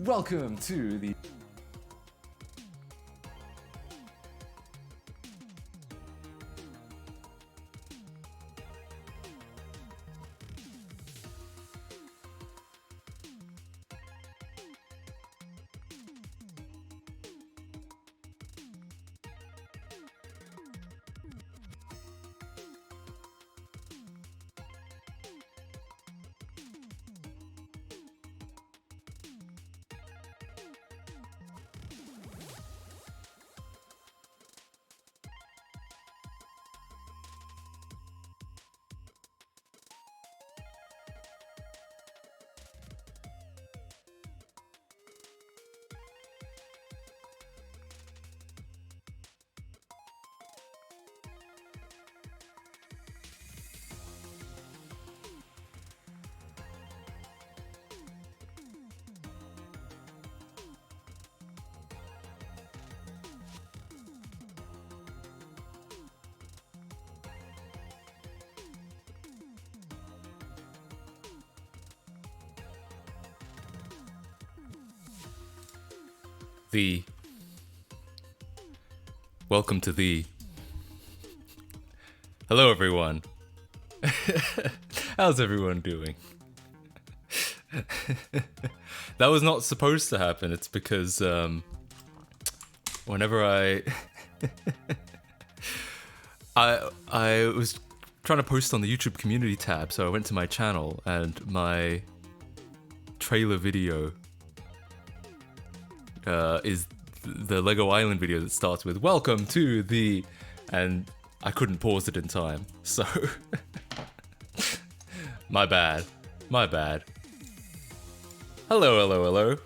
Welcome to the The. Welcome to the. Hello, everyone. How's everyone doing? That was not supposed to happen. It's because whenever I was trying to post on the YouTube community tab, so I went to my channel and my trailer video is the Lego Island video that starts with "Welcome to the," and I couldn't pause it in time, so my bad. Hello.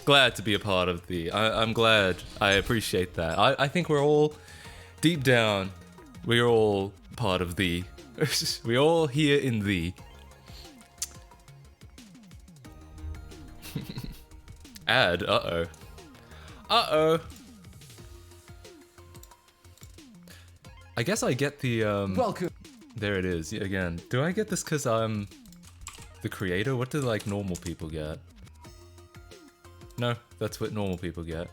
Glad to be a part of the. I'm glad. I appreciate that. I think we're all, deep down, we're all part of the. We're all here in the. Ad. Uh oh. I guess I get the. Welcome. There it is. Again. Do I get this because I'm the creator? What do like normal people get? No, that's what normal people get.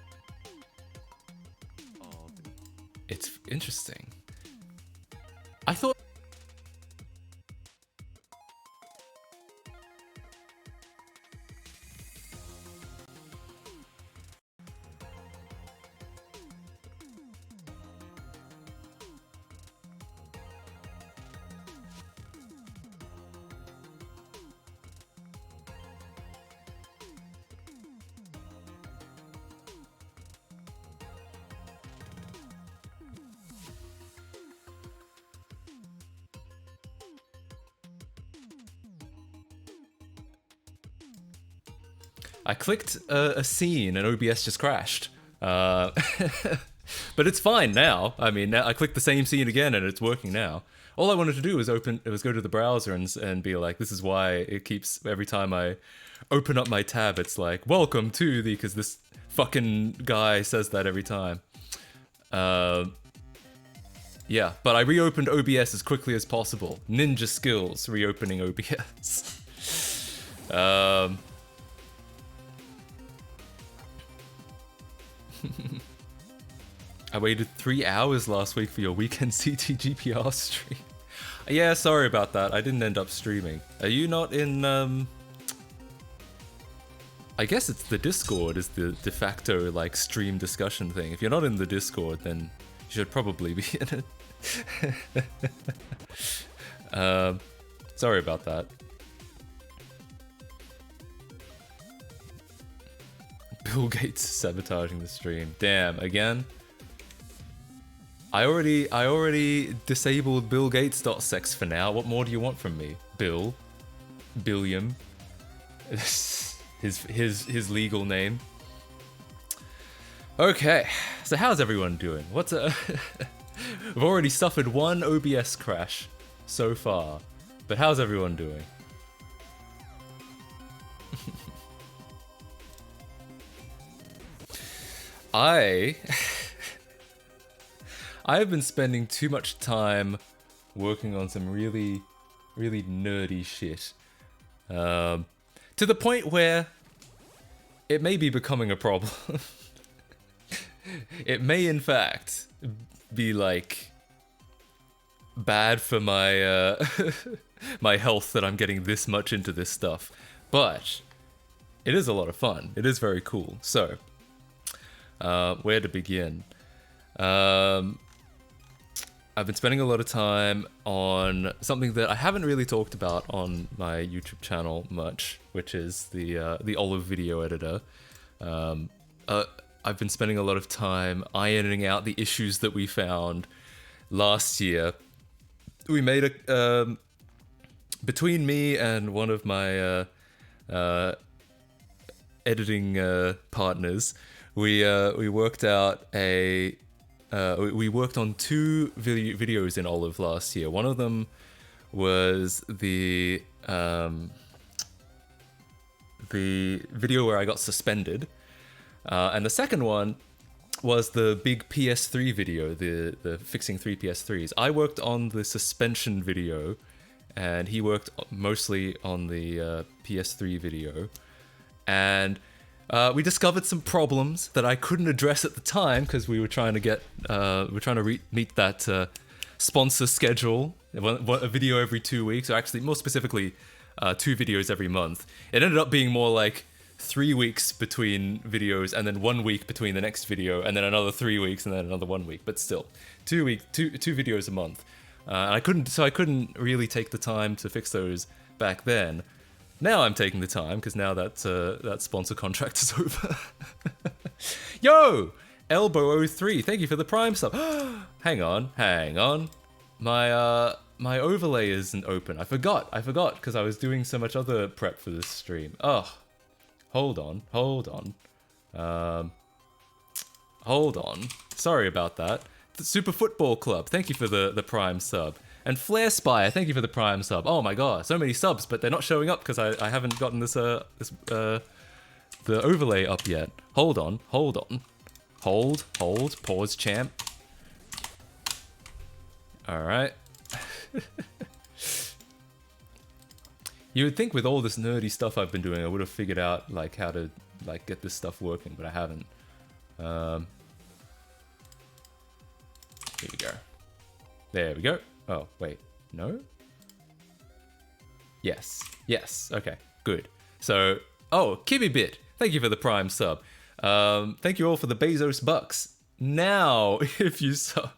It's interesting. I thought. I clicked a scene and OBS just crashed. But it's fine now. I mean, I clicked the same scene again and it's working now. All I wanted to do was go to the browser and be like, this is why it keeps, every time I open up my tab, it's like, welcome to the, because this fucking guy says that every time. Yeah, but I reopened OBS as quickly as possible. Ninja skills, reopening OBS. I waited 3 hours last week for your weekend CTGPR stream. Yeah, sorry about that. I didn't end up streaming. Are you not in, I guess it's the Discord is the de facto, like, stream discussion thing. If you're not in the Discord, then you should probably be in it. Sorry about that. Bill Gates sabotaging the stream. Damn, again? I already disabled BillGates.sex for now. What more do you want from me? Bill. Billiam. his legal name. Okay, so how's everyone doing? We've already suffered one OBS crash so far, but how's everyone doing? I've been spending too much time working on some really nerdy shit. To the point where it may be becoming a problem. It may in fact be like bad for my my health that I'm getting this much into this stuff. But it is a lot of fun. It is very cool. So where to begin? I've been spending a lot of time on something that I haven't really talked about on my YouTube channel much, which is the Olive video editor. I've been spending a lot of time ironing out the issues that we found last year. We made a between me and one of my editing partners, we worked out we worked on 2 videos in Olive last year. One of them was the video where I got suspended, and the second one was the big PS3 video, the fixing 3 PS3s. I worked on the suspension video, and he worked mostly on the PS3 video. And we discovered some problems that I couldn't address at the time because we were trying to get, meet that sponsor schedule, a video every 2 weeks, or actually more specifically, 2 videos every month. It ended up being more like 3 weeks between videos, and then 1 week between the next video, and then another 3 weeks, and then another 1 week. But still, 2 videos a month. I couldn't really take the time to fix those back then. Now I'm taking the time because now that sponsor contract is over. Yo, Elbow03, thank you for the Prime sub. hang on. My overlay isn't open. I forgot because I was doing so much other prep for this stream. Oh, hold on. Hold on. Sorry about that. The Super Football Club, thank you for the Prime sub. And Flare Spire, thank you for the Prime sub. Oh my god, so many subs, but they're not showing up because I haven't gotten the overlay up yet. Hold on. Hold, pause champ. Alright. You would think with all this nerdy stuff I've been doing, I would have figured out like how to like get this stuff working, but I haven't. Here we go. There we go. Oh, wait. No? Yes. Okay, good. So, oh, Kibibit, thank you for the Prime sub. Thank you all for the Bezos bucks. Now, if you sub,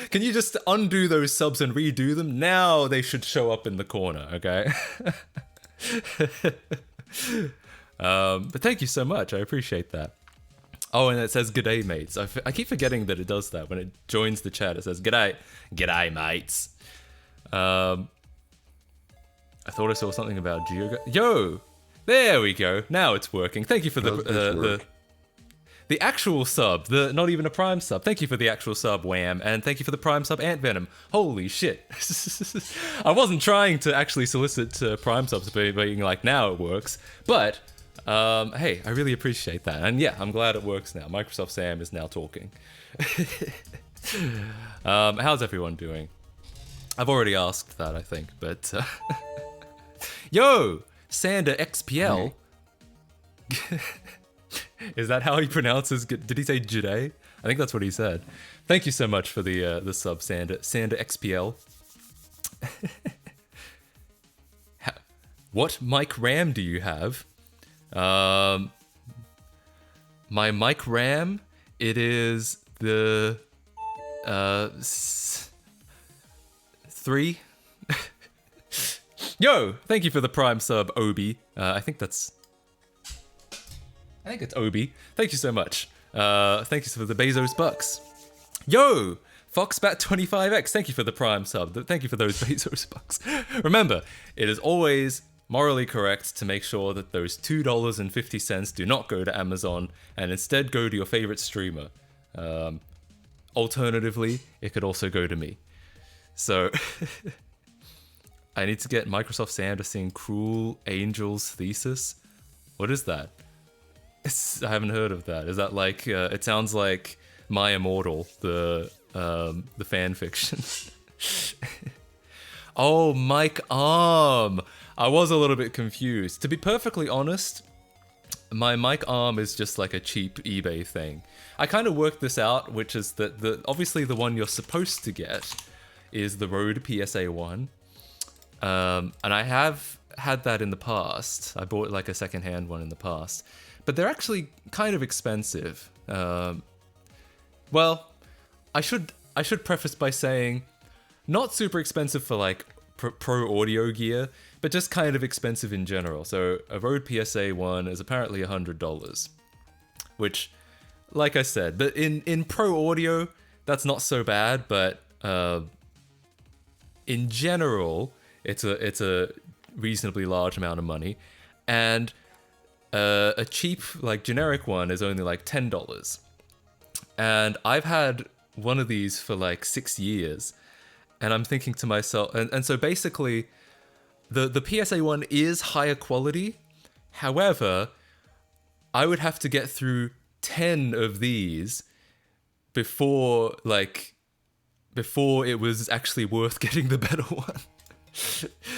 can you just undo those subs and redo them? Now they should show up in the corner, okay? But thank you so much. I appreciate that. Oh, and it says "G'day, mates." I keep forgetting that it does that when it joins the chat. It says "G'day, mates." I thought I saw something about Yo, there we go. Now it's working. Thank you for the actual sub. Not even a Prime sub. Thank you for the actual sub, Wham, and thank you for the Prime sub, Ant Venom. Holy shit! I wasn't trying to actually solicit Prime subs, being like, now it works, but. Hey, I really appreciate that. And yeah, I'm glad it works now. Microsoft Sam is now talking. How's everyone doing? I've already asked that, I think, but... Yo! Sander XPL. Is that how he pronounces... Did he say Jide? I think that's what he said. Thank you so much for the sub, Sander XPL. What mic RAM do you have? My mic RAM, it is the 3. Yo, thank you for the Prime sub, Obi. I think it's Obi. Thank you so much. Thank you for the Bezos bucks. Yo, Foxbat25X, thank you for the Prime sub. Thank you for those Bezos bucks. Remember, it is always morally correct to make sure that those $2.50 do not go to Amazon and instead go to your favorite streamer. Alternatively, it could also go to me. So, I need to get Microsoft Sam to sing Cruel Angel's Thesis. What is that? I haven't heard of that. Is that like, it sounds like My Immortal, the fan fiction. Oh, Mike Arm. I was a little bit confused. To be perfectly honest, my mic arm is just like a cheap eBay thing. I kind of worked this out, which is that obviously the one you're supposed to get is the Rode PSA-1. And I have had that in the past. I bought like a secondhand one in the past. But they're actually kind of expensive. Well, I should preface by saying not super expensive for like pro audio gear, but just kind of expensive in general. So a Rode PSA-1 is apparently $100, which, like I said, but in pro audio, that's not so bad, but in general, it's a reasonably large amount of money, and a cheap like generic one is only like $10. And I've had one of these for like 6 years, and I'm thinking to myself, and so basically, the PSA-1 is higher quality. However, I would have to get through 10 of these before it was actually worth getting the better one.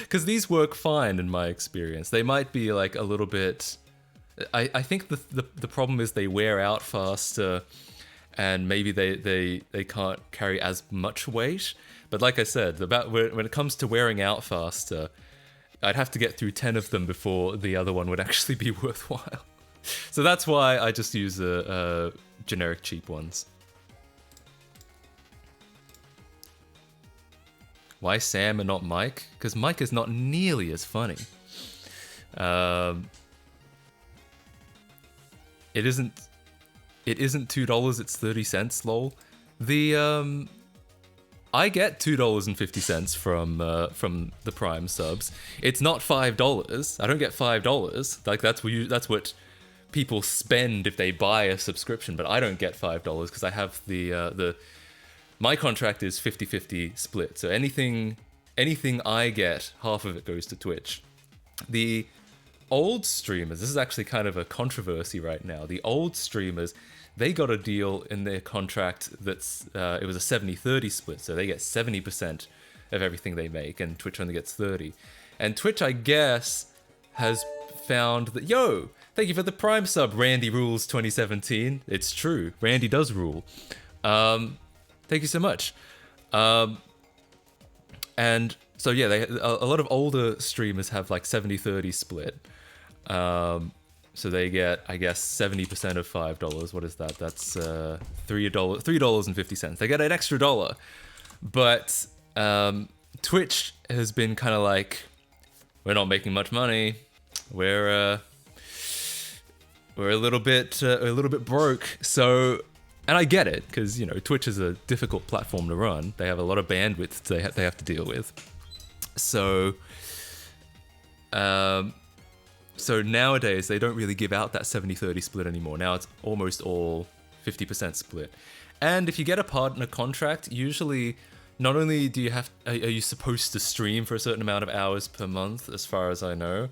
Because these work fine in my experience. They might be like a little bit I think the problem is they wear out faster, and maybe they can't carry as much weight. But like I said, about when it comes to wearing out faster, I'd have to get through 10 of them before the other one would actually be worthwhile. So that's why I just use generic cheap ones. Why Sam and not Mike? Because Mike is not nearly as funny. It isn't $2, it's 30 cents, lol. I get $2.50 from the Prime subs. It's not $5. I don't get $5. Like that's what people spend if they buy a subscription, but I don't get $5 because I have my contract is 50-50 split. So anything I get, half of it goes to Twitch. The old streamers, this is actually kind of a controversy right now. The old streamers, they got a deal in their contract that's it was a 70-30 split, so they get 70% of everything they make, and Twitch only gets 30. And Twitch, I guess, has found that, yo, thank you for the Prime sub, Randy Rules 2017. It's true, Randy does rule. Thank you so much. And so yeah, a lot of older streamers have like 70-30 split. So they get, I guess, 70% of $5. What is that? That's $3.50. They get an extra dollar. But Twitch has been kind of like, we're not making much money. We're a little bit broke. So, and I get it, because Twitch is a difficult platform to run. They have a lot of bandwidth they have to deal with. So, so nowadays they don't really give out that 70-30 split anymore. Now it's almost all 50% split. And if you get a partner contract, usually not only are you supposed to stream for a certain amount of hours per month, as far as I know,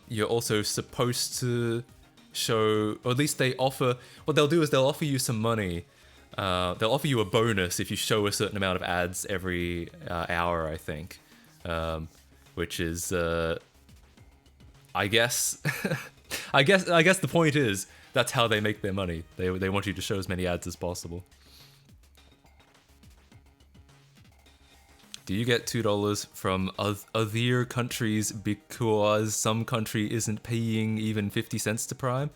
you're also supposed to show, or at least they offer, what they'll do is they'll offer you some money. They'll offer you a bonus if you show a certain amount of ads every hour, I think, which is, I guess, I guess the point is that's how they make their money. They want you to show as many ads as possible. Do you get $2 from other countries because some country isn't paying even 50 cents to Prime?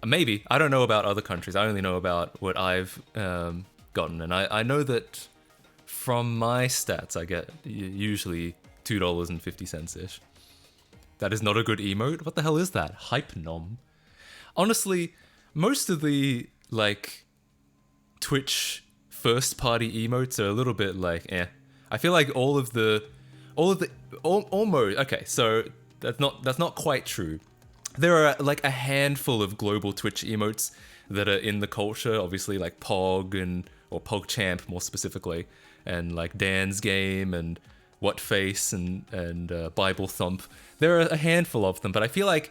Maybe. I don't know about other countries. I only know about what I've gotten. And I know that from my stats, I get usually $2.50-ish. That is not a good emote. What the hell is that? Hype nom. Honestly, most of the Twitch first party emotes are a little bit eh. I feel like almost okay, so that's not quite true. There are a handful of global Twitch emotes that are in the culture, obviously like Pog or PogChamp more specifically, and Dan's Game and Whatface and Bible Thump. There are a handful of them, but I feel like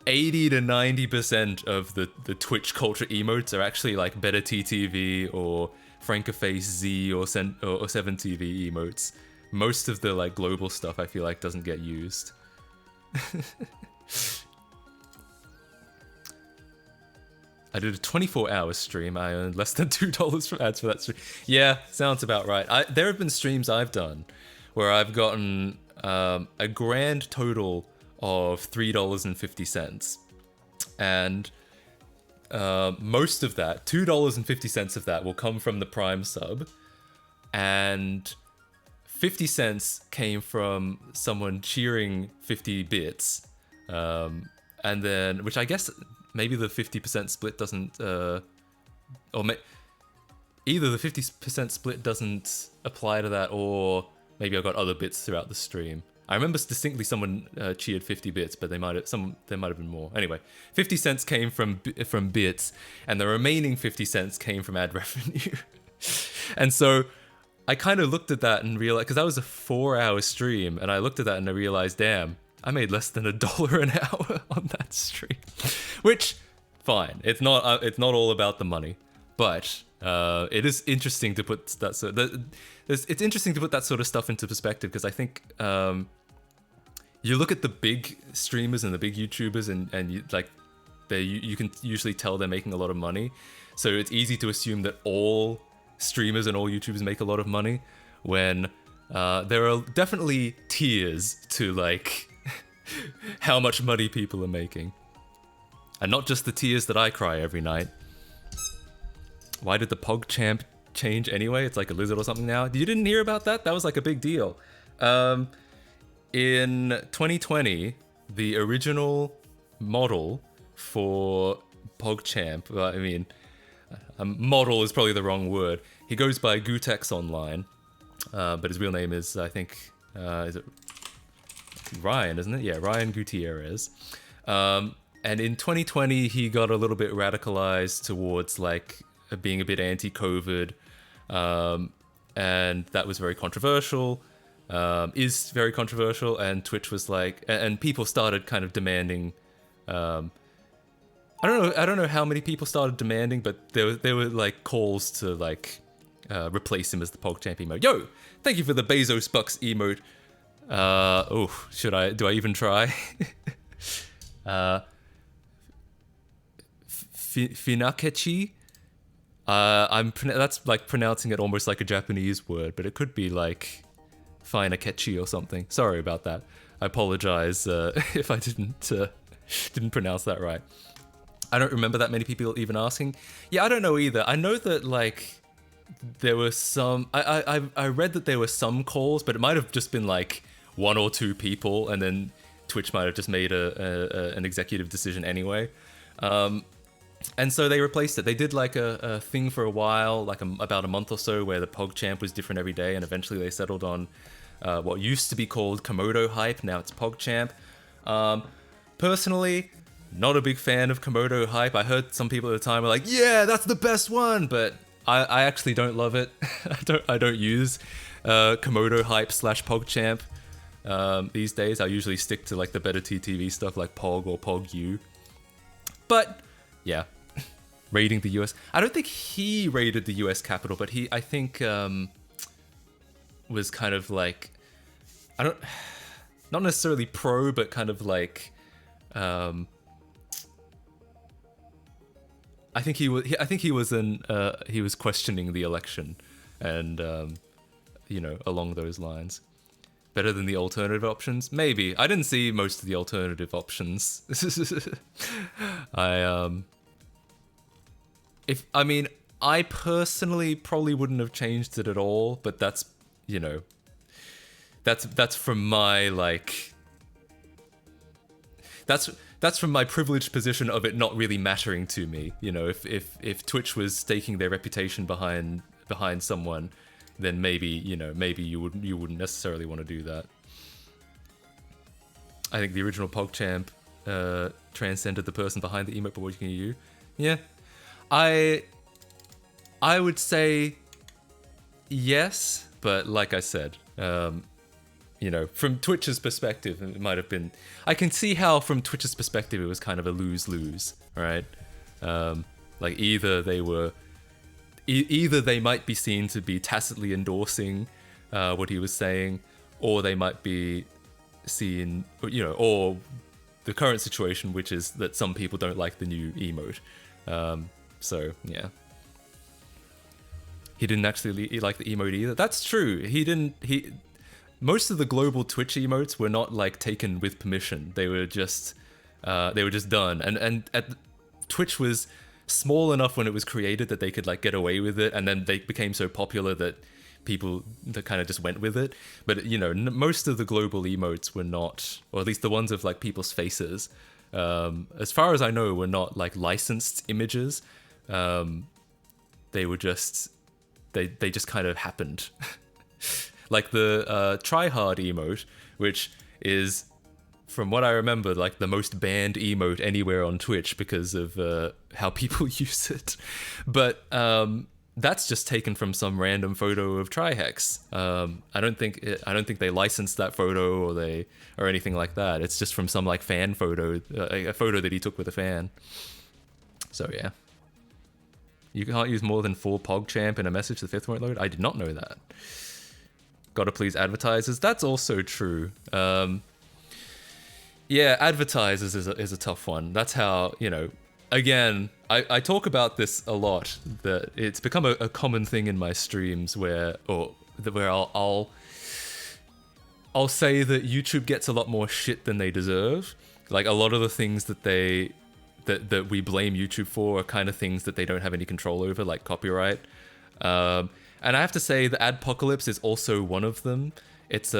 80 to 90% of the Twitch culture emotes are actually Better TTV or Frankerface Z or 7TV emotes. Most of the global stuff I feel like doesn't get used. I did a 24-hour stream. I earned less than $2 from ads for that stream. Yeah, sounds about right. There have been streams I've done where I've gotten a grand total of $3.50. And most of that, $2.50 of that, will come from the Prime sub. And 50 cents came from someone cheering 50 bits. And then, which I guess maybe the 50% split doesn't, either the 50% split doesn't apply to that, or maybe I got other bits throughout the stream. I remember distinctly someone cheered 50 bits, but there might have been more. Anyway, 50 cents came from bits, and the remaining 50 cents came from ad revenue. And so I kind of looked at that and realized, because that was a 4-hour stream, and I looked at that and I realized, damn, I made less than $1 an hour on that stream. Which, fine, it's not all about the money, but it is interesting to put that sort of stuff into perspective, because I think you look at the big streamers and the big YouTubers, and you like you can usually tell they're making a lot of money. So it's easy to assume that all streamers and all YouTubers make a lot of money, when there are definitely tiers to like how much money people are making. And not just the tears that I cry every night. Why did the PogChamp change anyway? It's like a lizard or something now. You didn't hear about that? That was like a big deal. In 2020, the original model for PogChamp, well, I mean, model is probably the wrong word. He goes by Gutex online, but his real name is, I think, is it Ryan, isn't it? Yeah, Ryan Gutierrez. And in 2020, he got a little bit radicalized towards like being a bit anti-COVID, and that was very controversial. Is very controversial, and Twitch was like, and people started kind of demanding. I don't know how many people started demanding, but there were like calls to like replace him as the PogChamp emote. Yo, thank you for the Bezos Bucks emote. Do I even try? Finakechi. That's like pronouncing it almost like a Japanese word, but it could be like Finakechi or something. Sorry about that. I apologize if I didn't pronounce that right. I don't remember that many people even asking. Yeah, I don't know either. I know that like there were some. I read that there were some calls, but it might have just been like one or two people, and then Twitch might have just made an executive decision anyway. And so they replaced it. They did like a thing for a while, like about a month or so, where the PogChamp was different every day, and eventually they settled on what used to be called Komodo Hype. Now it's PogChamp. Personally, not a big fan of Komodo Hype. I heard some people at the time were like, "Yeah, that's the best one," but I actually don't love it. I don't use Komodo Hype / PogChamp these days. I usually stick to like the better TTV stuff like Pog or PogU. But yeah, raiding the US. I don't think he raided the US Capitol, but I think was kind of like, not necessarily pro, but kind of like, I think he was questioning the election, and along those lines. Better than the alternative options? Maybe. I didn't see most of the alternative options. I personally probably wouldn't have changed it at all, but that's from my like, that's from my privileged position of it not really mattering to me. If Twitch was staking their reputation behind someone, then maybe you wouldn't necessarily want to do that. I think the original PogChamp transcended the person behind the emote, but what can you do? Yeah, I would say yes, but like I said, from Twitch's perspective, it might have been. I can see how from Twitch's perspective it was kind of a lose-lose, right? Like either they might be seen to be tacitly endorsing what he was saying, or they might be seen, or the current situation, which is that some people don't like the new emote. So yeah, he didn't actually like the emote either. That's true. Most of the global Twitch emotes were not like taken with permission. They were just done, and Twitch was small enough when it was created that they could like get away with it, and then they became so popular that people that kind of just went with it. But most of the global emotes were not, or at least the ones of like people's faces, as far as I know, were not like licensed images. They were just they just kind of happened. Like the tryhard emote, which is, from what I remember, like the most banned emote anywhere on Twitch because of how people use it. But that's just taken from some random photo of Trihex. I don't think they licensed that photo or anything like that. It's just from some like fan photo, a photo that he took with a fan. So yeah, you can't use more than 4 PogChamp in a message. The 5th won't load. I did not know that. Gotta please advertisers. That's also true. Yeah, advertisers is a tough one. That's how, you know, again, I talk about this a lot, that it's become a common thing in my streams where I'll say that YouTube gets a lot more shit than they deserve. Like a lot of the things that that we blame YouTube for are kind of things that they don't have any control over, like copyright. And I have to say the Adpocalypse is also one of them. It's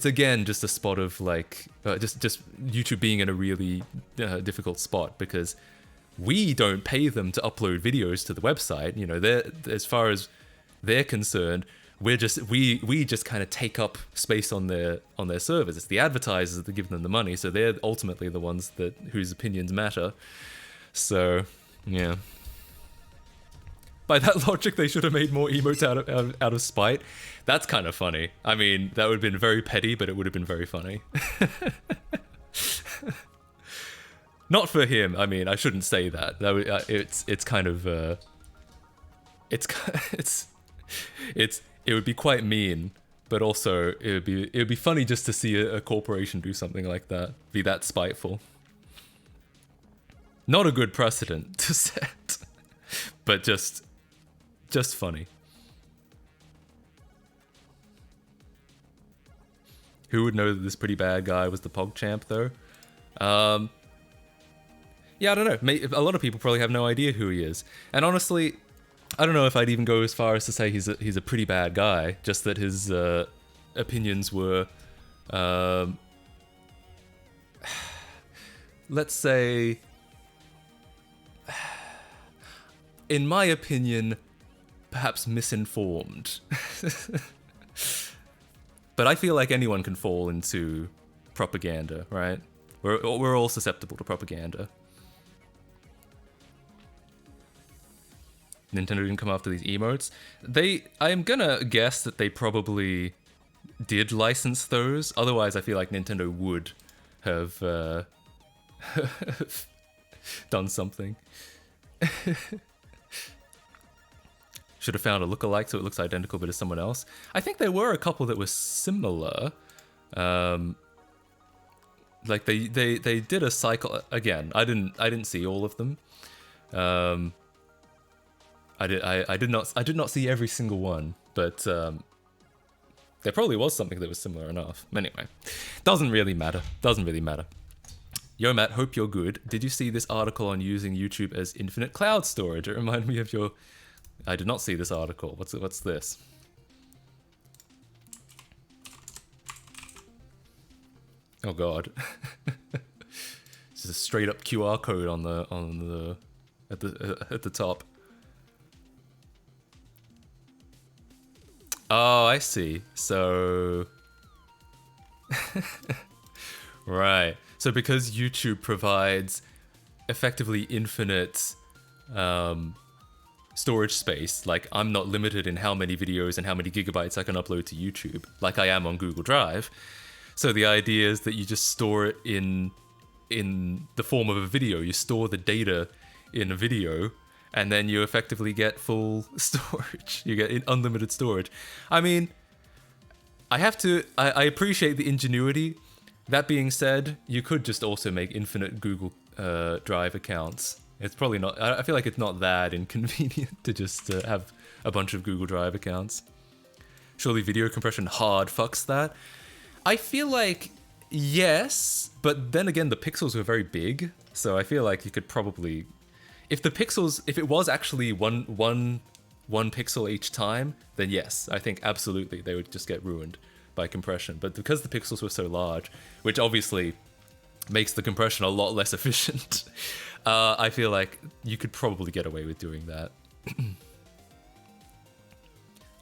again just a spot of like just YouTube being in a really difficult spot because we don't pay them to upload videos to the website. You know, they're, as far as they're concerned, we just kind of take up space on their servers. It's the advertisers that give them the money, so they're ultimately the ones whose opinions matter. So yeah. By that logic, they should have made more emotes out of spite. That's kind of funny. I mean, that would have been very petty, but it would have been very funny. Not for him. I mean, I shouldn't say that. It's kind of it would be quite mean, but also it would be funny just to see a corporation do something like that, be that spiteful. Not a good precedent to set, but just funny. Who would know that this pretty bad guy was the PogChamp, though? Yeah, I don't know. A lot of people probably have no idea who he is. And honestly, I don't know if I'd even go as far as to say he's a pretty bad guy. Just that his opinions were, let's say, in my opinion, perhaps misinformed. But I feel like anyone can fall into propaganda, right? We're all susceptible to propaganda. Nintendo didn't come after these emotes. I am gonna guess that they probably did license those. Otherwise, I feel like Nintendo would have done something. Should have found a lookalike so it looks identical but it's someone else. I think there were a couple that were similar. Like they did a cycle again. I didn't see all of them. I did not see every single one, but there probably was something that was similar enough. Anyway, doesn't really matter. Yo, Matt, hope you're good. Did you see this article on using YouTube as infinite cloud storage? It reminded me of your... I did not see this article. What's this? Oh god. It's just a straight up QR code at the top. Oh, I see. So right. So because YouTube provides effectively infinite storage space, like I'm not limited in how many videos and how many gigabytes I can upload to YouTube, like I am on Google Drive. So the idea is that you just store it in the form of a video. You store the data in a video, and then you effectively get full storage. You get unlimited storage. I mean, I appreciate the ingenuity. That being said, you could just also make infinite Google Drive accounts. It's probably not... I feel like it's not that inconvenient to just have a bunch of Google Drive accounts. Surely video compression hard fucks that. I feel like yes, but then again, the pixels were very big, so I feel like you could probably... If it was actually one pixel each time, then yes, I think absolutely they would just get ruined by compression. But because the pixels were so large, which obviously makes the compression a lot less efficient, I feel like you could probably get away with doing that.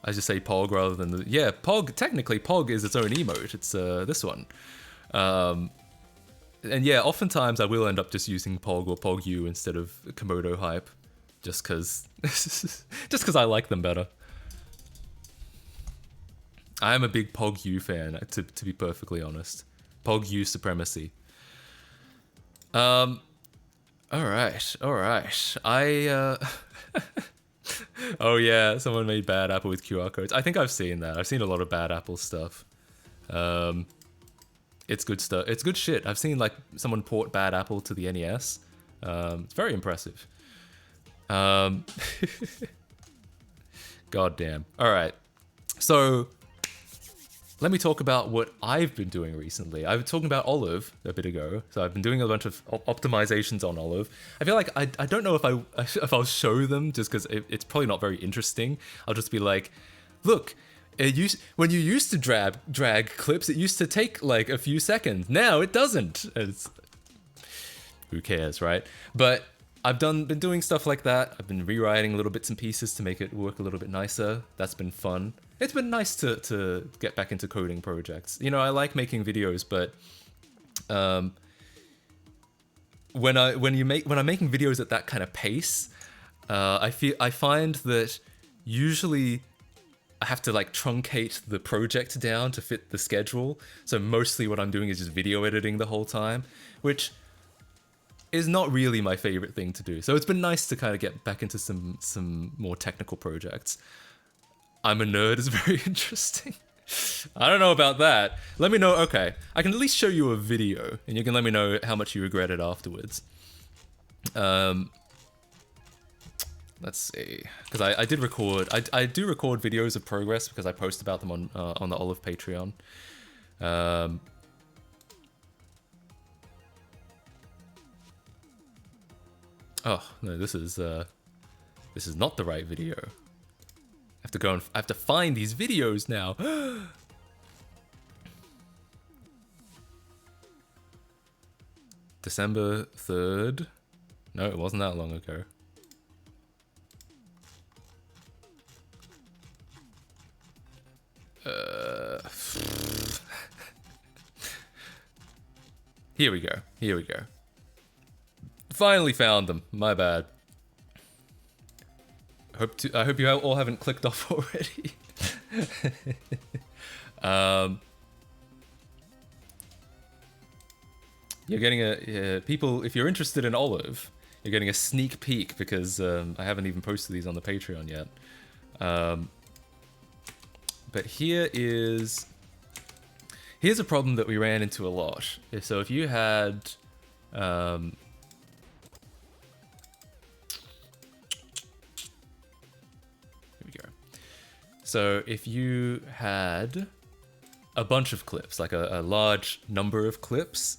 I just say Pog rather than the... Yeah, Pog, technically Pog is its own emote. It's this one. And yeah, oftentimes I will end up just using Pog or PogU instead of Komodo Hype. Just because I like them better. I am a big PogU fan, to be perfectly honest. PogU supremacy. Alright. Oh yeah, someone made Bad Apple with QR codes. I think I've seen that. I've seen a lot of Bad Apple stuff. It's good stuff. It's good shit. I've seen like someone port Bad Apple to the NES. It's very impressive. God damn. All right. So let me talk about what I've been doing recently. I was talking about Olive a bit ago. So I've been doing a bunch of optimizations on Olive. I feel like I don't know if I'll show them just because it's probably not very interesting. I'll just be like, look, when you used to drag clips, it used to take like a few seconds. Now it doesn't. Who cares, right? But I've been doing stuff like that. I've been rewriting little bits and pieces to make it work a little bit nicer. That's been fun. It's been nice to get back into coding projects. You know, I like making videos, but when I'm making videos at that kind of pace, I find that usually I have to like truncate the project down to fit the schedule. So mostly what I'm doing is just video editing the whole time, which is not really my favorite thing to do. So it's been nice to kind of get back into some more technical projects. I'm a nerd is very interesting. I don't know about that. Let me know. Okay, I can at least show you a video and you can let me know how much you regret it afterwards. Let's see, because I did record. I do record videos of progress because I post about them on the Olive Patreon. Oh no, this is not the right video. I have to find these videos now. December 3rd. No, it wasn't that long ago. Here we go. Finally found them. My bad. I hope you all haven't clicked off already. You're getting people. If you're interested in Olive, you're getting a sneak peek because I haven't even posted these on the Patreon yet. But here's a problem that we ran into a lot. So if you had here we go. So if you had a bunch of clips, like a large number of clips,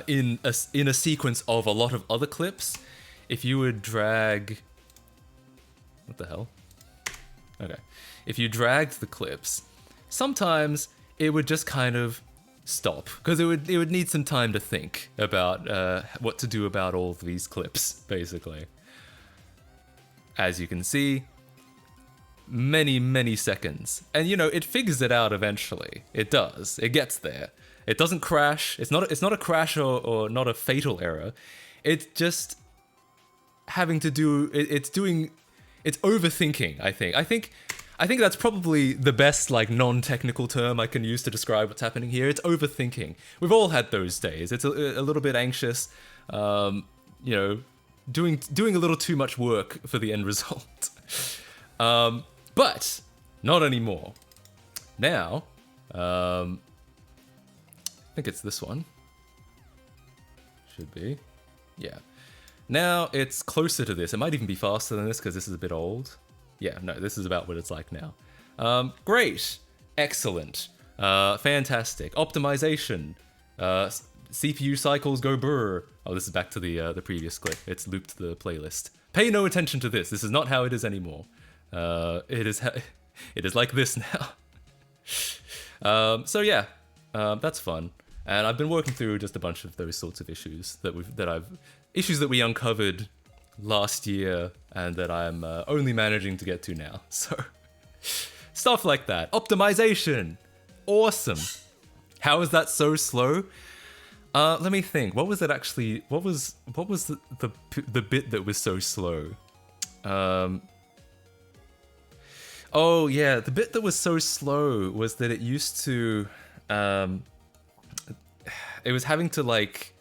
in a sequence of a lot of other clips, if you would drag, what the hell? Okay. If you dragged the clips, sometimes it would just kind of stop because it would need some time to think about what to do about all of these clips, basically. As you can see, many seconds. And you know, it figures it out eventually. It does. It gets there. It doesn't crash. It's not a crash or not a fatal error. It's just having to do it's overthinking, I think that's probably the best like non-technical term I can use to describe what's happening here. It's overthinking. We've all had those days. It's a little bit anxious, you know, doing a little too much work for the end result. But not anymore. Now, I think it's this one. Should be. Yeah. Now it's closer to this. It might even be faster than this because this is a bit old. Yeah, no, this is about what it's like now. Great. Excellent. Fantastic. Optimization. CPU cycles go brr. Oh, this is back to the previous clip. It's looped the playlist. Pay no attention to this. This is not how it is anymore. It is like this now. So yeah, that's fun. And I've been working through just a bunch of those sorts of issues that we uncovered last year and that I'm only managing to get to now. So stuff like that. Optimization. Awesome. How is that so slow? Let me think. What was it actually? What was the bit that was so slow? Oh yeah, the bit that was so slow was that it used to it was having to like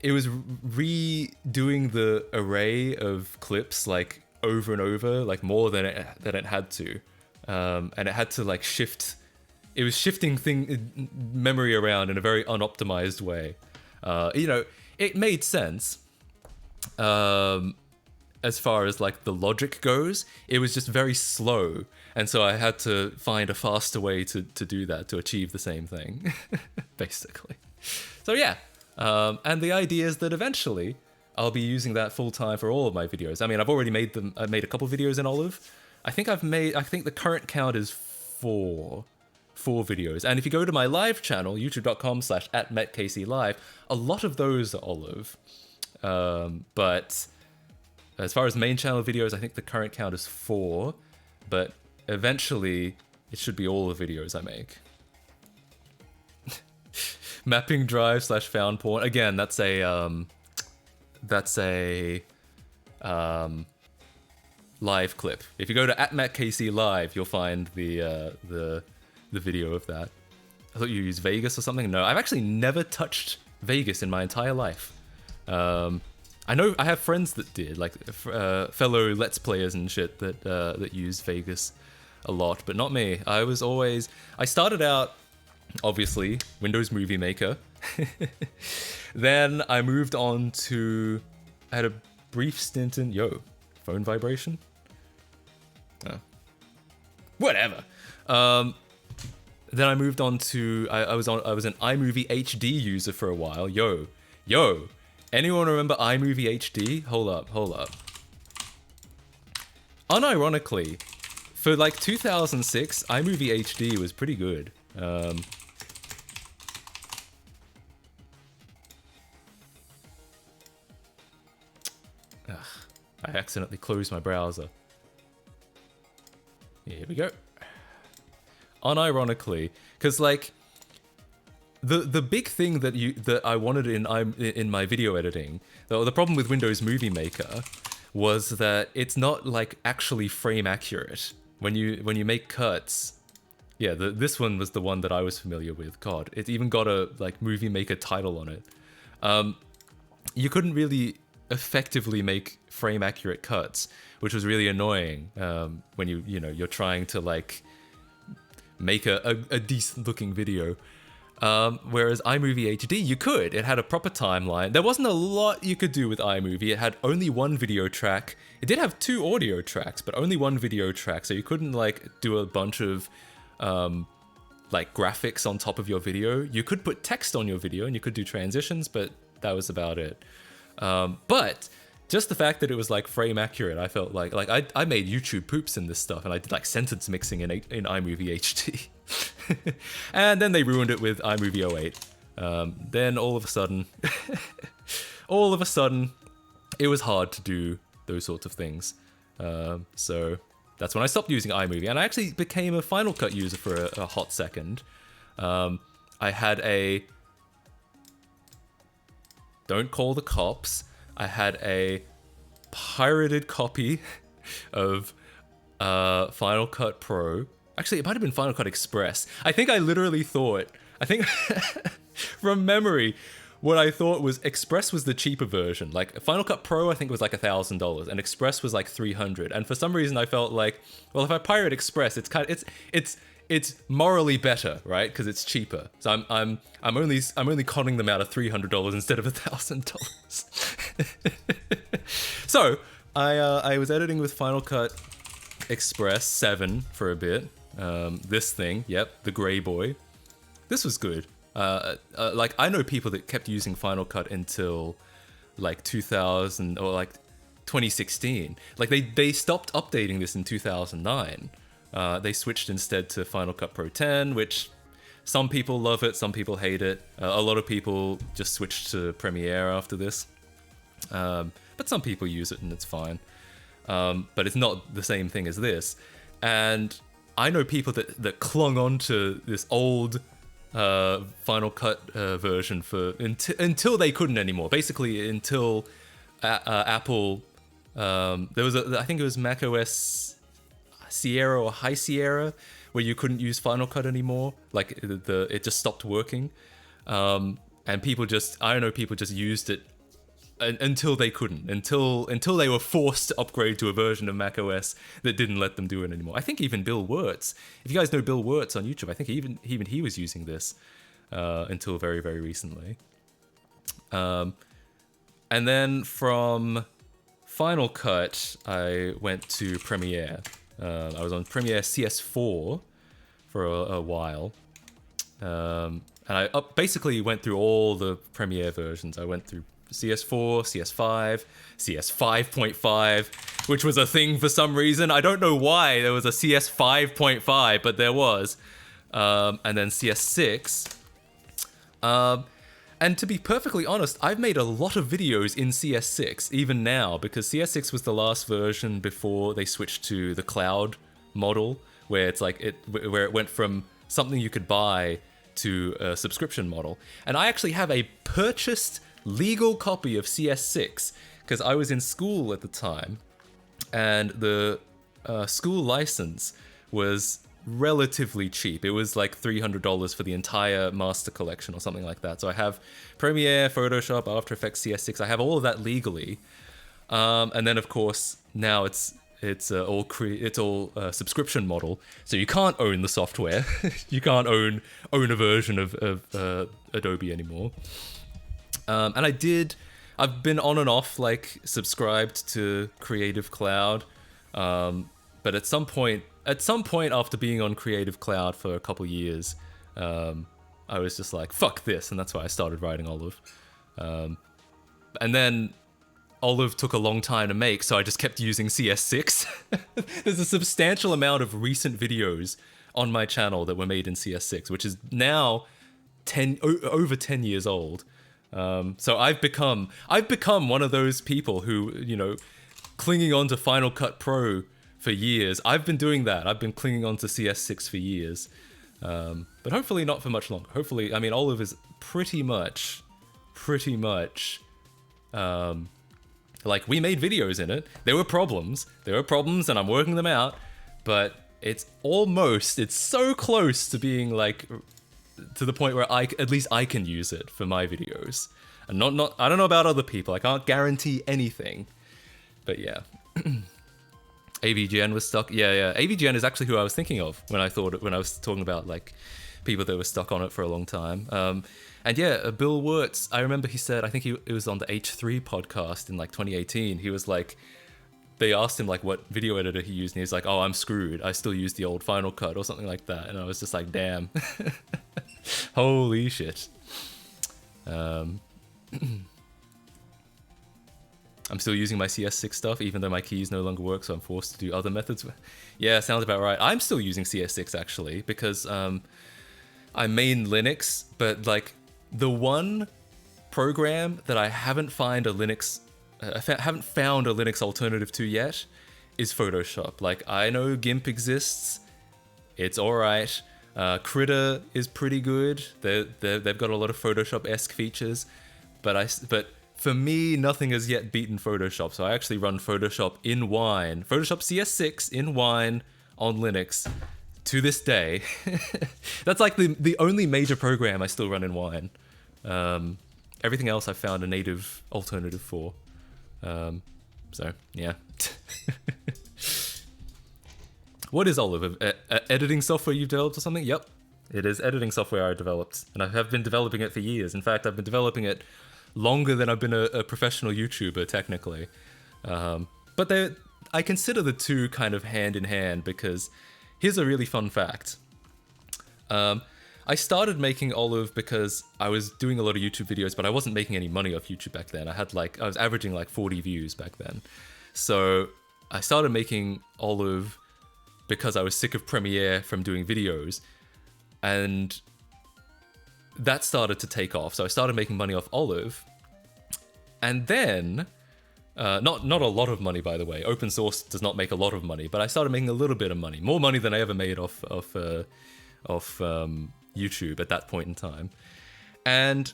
it was redoing the array of clips like over and over, like more than it had to, and it had to like shift it was shifting memory around in a very unoptimized way. You know, it made sense. As far as like the logic goes, it was just very slow, and so I had to find a faster way to do that, to achieve the same thing, basically. So yeah, and the idea is that eventually I'll be using that full time for all of my videos. I mean, I've already made them. I've made a couple videos in Olive. I think the current count is four videos. And if you go to my live channel, youtube.com/@metkclive, a lot of those are Olive. But as far as main channel videos, I think the current count is 4. But eventually, it should be all the videos I make. Mapping drive /found porn. Again, that's a live clip. If you go to @MattKCLive, you'll find the video of that. I thought you used Vegas or something. No, I've actually never touched Vegas in my entire life. I know I have friends that did, like fellow Let's Players and shit that use Vegas a lot, but not me. I started out, obviously, Windows Movie Maker. Then I moved on to, I had a brief stint in, phone vibration? Oh. Whatever. Then I moved on to, I was an iMovie HD user for a while. Yo. Anyone remember iMovie HD? Hold up. Unironically, for like 2006, iMovie HD was pretty good. I accidentally closed my browser. Here we go. Unironically, because like the big thing that I wanted in my video editing, the problem with Windows Movie Maker was that it's not like actually frame accurate when you make cuts. Yeah, this one was the one that I was familiar with. God, it even got a like Movie Maker title on it. You couldn't really effectively make frame accurate cuts, which was really annoying when you're trying to like make a decent looking video. Whereas iMovie HD, you could. It had a proper timeline. There wasn't a lot you could do with iMovie. It had only one video track. It did have 2 audio tracks, but only one video track, so you couldn't like do a bunch of like graphics on top of your video. You could put text on your video and you could do transitions, but that was about it. But just the fact that it was like frame accurate, I felt like I made YouTube poops in this stuff, and I did like sentence mixing in iMovie HD. And then they ruined it with iMovie 08. Then all of a sudden, it was hard to do those sorts of things. So that's when I stopped using iMovie, and I actually became a Final Cut user for a hot second. I had a... Don't call the cops. I had a pirated copy of Final Cut Pro. Actually, it might have been Final Cut Express. I think I literally thought... from memory, what I thought was Express was the cheaper version. Like, Final Cut Pro, I think, was like $1,000, and Express was like $300. And for some reason, I felt like, well, if I pirate Express, it's morally better, right? Because it's cheaper. So I'm only conning them out of $300 instead of $1,000. So I was editing with Final Cut Express 7 for a bit. This thing, yep, the Grey Boy. This was good. Like, I know people that kept using Final Cut until like 2000 or like 2016. Like they stopped updating this in 2009. They switched instead to Final Cut Pro 10, which some people love it, some people hate it. A lot of people just switched to Premiere after this. But some people use it and it's fine. But it's not the same thing as this. And I know people that clung on to this old Final Cut version for until they couldn't anymore. Basically, until Apple... there was I think it was macOS Sierra or High Sierra, where you couldn't use Final Cut anymore. Like, it just stopped working. And people just... I know people just used it until they couldn't, until they were forced to upgrade to a version of macOS that didn't let them do it anymore. I think even Bill Wirtz, if you guys know Bill Wirtz on YouTube, I think even he was using this until very, very recently. And then from Final Cut, I went to Premiere. I was on Premiere CS4 for a while. And I basically went through all the Premiere versions. I went through CS4, CS5, CS 5.5, which was a thing for some reason. I don't know why there was a CS 5.5, but there was. And then CS6. And to be perfectly honest, I've made a lot of videos in CS6, even now, because CS6 was the last version before they switched to the cloud model, where it's like where it went from something you could buy to a subscription model. And I actually have a purchased legal copy of CS6 because I was in school at the time, and the school license was relatively cheap. It was like $300 for the entire master collection or something like that. So I have Premiere, Photoshop, After Effects, CS6. I have all of that legally, and then of course now it's all subscription model. So you can't own the software. You can't own a version of Adobe anymore. And I've been on and off, like, subscribed to Creative Cloud, but at some point after being on Creative Cloud for a couple years, I was just like, fuck this, and that's why I started writing Olive. And then Olive took a long time to make, so I just kept using CS6. There's a substantial amount of recent videos on my channel that were made in CS6, which is now over 10 years old. So I've become one of those people who, you know, clinging on to Final Cut Pro for years. I've been doing that. I've been clinging on to CS6 for years. But hopefully not for much longer. Hopefully, I mean, Olive is pretty much, like, we made videos in it. There were problems and I'm working them out, but it's so close to being like, to the point where at least I can use it for my videos. And not I don't know about other people. I can't guarantee anything. But yeah. AVGN was stuck. Yeah. AVGN is actually who I was thinking of when I was talking about, like, people that were stuck on it for a long time. And yeah, Bill Wirtz, I remember he said, I think it was on the H3 podcast in like 2018. He was like, they asked him like what video editor he used, and he was like, oh, I'm screwed. I still use the old Final Cut or something like that. And I was just like, damn. Holy shit. I'm still using my CS6 stuff, even though my keys no longer work, so I'm forced to do other methods. Yeah, sounds about right. I'm still using CS6 actually, because I main Linux, but like the one program that I haven't found a Linux alternative to yet is Photoshop. Like, I know GIMP exists, it's alright. Krita is pretty good. They've got a lot of Photoshop-esque features, but for me, nothing has yet beaten Photoshop. So I actually run Photoshop in Wine, Photoshop CS6 in Wine on Linux to this day. That's like the only major program I still run in Wine. Everything else I found a native alternative for. So yeah. What is Olive? Editing software you've developed or something? Yep, it is editing software I developed, and I have been developing it for years. In fact, I've been developing it longer than I've been a professional YouTuber, technically. But I consider the two kind of hand in hand, because here's a really fun fact. I started making Olive because I was doing a lot of YouTube videos, but I wasn't making any money off YouTube back then. I was averaging like 40 views back then. So I started making Olive because I was sick of Premiere from doing videos, and that started to take off. So I started making money off Olive, and then not a lot of money, by the way. Open source does not make a lot of money, but I started making a little bit of money, more money than I ever made off YouTube at that point in time. And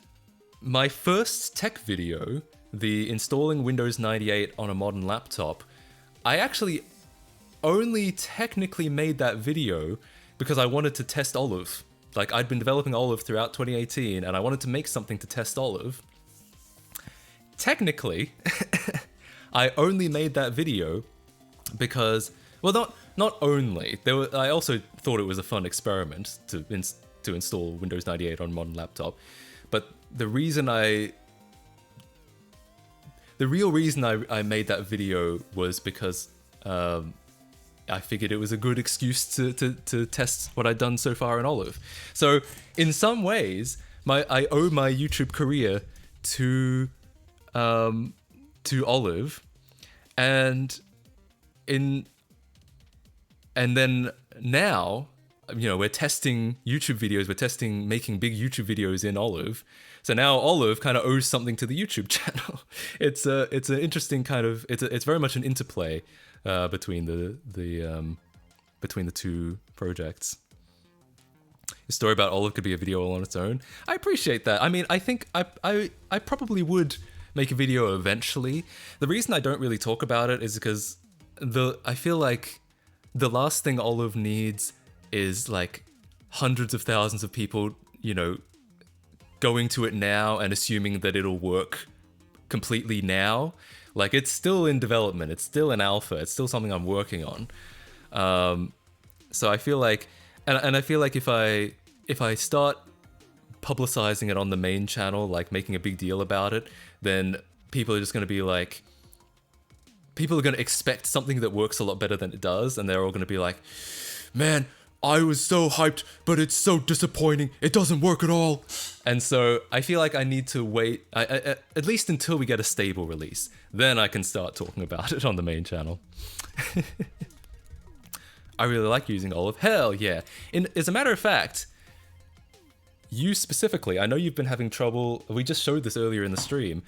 my first tech video, the installing Windows 98 on a modern laptop, I actually only technically made that video because I wanted to test Olive. Like, I'd been developing Olive throughout 2018, and I wanted to make something to test Olive. technically, I only made that video because, well, not only. I also thought it was a fun experiment to install Windows 98 on a modern laptop, but the real reason I made that video was because I figured it was a good excuse to test what I'd done so far in Olive. So in some ways, I owe my YouTube career to Olive, and then now, you know, we're testing YouTube videos. We're testing making big YouTube videos in Olive. So now Olive kind of owes something to the YouTube channel. It's an interesting kind of it's very much an interplay between the two projects. The story about Olive could be a video all on its own. I appreciate that. I mean, I think I probably would make a video eventually. The reason I don't really talk about it is because I feel like the last thing Olive needs is like hundreds of thousands of people, you know, going to it now and assuming that it'll work completely now. Like, it's still in development, it's still in alpha, it's still something I'm working on. So I feel like, and I feel like if I start publicizing it on the main channel, like making a big deal about it, then people are just going to be like, people are going to expect something that works a lot better than it does, and they're all going to be like, man, I was so hyped, but it's so disappointing. It doesn't work at all. And so I feel like I need to wait, at least until we get a stable release. Then I can start talking about it on the main channel. I really like using Olive. Hell yeah. As a matter of fact, you specifically, I know you've been having trouble, we just showed this earlier in the stream,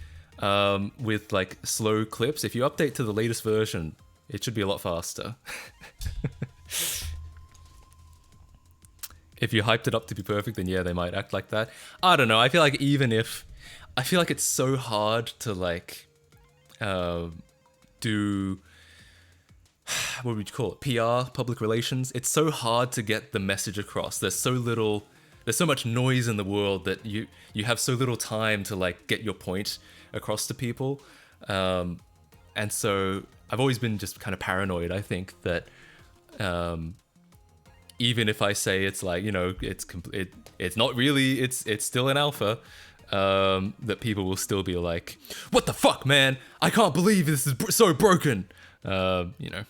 with like slow clips. If you update to the latest version, it should be a lot faster. If you hyped it up to be perfect, then yeah, they might act like that. I don't know. I feel like I feel like it's so hard to like do, what would you call it? PR, public relations. It's so hard to get the message across. There's so much noise in the world that you have so little time to like get your point across to people. And so I've always been just kind of paranoid, I think, that even if I say it's like, you know, it's not really, it's still an alpha, that people will still be like, what the fuck, man? I can't believe this is so broken. You know.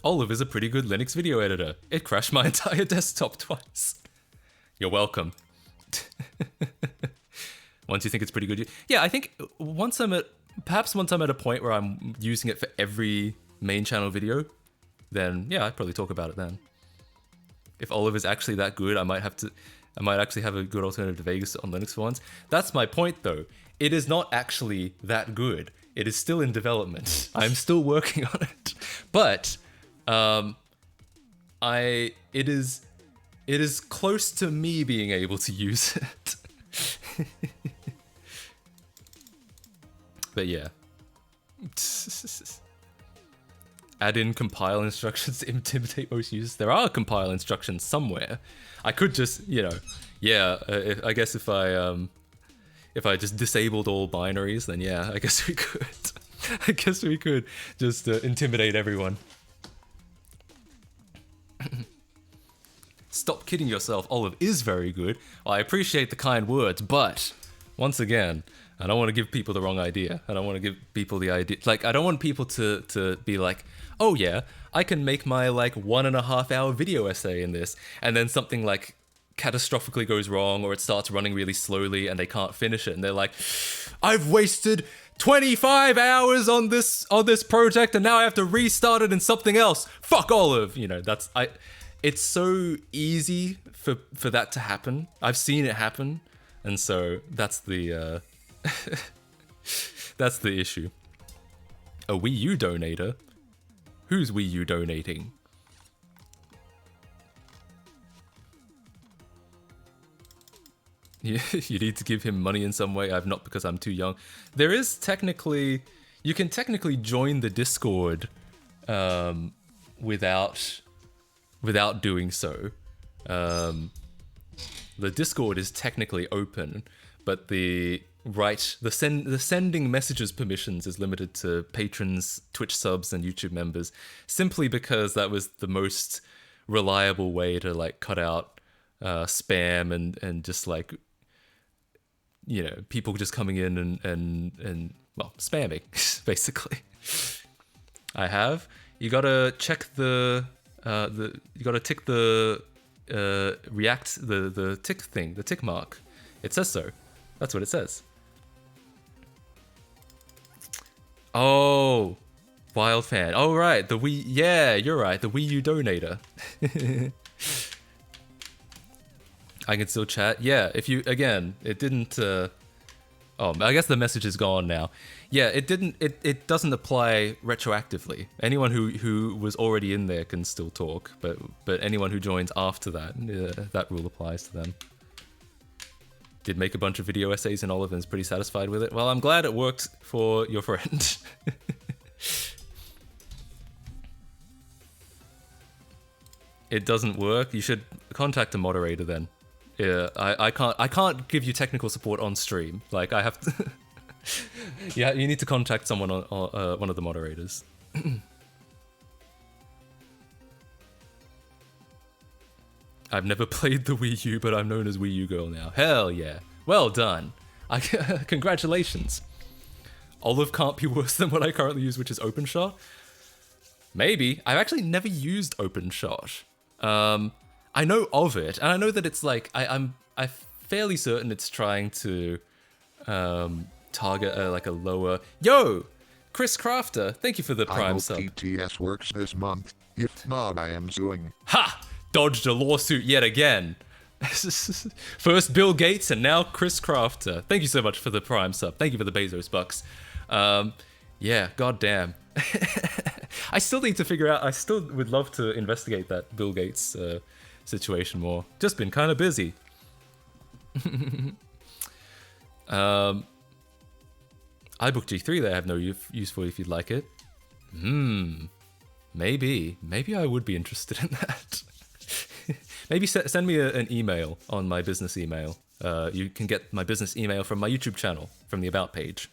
Olive is a pretty good Linux video editor. It crashed my entire desktop twice. You're welcome. Once you think it's pretty good, yeah, I think once I'm at a point where I'm using it for every main channel video, then yeah, I'd probably talk about it then. If Olive is actually that good, I might actually have a good alternative to Vegas on Linux for once. That's my point though. It is not actually that good. It is still in development. I'm still working on it. But it is close to me being able to use it. But yeah. Add in compile instructions to intimidate most users. There are compile instructions somewhere. I could just, you know, yeah. I guess if I just disabled all binaries, then yeah, I guess we could. I guess we could just intimidate everyone. Stop kidding yourself. Olive is very good. Well, I appreciate the kind words, but once again, I don't want to give people the wrong idea. I don't want to give people the idea, like, I don't want people to be like, oh yeah, I can make my like 1.5 hour video essay in this, and then something like catastrophically goes wrong, or it starts running really slowly and they can't finish it, and they're like, I've wasted 25 hours on this project and now I have to restart it in something else. Fuck Olive. You know, it's so easy for that to happen. I've seen it happen, and so that's the that's the issue. A Wii U donator? Who's Wii U donating? You need to give him money in some way. I've not, because I'm too young. There is technically, you can technically join the Discord without doing so. the Discord is technically open, but the sending messages permissions is limited to patrons, Twitch subs, and YouTube members, simply because that was the most reliable way to like cut out spam and just like, you know, people just coming in and well, spamming basically. You gotta check you gotta tick the react the tick thing, the tick mark. It says so. That's what it says. Oh, Wild Fan. Oh right, the Wii. Yeah, you're right. The Wii U donator. I can still chat. Yeah, if you again, it didn't. Oh, I guess the message is gone now. Yeah, it didn't. It doesn't apply retroactively. Anyone who was already in there can still talk, but anyone who joins after that, that rule applies to them. Did make a bunch of video essays and Oliver's pretty satisfied with it. Well, I'm glad it worked for your friend. It doesn't work. You should contact a moderator then. Yeah, I can't give you technical support on stream. Like I have to. Yeah, you need to contact someone on one of the moderators. I've never played the Wii U, but I'm known as Wii U girl now. Hell yeah. Well done. Congratulations. Olive can't be worse than what I currently use, which is OpenShot. Maybe. I've actually never used OpenShot. I know of it, and I know that it's like, I'm fairly certain it's trying to target like a lower... Yo! Chris Crafter, thank you for the Prime sub. I hope TTS works this month. If not, I am suing. Ha! Dodged a lawsuit yet again. First Bill Gates and now Chris Crafter. Thank you so much for the Prime sub. Thank you for the Bezos bucks. Yeah, goddamn. I still need to figure out, I still would love to investigate that Bill Gates situation more. Just been kind of busy. iBook G3 that I have no use for if you'd like it. Maybe I would be interested in that. Maybe send me an email on my business email. You can get my business email from my YouTube channel, from the About page.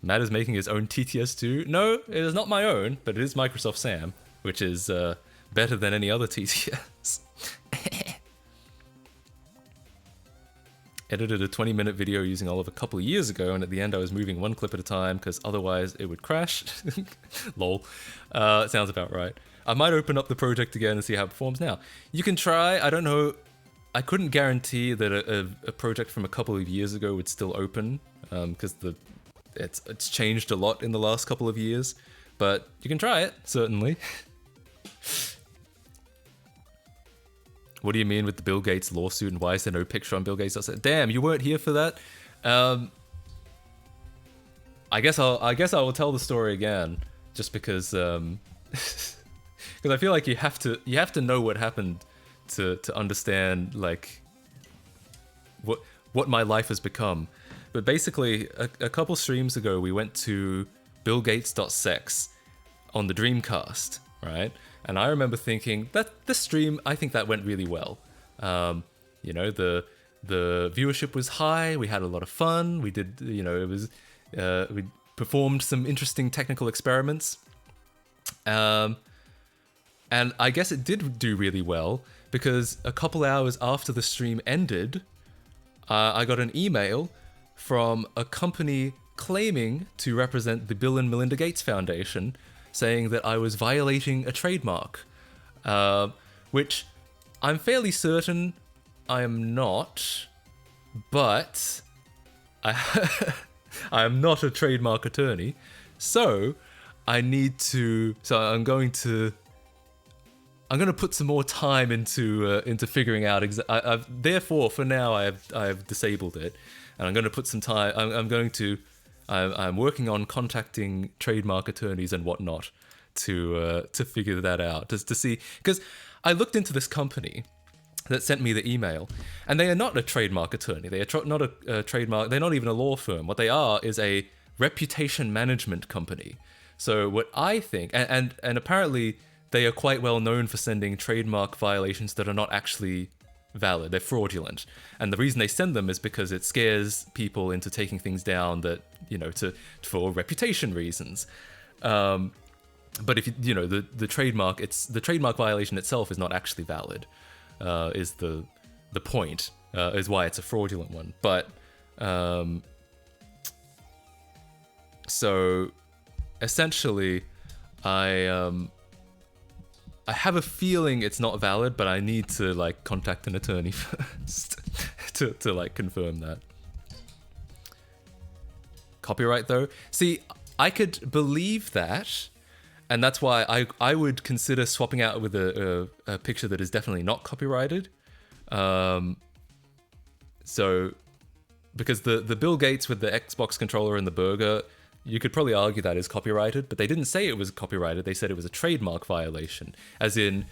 Matt is making his own TTS2. No, it is not my own, but it is Microsoft Sam, which is better than any other TTS. Edited a 20-minute video using Olive a couple of years ago, and at the end I was moving one clip at a time because otherwise it would crash. Lol. Sounds about right. I might open up the project again and see how it performs now. You can try. I don't know. I couldn't guarantee that a project from a couple of years ago would still open because it's changed a lot in the last couple of years. But you can try it, certainly. What do you mean with the Bill Gates lawsuit, and why is there no picture on Bill Gates? Damn, you weren't here for that. I guess I will tell the story again, just because because I feel like you have to know what happened to understand like what my life has become. But basically, a couple streams ago, we went to BillGates.sex on the Dreamcast, right? And I remember thinking that this stream, I think that went really well. You know, the viewership was high. We had a lot of fun. We did, you know, it was we performed some interesting technical experiments. And I guess it did do really well because a couple hours after the stream ended, I got an email from a company claiming to represent the Bill and Melinda Gates Foundation, saying that I was violating a trademark, which I'm fairly certain I am not, but I am not a trademark attorney, so I'm going to put some more time into figuring out. Therefore, for now, I've disabled it, and I'm going to put some time. I'm working on contacting trademark attorneys and whatnot to figure that out, just to see, because I looked into this company that sent me the email, and they are not a trademark attorney. They are not a trademark. They're not even a law firm. What they are is a reputation management company. So what I think, and apparently they are quite well known for sending trademark violations that are not actually valid. They're fraudulent. And the reason they send them is because it scares people into taking things down that, for reputation reasons. But if the trademark, the trademark violation itself is not actually valid, is the point, is why it's a fraudulent one. But so essentially, I have a feeling it's not valid, but I need to like contact an attorney first to like confirm that. Copyright though, see, I could believe that. And that's why I would consider swapping out with a picture that is definitely not copyrighted. So, because the Bill Gates with the Xbox controller and the burger, you could probably argue that is copyrighted, but they didn't say it was copyrighted. They said it was a trademark violation, as in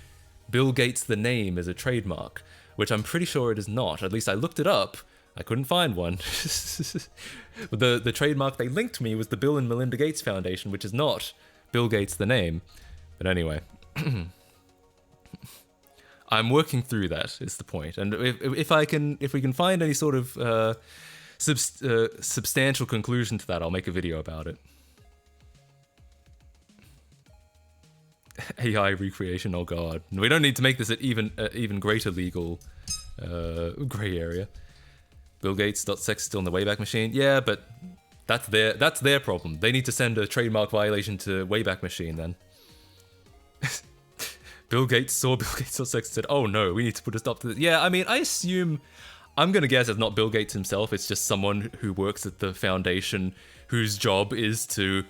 Bill Gates the name is a trademark, which I'm pretty sure it is not. At least I looked it up. I couldn't find one. But the trademark they linked me was the Bill and Melinda Gates Foundation, which is not Bill Gates the name. But anyway, I'm working through that is the point. And if we can find any sort of substantial conclusion to that, I'll make a video about it. AI recreation, oh god. We don't need to make this an even greater legal gray area. Bill Gates.sex still in the Wayback Machine. Yeah, but that's their problem. They need to send a trademark violation to Wayback Machine then. Bill Gates saw Bill Gates.sex and said, oh no, we need to put a stop to this. Yeah, I mean, I'm gonna guess it's not Bill Gates himself, it's just someone who works at the foundation whose job is to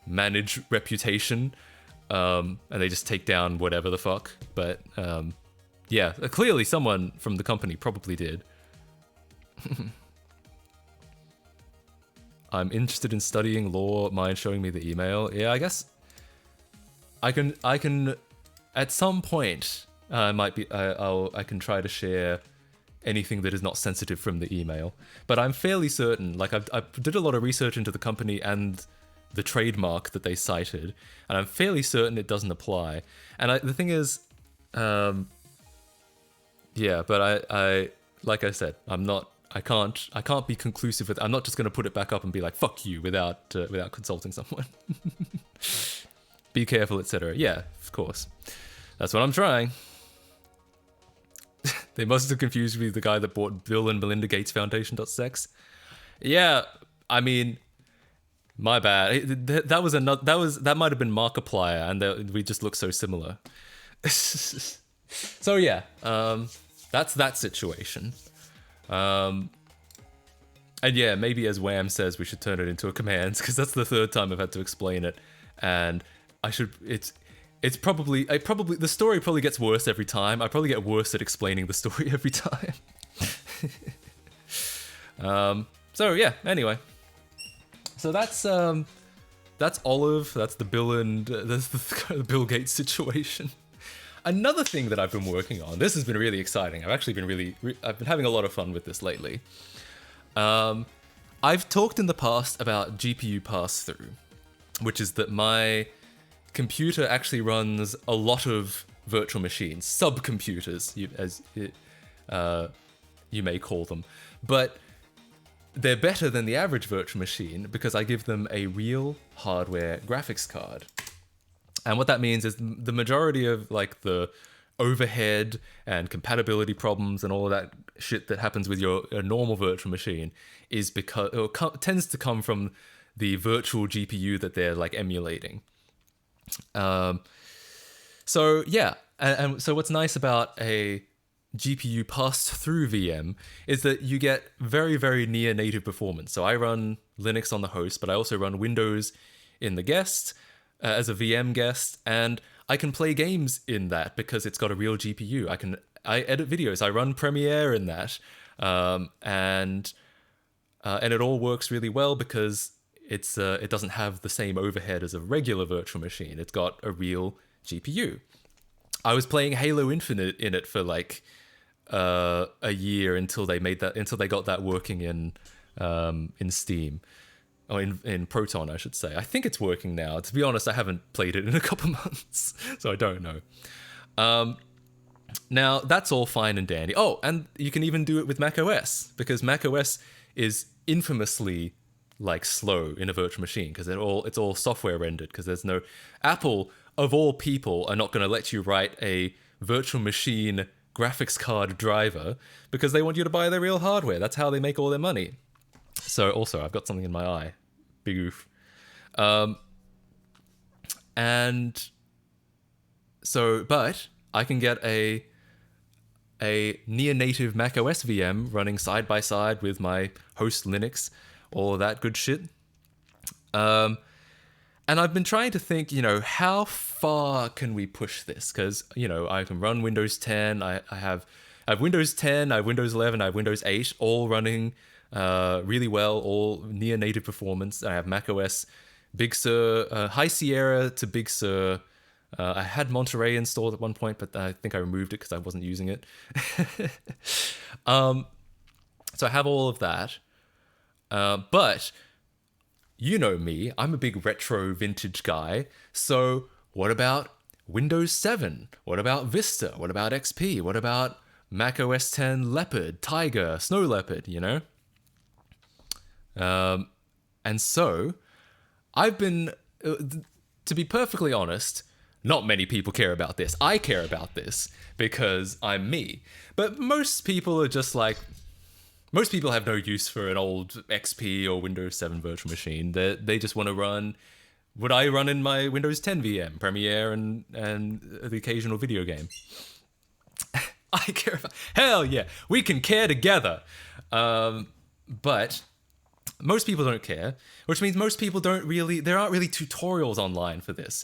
manage reputation, and they just take down whatever the fuck. But yeah, clearly someone from the company probably did. I'm interested in studying law. Mind showing me the email? Yeah, I guess I can at some point I can try to share anything that is not sensitive from the email. But I'm fairly certain, like I did a lot of research into the company and the trademark that they cited, and I'm fairly certain it doesn't apply. And the thing is, yeah, but I like I said, I can't be conclusive with. I'm not just going to put it back up and be like, "Fuck you," without consulting someone. Be careful, etc. Yeah, of course. That's what I'm trying. They must have confused me with the guy that bought Bill and Melinda Gates Foundation.sex. Yeah, I mean, my bad. That might have been Markiplier, and we just look so similar. So yeah, that's that situation. And yeah, maybe as Wham says, we should turn it into a command, because that's the third time I've had to explain it, and it's probably the story probably gets worse every time. I probably get worse at explaining the story every time. So yeah, anyway. So that's Olive, that's the Bill and that's the Bill Gates situation. Another thing that I've been working on, this has been really exciting. I've actually been I've been having a lot of fun with this lately. I've talked in the past about GPU pass-through, which is that my computer actually runs a lot of virtual machines, subcomputers, as you may call them. But they're better than the average virtual machine because I give them a real hardware graphics card. And what that means is the majority of like the overhead and compatibility problems and all of that shit that happens with your normal virtual machine is tends to come from the virtual GPU that they're like emulating. So yeah, and so what's nice about a GPU pass-through VM is that you get very, very near native performance. So I run Linux on the host, but I also run Windows in the guest as a VM guest, and I can play games in that because it's got a real GPU. I edit videos, I run Premiere in that, and it all works really well because it doesn't have the same overhead as a regular virtual machine. It's got a real GPU. I was playing Halo Infinite in it for like a year until they got that working in Steam. Or in Proton, I should say. I think it's working now. To be honest, I haven't played it in a couple months, so I don't know. Now, that's all fine and dandy. Oh, and you can even do it with macOS, because macOS is infamously like slow in a virtual machine because it's all software rendered, because there's no Apple of all people are not going to let you write a virtual machine graphics card driver because they want you to buy their real hardware. That's how they make all their money. So also, I've got something in my eye. Big oof. And so, but I can get a near-native macOS VM running side by side with my host Linux, all of that good shit. And I've been trying to think, how far can we push this? Because, I can run Windows 10. I have Windows 10, I have Windows 11, I have Windows 8, all running really well, all near-native performance. I have macOS Big Sur, High Sierra to Big Sur. I had Monterey installed at one point, but I think I removed it because I wasn't using it. So I have all of that. But you know me, I'm a big retro vintage guy. So what about Windows 7? What about Vista? What about XP? What about Mac OS 10 Leopard, Tiger, Snow Leopard, And so I've been, to be perfectly honest, not many people care about this. I care about this because I'm me. But most people are just like, most people have no use for an old XP or Windows 7 virtual machine. They just want to run what I run in my Windows 10 VM, Premiere, and the occasional video game. I care about, hell yeah, we can care together. But most people don't care, which means most people there aren't really tutorials online for this.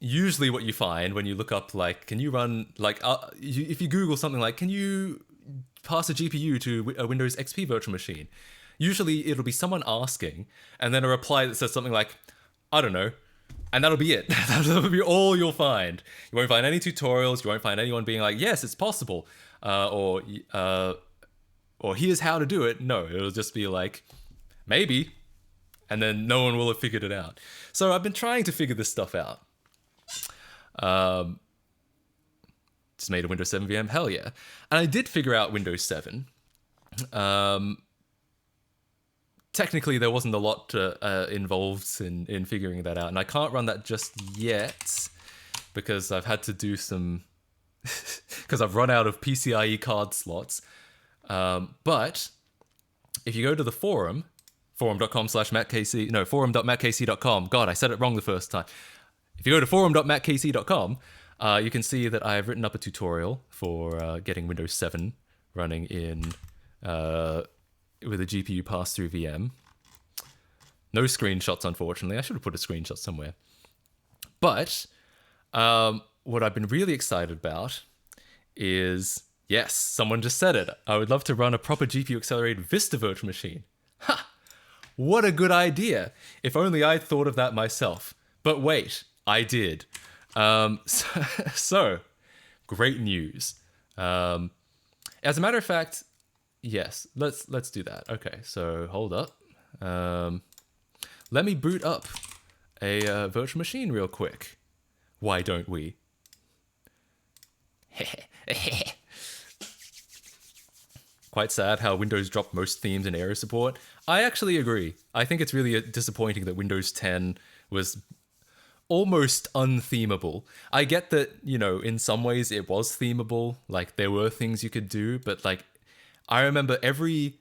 Usually what you find when you look up, like, can you run, like, if you Google something like, can you pass a GPU to a Windows XP virtual machine? Usually it'll be someone asking, and then a reply that says something like, I don't know, and that'll be it. That'll be all you'll find. You won't find any tutorials, you won't find anyone being like, yes, it's possible, or here's how to do it. No, it'll just be like, maybe, and then no one will have figured it out. So I've been trying to figure this stuff out. Just made a Windows 7 VM, hell yeah. And I did figure out Windows 7. Technically, there wasn't a lot involved in figuring that out, and I can't run that just yet because I've had to do some... because I've run out of PCIe card slots. But if you go to the forum, forum.com/MattKC, no, forum.mattkc.com. God, I said it wrong the first time. If you go to forum.mattkc.com, you can see that I've written up a tutorial for getting Windows 7 running in with a GPU pass-through VM. No screenshots, unfortunately. I should have put a screenshot somewhere. But what I've been really excited about is, yes, someone just said it. I would love to run a proper GPU-accelerated Vista virtual machine. Ha! What a good idea. If only I'd thought of that myself. But wait, I did. So great news. As a matter of fact, yes, let's do that. Okay, so hold up. Let me boot up a virtual machine real quick. Why don't we? Quite sad how Windows dropped most themes and error support. I actually agree. I think it's really disappointing that Windows 10 was almost unthemable. I get that, in some ways it was themable, like there were things you could do, but like I remember every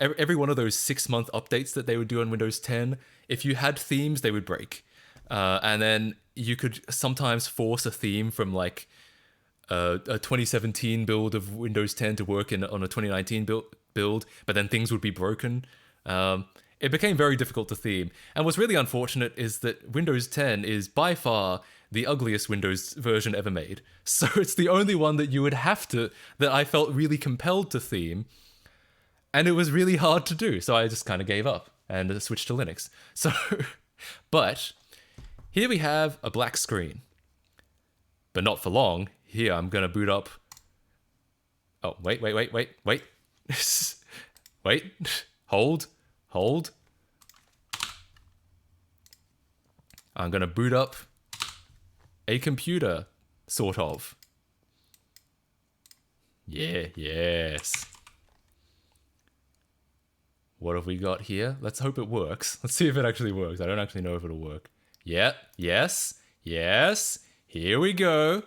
one of those 6-month updates that they would do on Windows 10, if you had themes, they would break. And then you could sometimes force a theme from like a 2017 build of Windows 10 to work on a 2019 build, but then things would be broken. It became very difficult to theme. And what's really unfortunate is that Windows 10 is by far the ugliest Windows version ever made. So it's the only one that you would have to, that I felt really compelled to theme. And it was really hard to do. So I just kind of gave up and switched to Linux. So, but here we have a black screen. But not for long. Here, I'm going to boot up. Oh, wait. Wait. Hold. I'm going to boot up a computer, sort of. Yeah, yes. What have we got here? Let's hope it works. Let's see if it actually works. I don't actually know if it'll work. Yep, yes, yes. Here we go.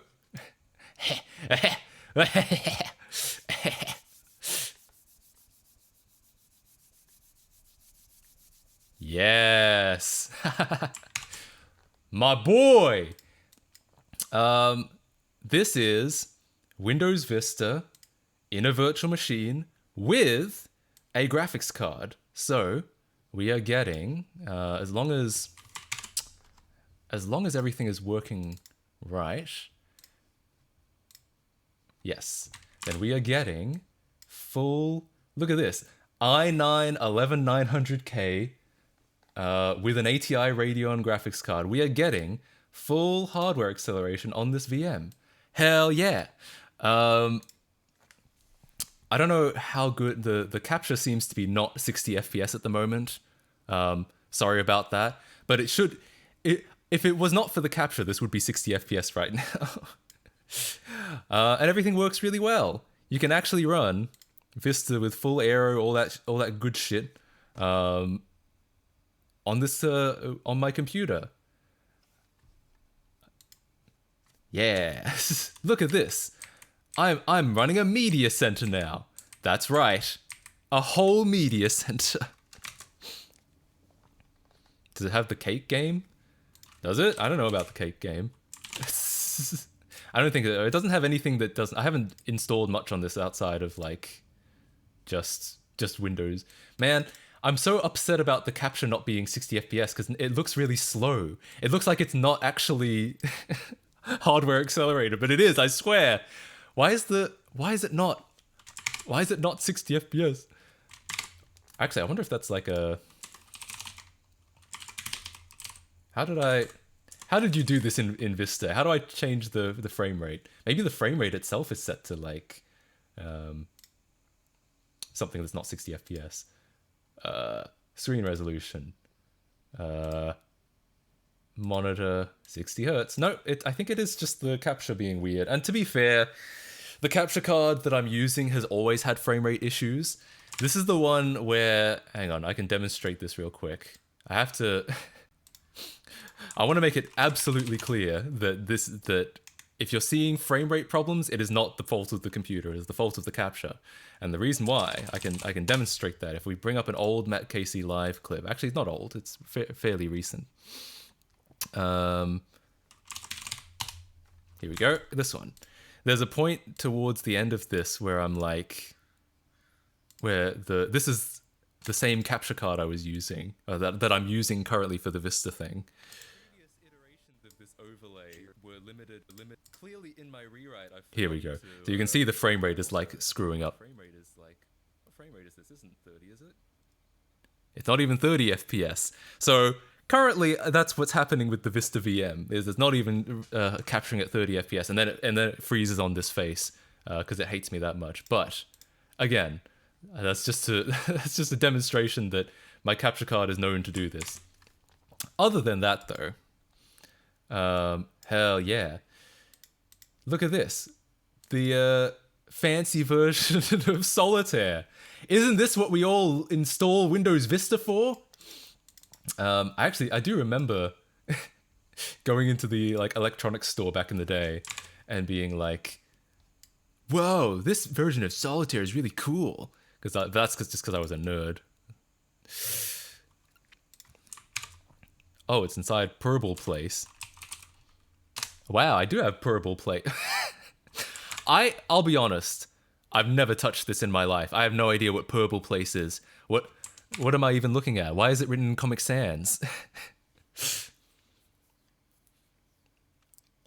Yes. My boy. This is Windows Vista in a virtual machine with a graphics card. So we are getting, as long as everything is working right, yes, then we are getting full, look at this, i9 11900K with an ATI Radeon graphics card. We are getting full hardware acceleration on this VM. Hell yeah. I don't know how good the capture seems to be, not 60 FPS at the moment. Sorry about that, but it should, if it was not for the capture, this would be 60 FPS right now. And everything works really well. You can actually run Vista with full aero, all that good shit, on this on my computer. Yeah, look at this. I'm running a media center now. That's right, a whole media center. Does it have the cake game? Does it? I don't know about the cake game. I don't think it doesn't have anything that doesn't. I haven't installed much on this outside of like just Windows. Man, I'm so upset about the capture not being 60 FPS because it looks really slow. It looks like it's not actually hardware accelerated, but it is, I swear. Why is it not 60 FPS? Actually, I wonder if that's like a... How did you do this in Vista? How do I change the frame rate? Maybe the frame rate itself is set to like something that's not 60 FPS. Screen resolution. Monitor 60 hertz. No, I think it is just the capture being weird. And to be fair, the capture card that I'm using has always had frame rate issues. This is the one where, hang on, I can demonstrate this real quick. I have to, I want to make it absolutely clear that if you're seeing frame rate problems, it is not the fault of the computer, it is the fault of the capture. And the reason why, I can demonstrate that if we bring up an old Matt Casey live clip. Actually, it's not old, it's fairly recent. Here we go, this one. There's a point towards the end of this where I'm like, this is the same capture card I was using, that I'm using currently for the Vista thing. Previous iterations of this overlay were limited clearly in my rewrite. Here we go. So you can see the frame rate is like screwing up. Frame rate is like, what frame rate is this? Isn't 30, is it? It's not even 30 FPS. So currently, that's what's happening with the Vista VM. Is it's not even capturing at 30 FPS, and then it freezes on this face because it hates me that much. But again, that's just a demonstration that my capture card is known to do this. Other than that, though, hell yeah! Look at this, the fancy version of Solitaire. Isn't this what we all install Windows Vista for? I do remember going into the like electronics store back in the day and being like, whoa, this version of Solitaire is really cool. Because that's just because I was a nerd. Oh, it's inside Purple Place. Wow, I do have Purple Place. I'll be honest, I've never touched this in my life. I have no idea what Purple Place is. What am I even looking at? Why is it written in Comic Sans?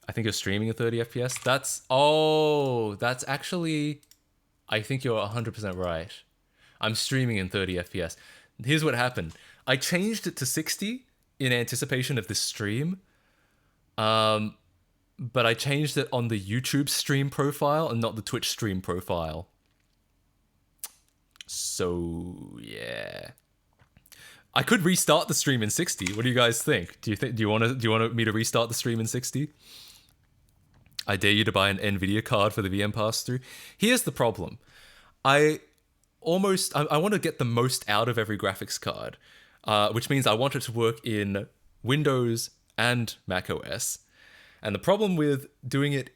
I think you're streaming at 30 FPS. That's actually, I think you're 100% right. I'm streaming in 30 FPS. Here's what happened. I changed it to 60 in anticipation of this stream. But I changed it on the YouTube stream profile and not the Twitch stream profile. So yeah, I could restart the stream in 60. What do you guys think? Do you want me to restart the stream in 60? I dare you to buy an NVIDIA card for the VM pass-through. Here's the problem. I want to get the most out of every graphics card, which means I want it to work in Windows and Mac OS. And the problem with doing it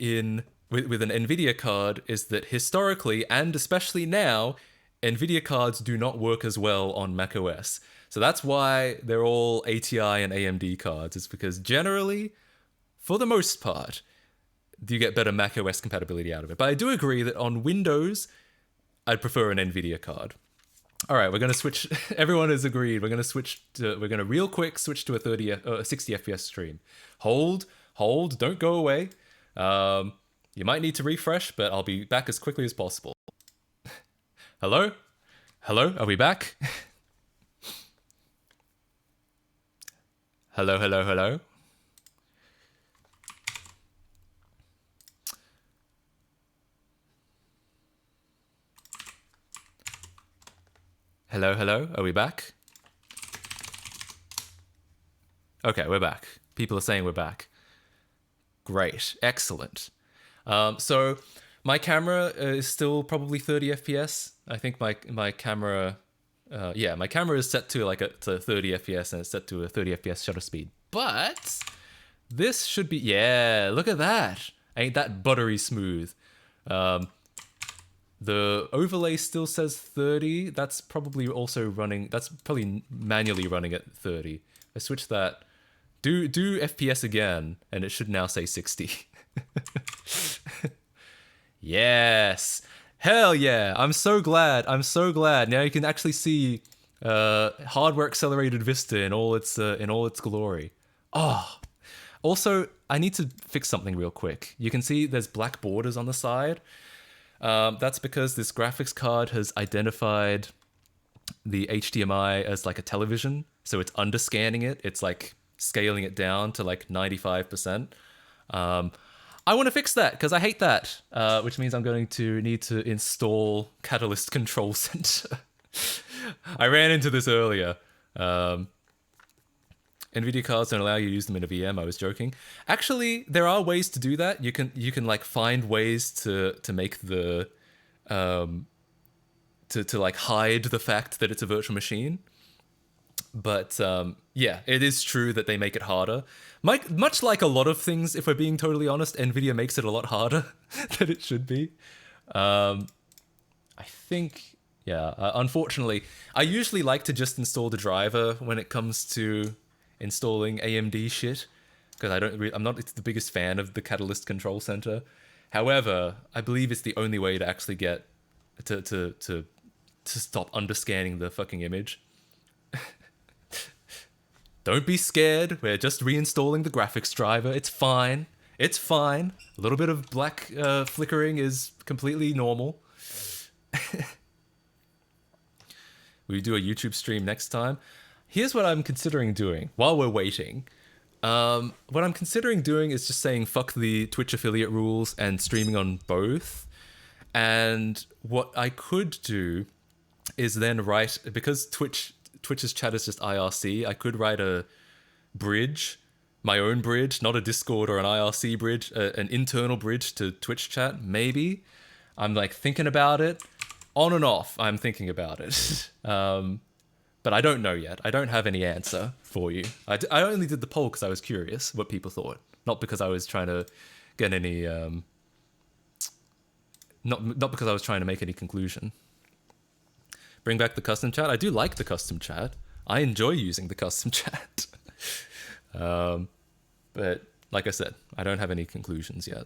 with an NVIDIA card is that historically, and especially now, NVIDIA cards do not work as well on Mac OS. So that's why they're all ATI and AMD cards. It's because generally, for the most part, you get better Mac OS compatibility out of it. But I do agree that on Windows, I'd prefer an NVIDIA card. All right, we're going to switch. Everyone has agreed. We're going to real quick switch to a 60 FPS stream. Hold, don't go away. You might need to refresh, but I'll be back as quickly as possible. Hello? Are we back? Hello? Hello? Are we back? Okay, we're back. People are saying we're back. Great. Excellent. So my camera is still probably 30 FPS. I think my camera, my camera is set to to 30 FPS and it's set to a 30 FPS shutter speed. But this should be, look at that. Ain't that buttery smooth? The overlay still says 30. That's probably manually running at 30. I switch that. Do FPS again, and it should now say 60. Yes. Hell yeah. I'm so glad. Now you can actually see hardware accelerated Vista in all its glory. Oh. Also, I need to fix something real quick. You can see there's black borders on the side. That's because this graphics card has identified the HDMI as like a television, so it's underscanning it. It's like scaling it down to like 95%. I want to fix that because I hate that, which means I'm going to need to install Catalyst Control Center. I ran into this earlier. NVIDIA cards don't allow you to use them in a VM. I was joking. Actually, there are ways to do that. You can like find ways to make the to like hide the fact that it's a virtual machine. But it is true that they make it harder. Much like a lot of things, if we're being totally honest, NVIDIA makes it a lot harder than it should be. I think, unfortunately, I usually like to just install the driver when it comes to installing AMD shit, because I'm not the biggest fan of the Catalyst Control Center. However, I believe it's the only way to actually get to stop underscanning the fucking image. Don't be scared. We're just reinstalling the graphics driver. It's fine. A little bit of black flickering is completely normal. We do a YouTube stream next time. Here's what I'm considering doing while we're waiting. What I'm considering doing is just saying fuck the Twitch affiliate rules and streaming on both. And what I could do is then write, because Twitch's chat is just IRC, I could write a bridge, my own bridge, not a Discord or an IRC bridge, an internal bridge to Twitch chat, maybe. I'm like thinking about it. On and off, I'm thinking about it. But I don't know yet. I don't have any answer for you. I only did the poll because I was curious what people thought, not because I was trying to get any, not because I was trying to make any conclusion. Bring back the custom chat. I do like the custom chat. I enjoy using the custom chat. But like I said, I don't have any conclusions yet.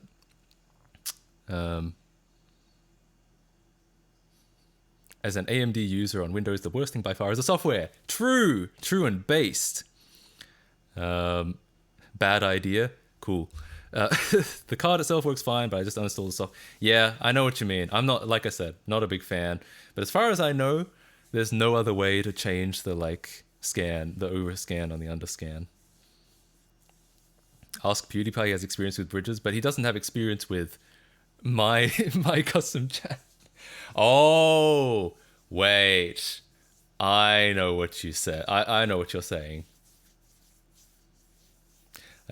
As an AMD user on Windows, the worst thing by far is the software. True and based. Bad idea. Cool. The card itself works fine, but I just uninstalled the software. Yeah, I know what you mean. I'm not, like I said, not a big fan. But as far as I know, there's no other way to change the scan, the overscan on the underscan. Ask PewDiePie, he has experience with bridges, but he doesn't have experience with my custom chat. Oh, wait. I know what you said. I know what you're saying.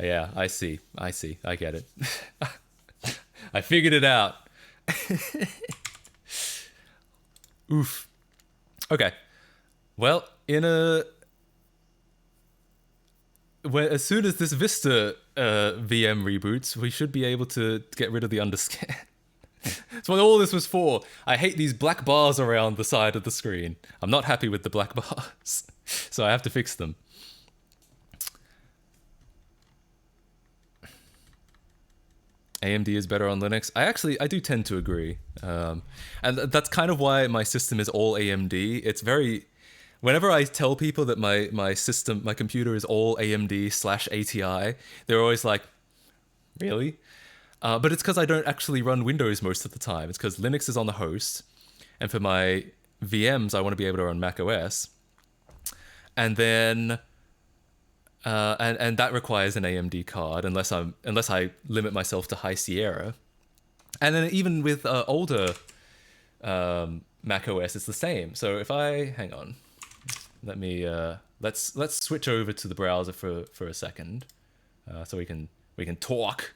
Yeah, I see. I get it. I figured it out. Oof. Okay. Well, as soon as this Vista VM reboots, we should be able to get rid of the underscan. That's what all this was for. I hate these black bars around the side of the screen. I'm not happy with the black bars, so I have to fix them. AMD is better on Linux. I do tend to agree. And that's kind of why my system is all AMD. It's very... Whenever I tell people that my computer is all AMD/ATI, they're always like, really? But it's because I don't actually run Windows most of the time. It's because Linux is on the host. And for my VMs, I want to be able to run Mac OS. And then... and that requires an AMD card unless I limit myself to High Sierra. And then even with older Mac OS, it's the same. So if hang on, let me let's switch over to the browser for a second, so we can talk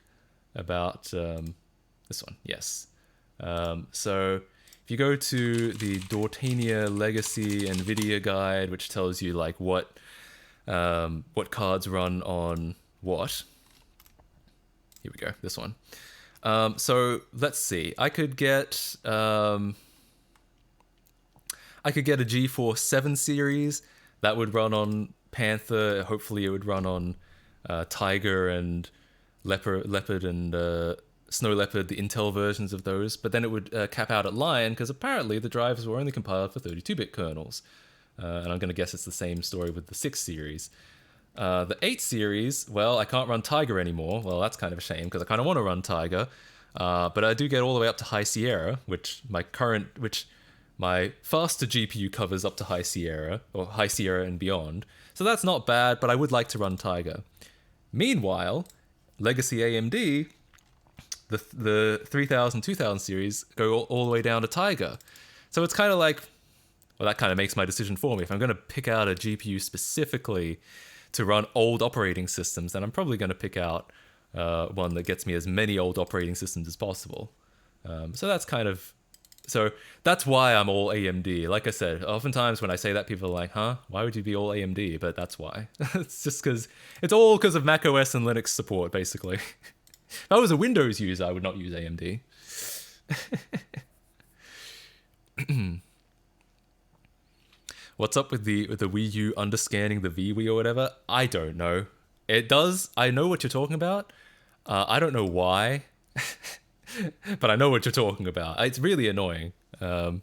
about this one. Yes. So if you go to the Dortania Legacy NVIDIA guide, which tells you like what cards run on what. Here we go, this one. So let's see. I could get a GeForce 7 series that would run on Panther. Hopefully, it would run on Tiger and Leopard and Snow Leopard, the Intel versions of those. But then it would cap out at Lion because apparently the drivers were only compiled for 32-bit kernels. And I'm going to guess it's the same story with the 6 series. The 8 series, well, I can't run Tiger anymore. Well, that's kind of a shame because I kind of want to run Tiger. But I do get all the way up to High Sierra, which my faster GPU covers up to High Sierra, or High Sierra and beyond. So that's not bad, but I would like to run Tiger. Meanwhile, Legacy AMD, the 3000, 2000 series go all the way down to Tiger. So it's kind of like... Well, that kind of makes my decision for me. If I'm going to pick out a GPU specifically to run old operating systems, then I'm probably going to pick out one that gets me as many old operating systems as possible. So that's why I'm all AMD. Like I said, oftentimes when I say that, people are like, huh? Why would you be all AMD? But that's why. It's just because it's all because of Mac OS and Linux support, basically. If I was a Windows user, I would not use AMD. What's up with the Wii U underscanning the VWii or whatever? I don't know. It does. I know what you're talking about. I don't know why, but I know what you're talking about. It's really annoying. What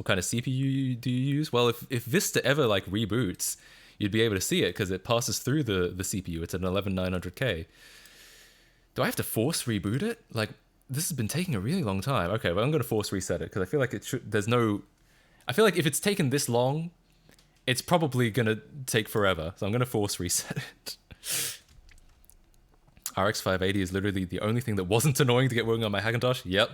kind of CPU do you use? Well, if Vista ever like reboots, you'd be able to see it because it passes through the CPU. It's an 11900K. Do I have to force reboot it? Like, this has been taking a really long time. Okay, well, I'm going to force reset it because I feel like I feel like if it's taken this long, it's probably going to take forever. So I'm going to force reset it. RX 580 is literally the only thing that wasn't annoying to get working on my Hackintosh. Yep.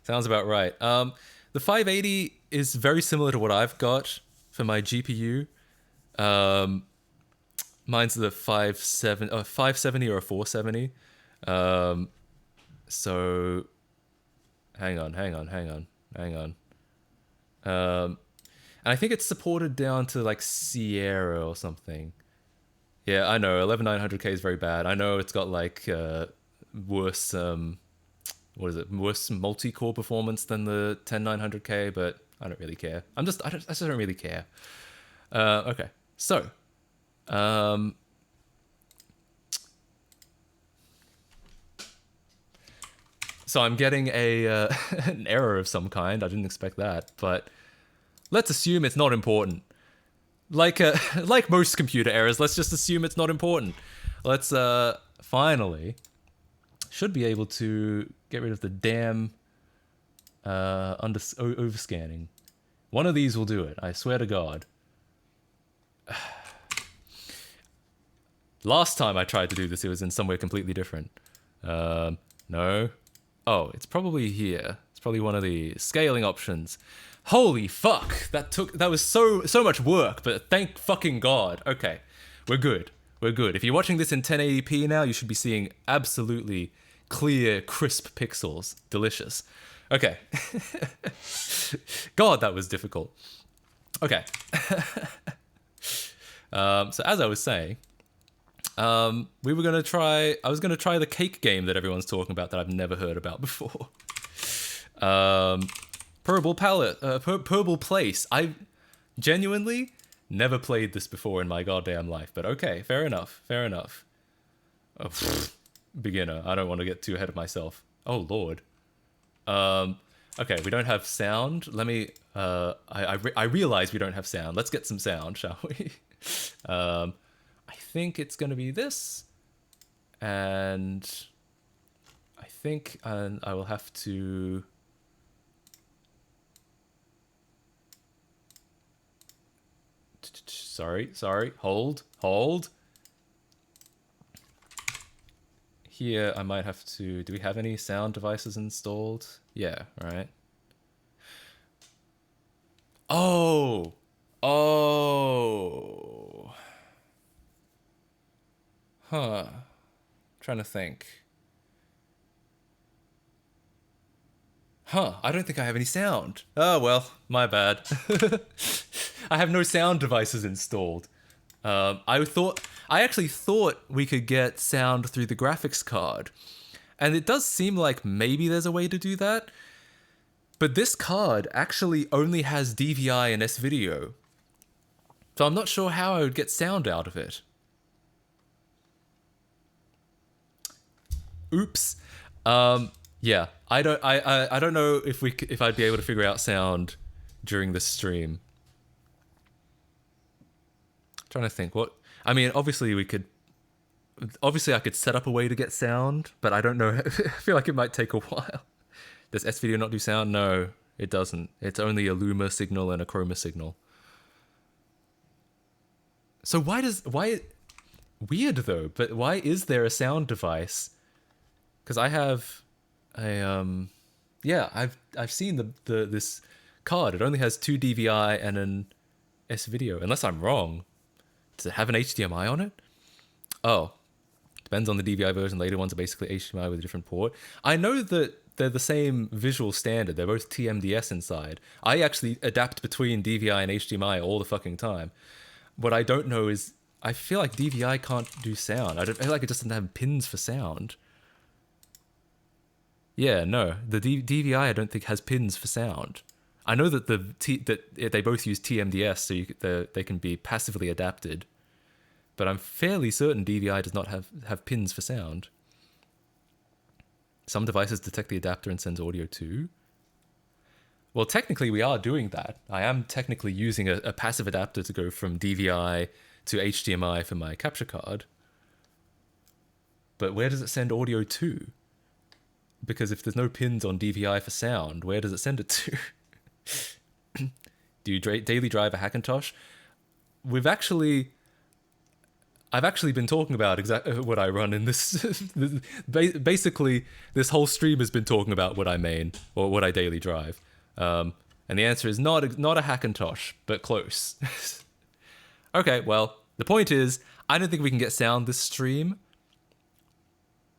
Sounds about right. The 580 is very similar to what I've got for my GPU. Mine's the 570 or a 470. So hang on. And I think it's supported down to like Sierra or something. Yeah, I know 11900K is very bad. I know it's got like worse worse multi-core performance than the 10900K, but I don't really care. I just don't really care. Okay, so so I'm getting an error of some kind. I didn't expect that, but let's assume it's not important. Like most computer errors, let's just assume it's not important. Let's finally should be able to get rid of the damn overscanning. One of these will do it. I swear to God. Last time I tried to do this, it was in somewhere completely different. No. Oh, it's probably here. It's probably one of the scaling options. Holy fuck! That was so much work, but thank fucking God. Okay, we're good. If you're watching this in 1080p now, you should be seeing absolutely clear, crisp pixels. Delicious. Okay. God, that was difficult. Okay. So as I was saying, I was gonna try the cake game that everyone's talking about that I've never heard about before. Purple Place. I genuinely never played this before in my goddamn life, but okay, fair enough. Oh, beginner. I don't want to get too ahead of myself. Oh lord. Okay, we don't have sound. Let me. I realize we don't have sound. Let's get some sound, shall we? I think it's gonna be this, and I think I will have to. Sorry. Hold. Here, I might have to... Do we have any sound devices installed? Yeah, right. Oh! Huh. Trying to think. I don't think I have any sound. Oh, well, my bad. I have no sound devices installed. I actually thought we could get sound through the graphics card. And it does seem like maybe there's a way to do that. But this card actually only has DVI and S-Video. So I'm not sure how I would get sound out of it. Oops. Yeah, I don't know if I'd be able to figure out sound during this stream. Trying to think what I mean. Obviously I could set up a way to get sound, but I don't know. I feel like it might take a while. Does S-Video not do sound? No, it doesn't. It's only a Luma signal and a Chroma signal. So why weird though, but why is there a sound device? Because I have I've seen this card. It only has 2 DVI and an S-Video, unless I'm wrong. Does it have an HDMI on it? Oh, depends on the DVI version. Later ones are basically HDMI with a different port. I know that they're the same visual standard. They're both TMDS inside. I actually adapt between DVI and HDMI all the fucking time. What I don't know is, I feel like DVI can't do sound. I feel like it just doesn't have pins for sound. Yeah, no. The DVI I don't think has pins for sound. I know that they both use TMDS, so they can be passively adapted. But I'm fairly certain DVI does not have pins for sound. Some devices detect the adapter and sends audio too. Well, technically we are doing that. I am technically using a passive adapter to go from DVI to HDMI for my capture card. But where does it send audio to? Because if there's no pins on DVI for sound, where does it send it to? Do you daily drive a Hackintosh? I've actually been talking about exactly what I run in this. Basically, this whole stream has been talking about what I main or what I daily drive. And the answer is not a Hackintosh, but close. Okay, well, the point is, I don't think we can get sound this stream,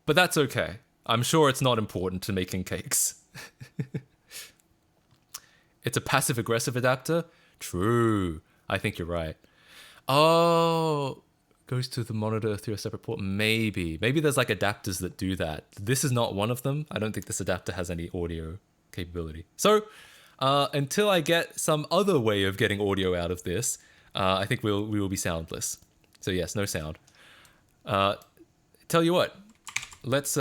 but that's okay. I'm sure it's not important to making cakes. It's a passive-aggressive adapter? True. I think you're right. Oh, goes to the monitor through a separate port? Maybe. Maybe there's like adapters that do that. This is not one of them. I don't think this adapter has any audio capability. So, until I get some other way of getting audio out of this, I think we will be soundless. So yes, no sound. Tell you what, let's...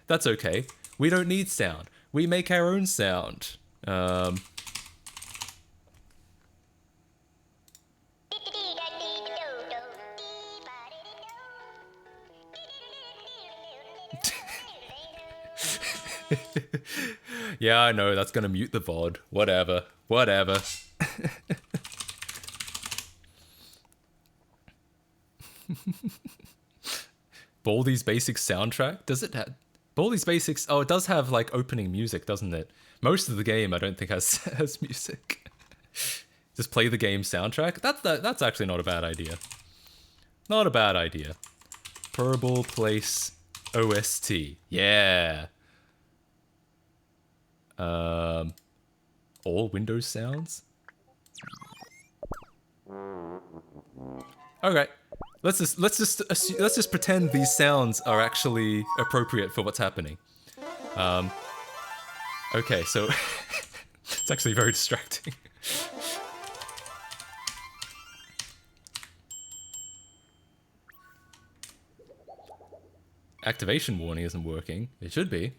That's okay. We don't need sound. We make our own sound. Yeah, I know, that's gonna mute the VOD. Whatever. Baldi's Basics soundtrack? Does it have... Baldi's Basics... Oh, it does have, like, opening music, doesn't it? Most of the game, I don't think, has music. Just play the game soundtrack? That's actually not a bad idea. Not a bad idea. Purple Place OST. Yeah. All Windows sounds. Okay. Let's just pretend these sounds are actually appropriate for what's happening. Okay, so it's actually very distracting. Activation warning isn't working. It should be.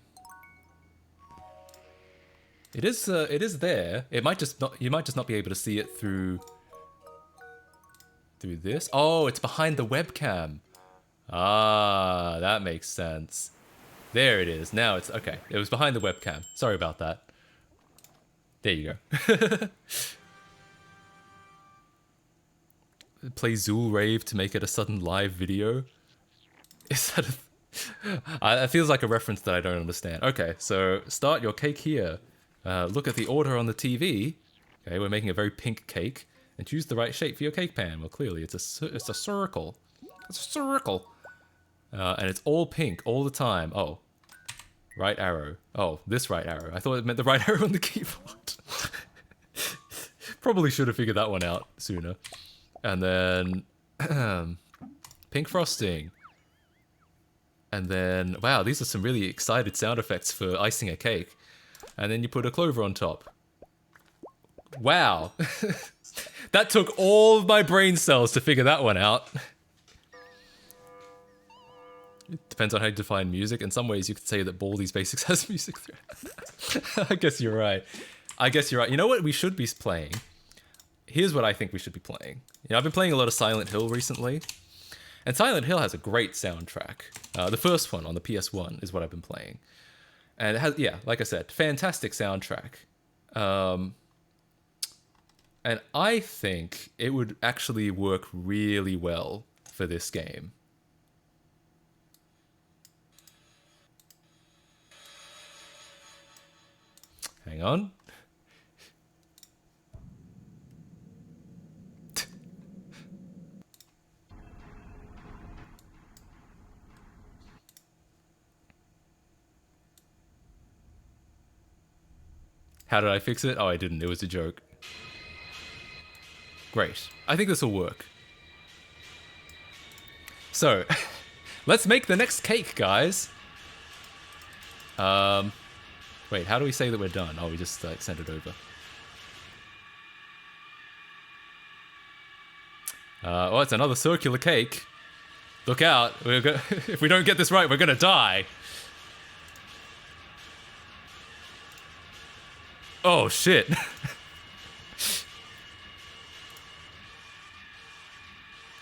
It is there. It might just not. You might just not be able to see it through this. Oh, it's behind the webcam. Ah, that makes sense. There it is. Now it's okay. It was behind the webcam. Sorry about that. There you go. Play Zool Rave to make it a sudden live video. Is that it feels like a reference that I don't understand. Okay, so start your cake here. Look at the order on the TV. Okay, we're making a very pink cake. And choose the right shape for your cake pan. Well, clearly it's a circle. It's a circle. And it's all pink all the time. Oh. Right arrow. Oh, this right arrow. I thought it meant the right arrow on the keyboard. Probably should have figured that one out sooner. And then pink frosting. And then, wow, these are some really excited sound effects for icing a cake. And then you put a clover on top. Wow. That took all of my brain cells to figure that one out. It depends on how you define music. In some ways, you could say that Baldi's Basics has music through. I guess you're right. You know what we should be playing? Here's what I think we should be playing. You know, I've been playing a lot of Silent Hill recently. And Silent Hill has a great soundtrack. The first one on the PS1 is what I've been playing. And it has, yeah, like I said, fantastic soundtrack. And I think it would actually work really well for this game. Hang on. How did I fix it? Oh, I didn't. It was a joke. Great. I think this will work. So, let's make the next cake, guys. Wait, how do we say that we're done? Oh, we just like send it over. Oh, it's another circular cake. Look out. If we don't get this right, we're gonna die. Oh, shit.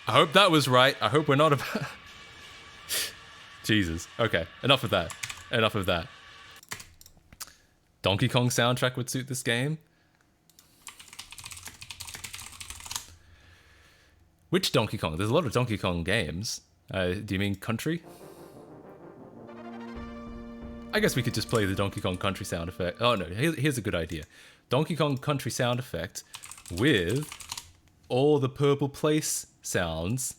I hope that was right. I hope we're not about... Jesus. Okay, enough of that. Enough of that. Donkey Kong soundtrack would suit this game. Which Donkey Kong? There's a lot of Donkey Kong games. Do you mean country? I guess we could just play the Donkey Kong Country sound effect. Oh no, here's a good idea. Donkey Kong Country sound effect with all the Purple Place sounds.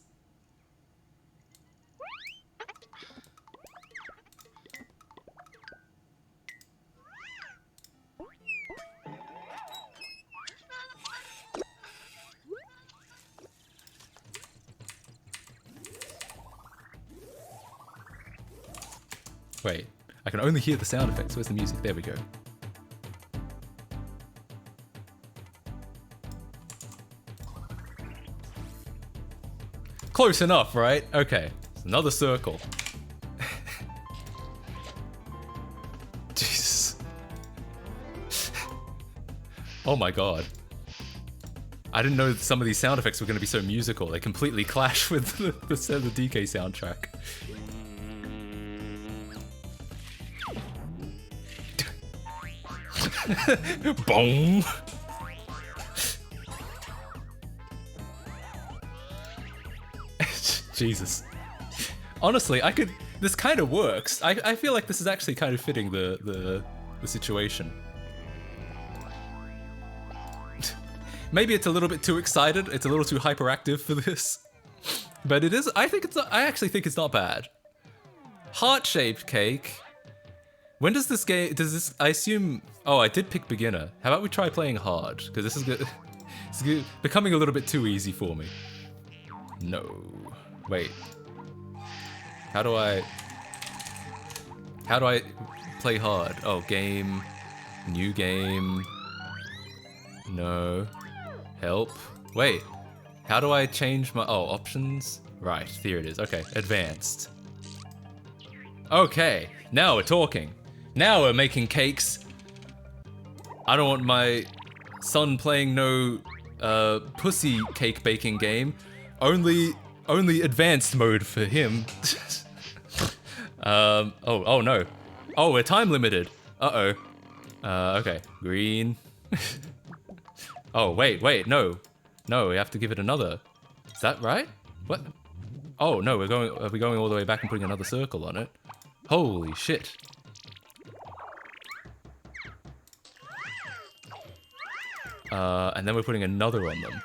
Wait, I can only hear the sound effects. Where's the music? There we go. Close enough, right? Okay, it's another circle. Jesus. Oh my god. I didn't know that some of these sound effects were going to be so musical. They completely clash with the DK soundtrack. Boom. Jesus. Honestly, this kind of works. I feel like this is actually kind of fitting the situation. Maybe it's a little bit too excited. It's a little too hyperactive for this. But it is, I actually think it's not bad. Heart-shaped cake. When does this game, I assume, oh, I did pick beginner. How about we try playing hard? Because this is good. It's becoming a little bit too easy for me. No. Wait. How do I play hard? Oh, game. New game. No. Help. Wait. How do I change my... Oh, options? Right, here it is. Okay, advanced. Okay, now we're talking. Now we're making cakes. I don't want my son playing no pussy cake baking game. Only advanced mode for him. Oh no. Oh, we're time limited. Uh-oh. Okay, green. Oh, wait, no. No, we have to give it another. Is that right? What? Oh, no, are we going all the way back and putting another circle on it? Holy shit. And then we're putting another on them.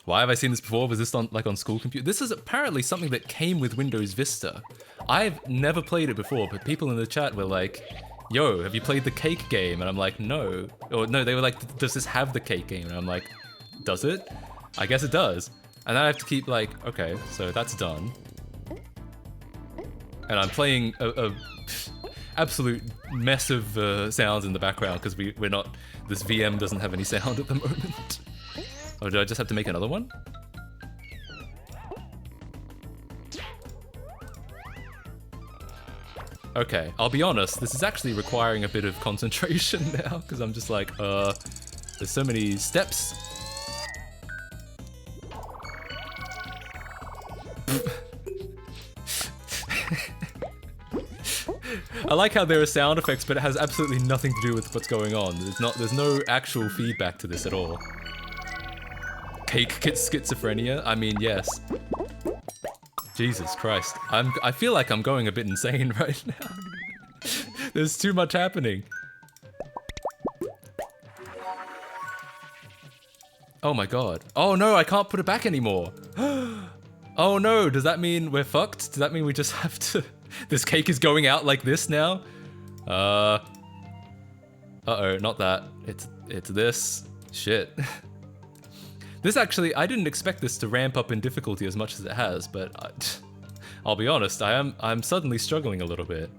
Why have I seen this before? Was this on school computer? This is apparently something that came with Windows Vista. I've never played it before, but people in the chat were like, yo, have you played the cake game? And I'm like, no. Or no, they were like, does this have the cake game? And I'm like, does it? I guess it does. And then I have to keep like, okay, so that's done. And I'm playing a absolute mess of sounds in the background because we're not, this VM doesn't have any sound at the moment. Oh, do I just have to make another one? Okay, I'll be honest, this is actually requiring a bit of concentration now because I'm just like, there's so many steps. I like how there are sound effects, but it has absolutely nothing to do with what's going on. There's no actual feedback to this at all. Cake schizophrenia? I mean, yes. Jesus Christ. I feel like I'm going a bit insane right now. There's too much happening. Oh my god. Oh no, I can't put it back anymore. Oh no, does that mean we're fucked? Does that mean we just have to... This cake is going out like this now? Uh-oh, not that. It's this. Shit. This actually, I didn't expect this to ramp up in difficulty as much as it has, but I'll be honest, I'm suddenly struggling a little bit.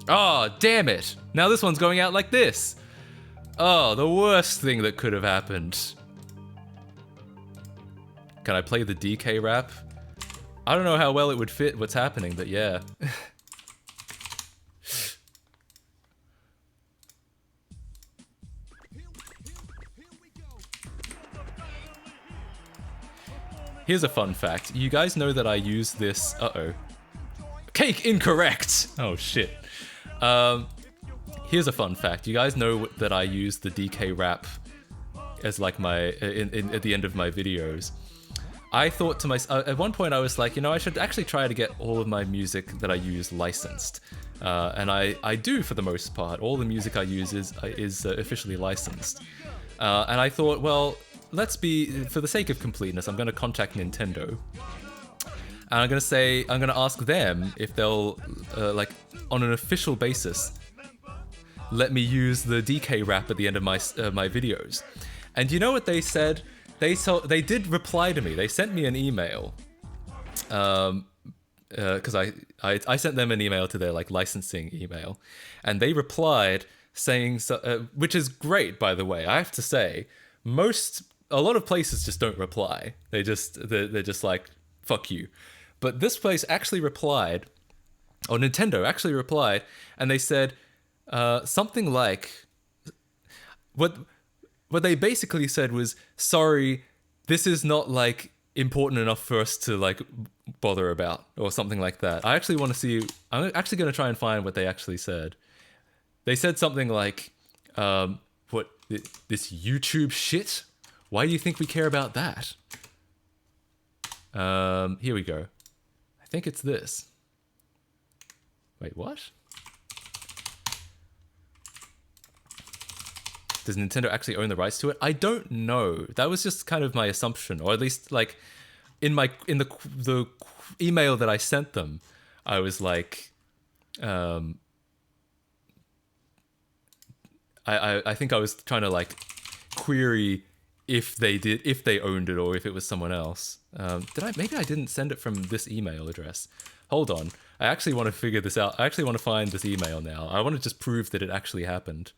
Oh, damn it! Now this one's going out like this! Oh, the worst thing that could have happened. Can I play the DK rap? I don't know how well it would fit what's happening, but yeah. Here's a fun fact. You guys know that I use this... Uh-oh. Cake incorrect! Oh, shit. Here's a fun fact. You guys know that I use the DK rap as like my... at the end of my videos. I thought to myself... at one point I was like, you know, I should actually try to get all of my music that I use licensed. And I do for the most part. All the music I use is officially licensed. And I thought, well... Let's be, for the sake of completeness, I'm going to contact Nintendo. And I'm going to ask them if they'll, like, on an official basis, let me use the DK rap at the end of my videos. And you know what they said? They did reply to me. They sent me an email. Because I sent them an email to their, like, licensing email. And they replied saying, which is great, by the way, I have to say, a lot of places just don't reply. They're just like, fuck you. But this place actually replied, or Nintendo actually replied, and they said something like, what they basically said was, sorry, this is not like important enough for us to like bother about, or something like that. I actually want to see, I'm actually going to try and find what they actually said. They said something like, what, this YouTube shit? Why do you think we care about that? Here we go. I think it's this. Wait, what? Does Nintendo actually own the rights to it? I don't know. That was just kind of my assumption, or at least, like, in the email that I sent them, I was like, I think I was trying to like query if they owned it or if it was someone else. Maybe I didn't send it from this email address. Hold on. I actually want to figure this out. I actually want to find this email now. I want to just prove that it actually happened.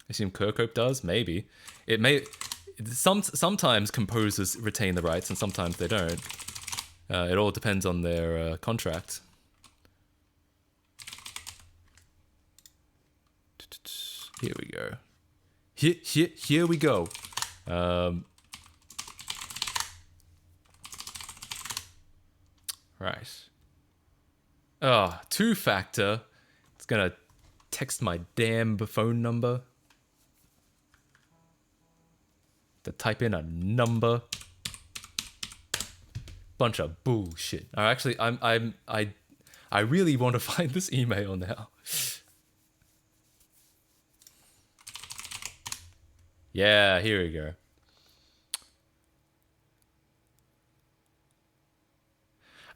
I assume Kirkhope does? Maybe. It may... Sometimes composers retain the rights and sometimes they don't. It all depends on their contract. Here we go. Here we go. Right. Oh, two-factor. It's gonna text my damn phone number. To type in a number. Bunch of bullshit. Actually, I really want to find this email now. Yeah, here we go.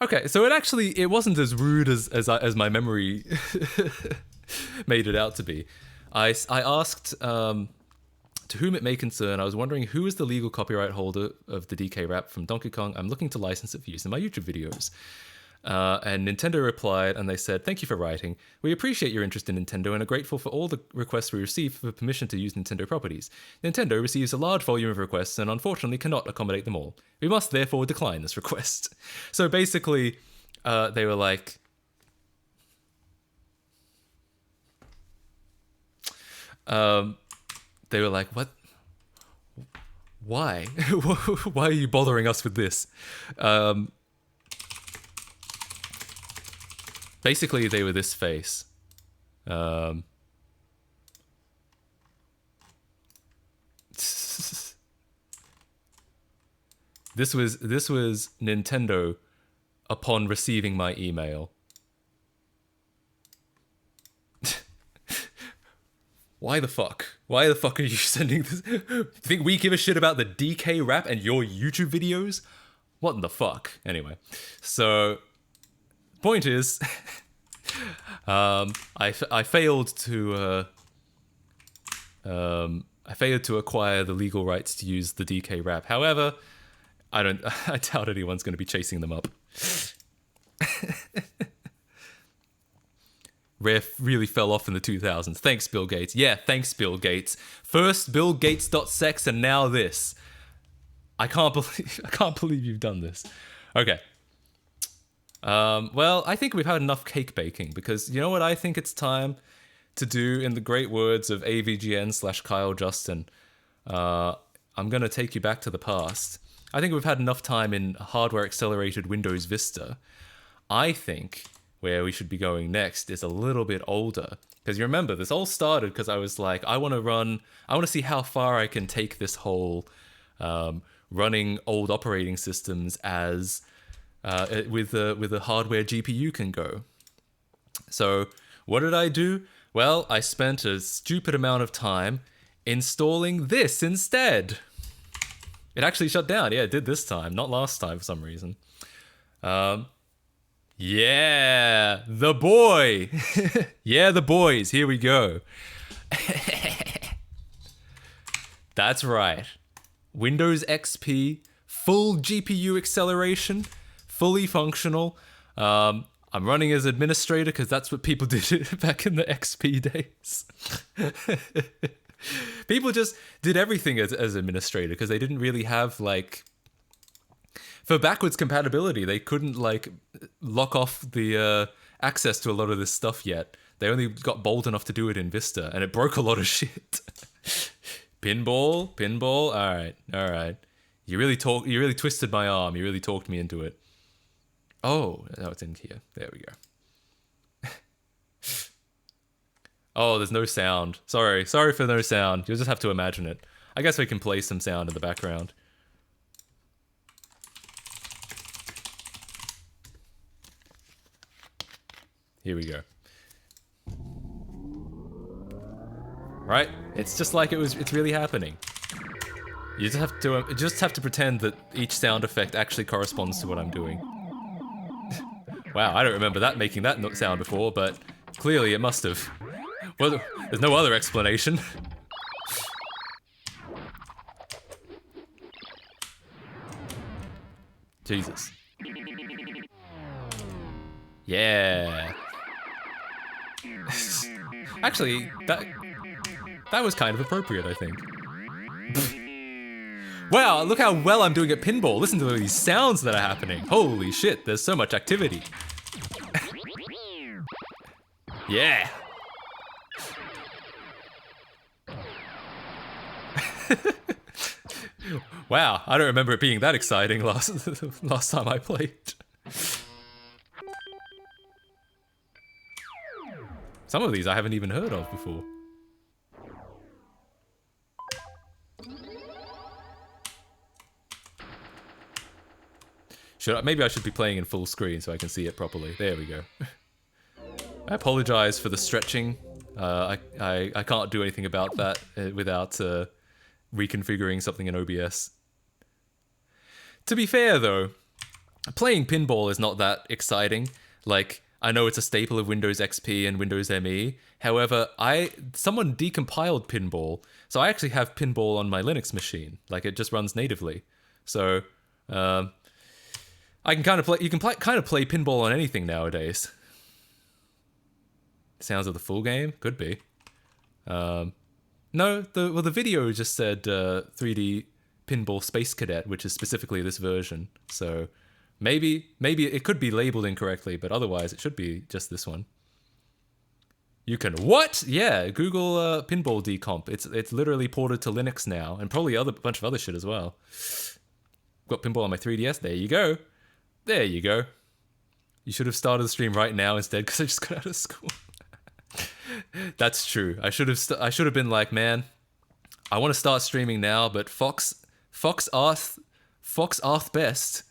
Okay, so it wasn't as rude as my memory made it out to be. I asked to whom it may concern, I was wondering who is the legal copyright holder of the DK rap from Donkey Kong. I'm looking to license it for use in my YouTube videos. And Nintendo replied, and they said, "Thank you for writing. We appreciate your interest in Nintendo and are grateful for all the requests we receive for permission to use Nintendo properties. Nintendo receives a large volume of requests and unfortunately cannot accommodate them all. We must therefore decline this request." So basically, they were like, what? Why? Why are you bothering us with this? Basically, they were this face. This was Nintendo upon receiving my email. Why the fuck? Why the fuck are you sending this? Think we give a shit about the DK rap and your YouTube videos? What in the fuck? Anyway, so point is, I failed to acquire the legal rights to use the DK rap. However, I doubt anyone's going to be chasing them up. Rare really fell off in the 2000s. Thanks, Bill Gates. Yeah, thanks, Bill Gates. First Bill Gates.sex and now this. I can't believe you've done this. Okay. Well, I think we've had enough cake baking because you know what I think it's time to do, in the great words of AVGN/Kyle Justin. I'm going to take you back to the past. I think we've had enough time in hardware accelerated Windows Vista. I think where we should be going next is a little bit older. Because you remember, this all started because I was like, I want to see how far I can take this whole running old operating systems as with a hardware GPU can go. So what did I do? Well, I spent a stupid amount of time installing this instead. It actually shut down. Yeah, it did this time, not last time for some reason. Yeah, the boy. Yeah, the boys. Here we go. That's right. Windows XP, full GPU acceleration, fully functional. I'm running as administrator because that's what people did back in the XP days. People just did everything as administrator because they didn't really have like... For backwards compatibility, they couldn't like lock off the access to a lot of this stuff yet. They only got bold enough to do it in Vista, and it broke a lot of shit. Pinball. All right. You really twisted my arm. You really talked me into it. Oh, no, it's in here. There we go. Oh, there's no sound. Sorry for no sound. You'll just have to imagine it. I guess we can play some sound in the background. Here we go. Right? It's just like it's really happening. You just have to pretend that each sound effect actually corresponds to what I'm doing. Wow, I don't remember making that sound before, but clearly it must have. Well, there's no other explanation. Jesus. Yeah. Actually, that was kind of appropriate, I think. Wow, look how well I'm doing at pinball. Listen to these sounds that are happening. Holy shit, there's so much activity. Yeah. Wow, I don't remember it being that exciting last time I played. Some of these I haven't even heard of before. Maybe I should be playing in full screen so I can see it properly. There we go. I apologize for the stretching. I can't do anything about that without reconfiguring something in OBS. To be fair though, playing pinball is not that exciting. Like, I know it's a staple of Windows XP and Windows ME. However, someone decompiled pinball, so I actually have pinball on my Linux machine. Like, it just runs natively. So, I can kind of play. You can kind of play pinball on anything nowadays. Sounds of the full game could be. No, the video just said 3D Pinball Space Cadet, which is specifically this version. So maybe it could be labeled incorrectly, but otherwise it should be just this one. You can what? Yeah, Google Pinball Decomp. It's literally ported to Linux now, and probably a bunch of other shit as well. Got pinball on my 3DS. There you go. There you go. You should have started the stream right now instead, because I just got out of school. That's true. I should have been like, man, I want to start streaming now, but Fox Arth Best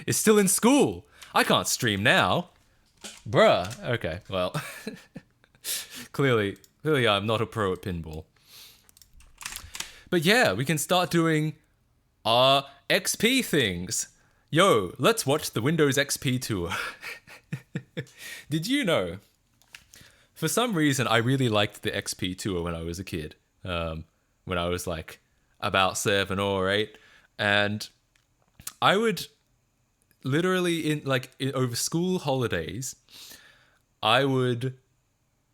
is still in school. I can't stream now. Bruh. Okay, well. clearly I'm not a pro at pinball. But yeah, we can start doing our XP things. Yo, let's watch the Windows XP tour. Did you know? For some reason, I really liked the XP tour when I was a kid. When I was like about 7 or 8. And I would literally, over school holidays, I would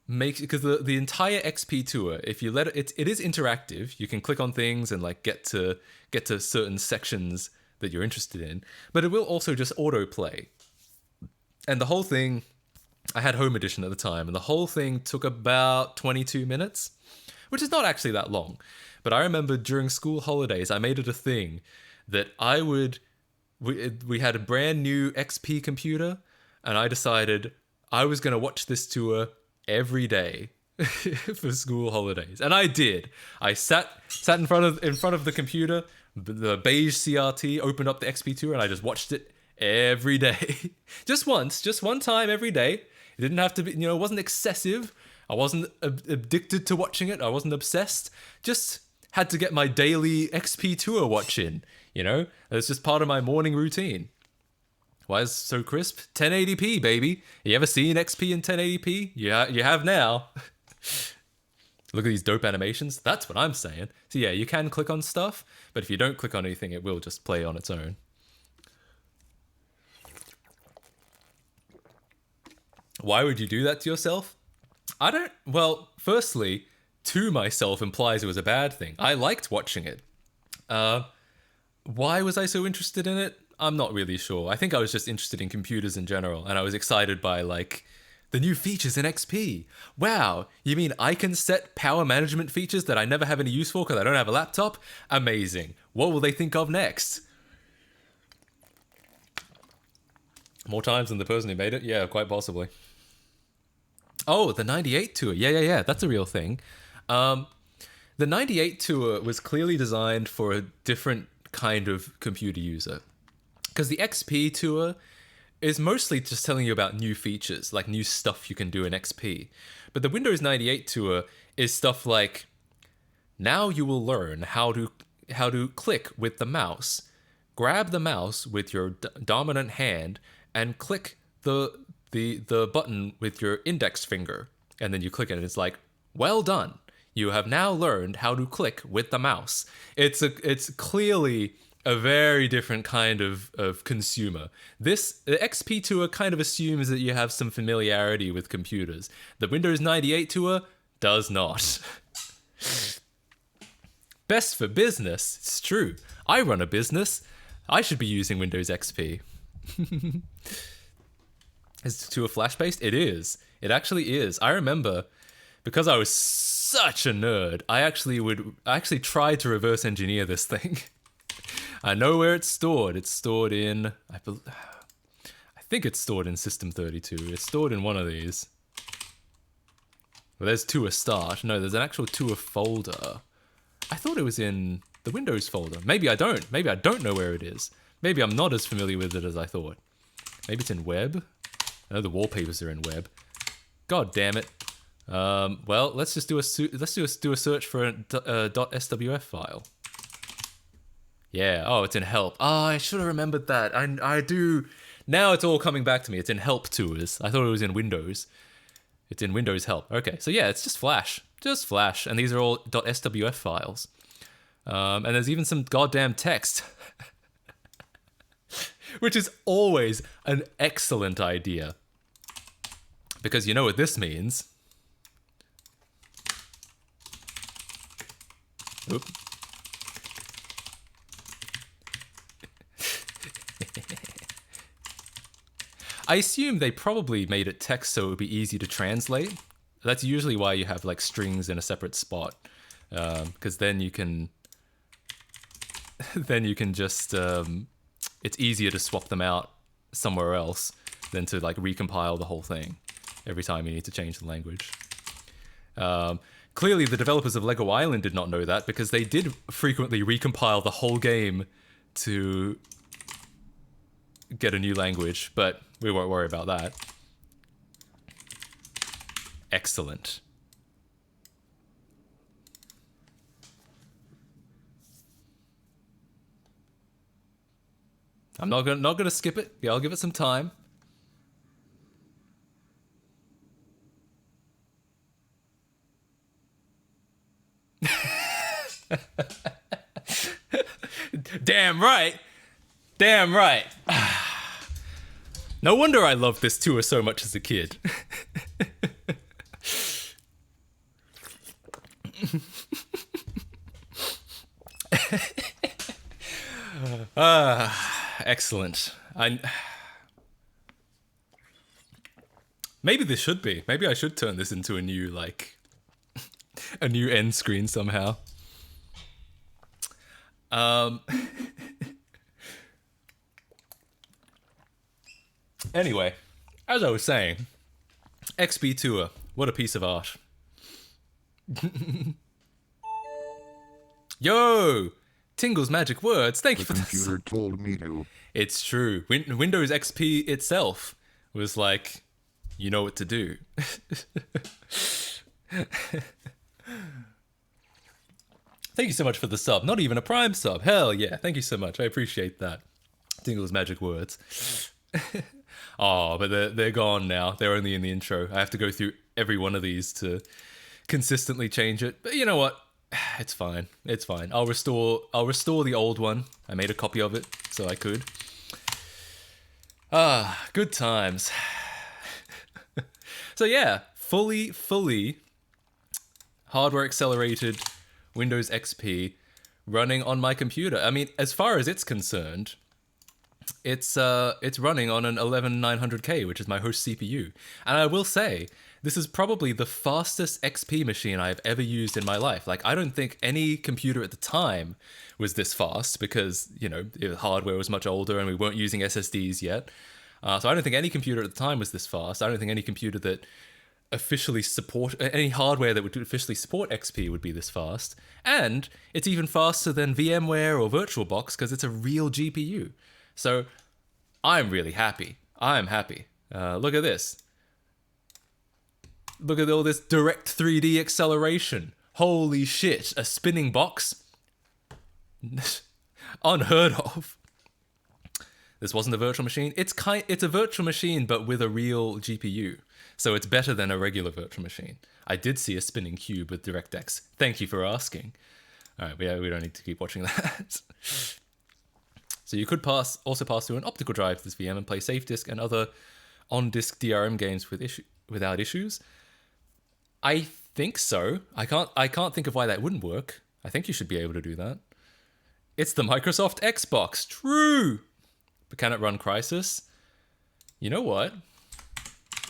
make, because the entire XP tour, if you let it is interactive. You can click on things and like get to certain sections that you're interested in, but it will also just autoplay. And the whole thing, I had home edition at the time, and the whole thing took about 22 minutes, which is not actually that long. But I remember during school holidays, I made it a thing that we had a brand new XP computer, and I decided I was going to watch this tour every day for school holidays. And I did. I sat in front of the computer, the beige CRT, opened up the XP tour, and I just watched it every day. just one time every day. It didn't have to be, it wasn't excessive. I wasn't addicted to watching it. I wasn't obsessed. Just had to get my daily XP tour watch in, It's just part of my morning routine. Why is it so crisp? 1080p, baby. You ever seen XP in 1080p? Yeah, you have now. Look at these dope animations. That's what I'm saying. So yeah, you can click on stuff, but if you don't click on anything, it will just play on its own. Why would you do that to yourself? Well, firstly, to myself implies it was a bad thing. I liked watching it. Why was I so interested in it? I'm not really sure. I think I was just interested in computers in general, and I was excited by, the new features in XP. Wow, you mean I can set power management features that I never have any use for because I don't have a laptop? Amazing. What will they think of next? More times than the person who made it? Yeah, quite possibly. Oh, the 98 tour. Yeah. That's a real thing. The 98 tour was clearly designed for a different kind of computer user. Because the XP tour is mostly just telling you about new features, like new stuff you can do in XP. But the Windows 98 tour is stuff like, now you will learn how to click with the mouse. Grab the mouse with your dominant hand and click the button with your index finger, and then you click it and it's like, well done, you have now learned how to click with the mouse. It's clearly a very different kind of consumer. The XP tour kind of assumes that you have some familiarity with computers. The Windows 98 tour does not. Best for business, it's true. I run a business. I should be using Windows XP. Is the tour flash-based? It is. It actually is. I remember, because I was such a nerd, I actually tried to reverse engineer this thing. I know where it's stored. It's stored in, I think it's stored in System32. It's stored in one of these. Well, there's tour start. No, there's an actual tour folder. I thought it was in the Windows folder. Maybe I don't. Maybe I don't know where it is. Maybe I'm not as familiar with it as I thought. Maybe it's in web. I know the wallpapers are in web. God damn it. Well, let's just do a search for a .swf file. Yeah. Oh, it's in help. Oh, I should have remembered that. I do. Now it's all coming back to me. It's in help tours. I thought it was in Windows. It's in Windows help. Okay. So yeah, it's just Flash. Just Flash. And these are all .swf files. And there's even some goddamn text. Which is always an excellent idea. Because you know what this means. Oop. I assume they probably made it text so it would be easy to translate. That's usually why you have like strings in a separate spot. Because then you can just it's easier to swap them out somewhere else than to like recompile the whole thing every time you need to change the language. Clearly the developers of Lego Island did not know that, because they did frequently recompile the whole game to get a new language, but we won't worry about that. Excellent. I'm not gonna skip it. Yeah, I'll give it some time. Damn right. Damn right. No wonder I loved this tour so much as a kid. Excellent. Maybe this should be. Maybe I should turn this into a new, like, a new end screen somehow. Anyway, as I was saying, XP Tour, what a piece of art. Yo! Tingle's Magic Words, thank you for The this. computer told me to. It's true. Windows XP itself was like, you know what to do. Thank you so much for the sub. Not even a Prime sub. Hell yeah. Thank you so much. I appreciate that. Tingle's Magic Words. Oh, but they're gone now. They're only in the intro. I have to go through every one of these to consistently change it. But you know what? It's fine. It's fine. I'll restore the old one. I made a copy of it so I could. Good times. So yeah, fully hardware accelerated Windows XP running on my computer. I mean, as far as it's concerned, it's running on an 11900K, which is my host CPU. And I will say, this is probably the fastest XP machine I've ever used in my life. Like, I don't think any computer at the time was this fast because, you know, the hardware was much older and we weren't using SSDs yet. So I don't think any computer at the time was this fast. I don't think any computer that any hardware that would officially support XP would be this fast. And it's even faster than VMware or VirtualBox because it's a real GPU. So I'm really happy. I'm happy. Look at this. Look at all this direct 3D acceleration. Holy shit, a spinning box. Unheard of. This wasn't a virtual machine. It's a virtual machine, but with a real GPU. So it's better than a regular virtual machine. I did see a spinning cube with DirectX. Thank you for asking. All right, we don't need to keep watching that. So you could also pass through an optical drive to this VM and play SafeDisk and other on-disk DRM games without issues. I think so. I can't think of why that wouldn't work. I think you should be able to do that. It's the Microsoft Xbox. True. But can it run Crysis? You know what?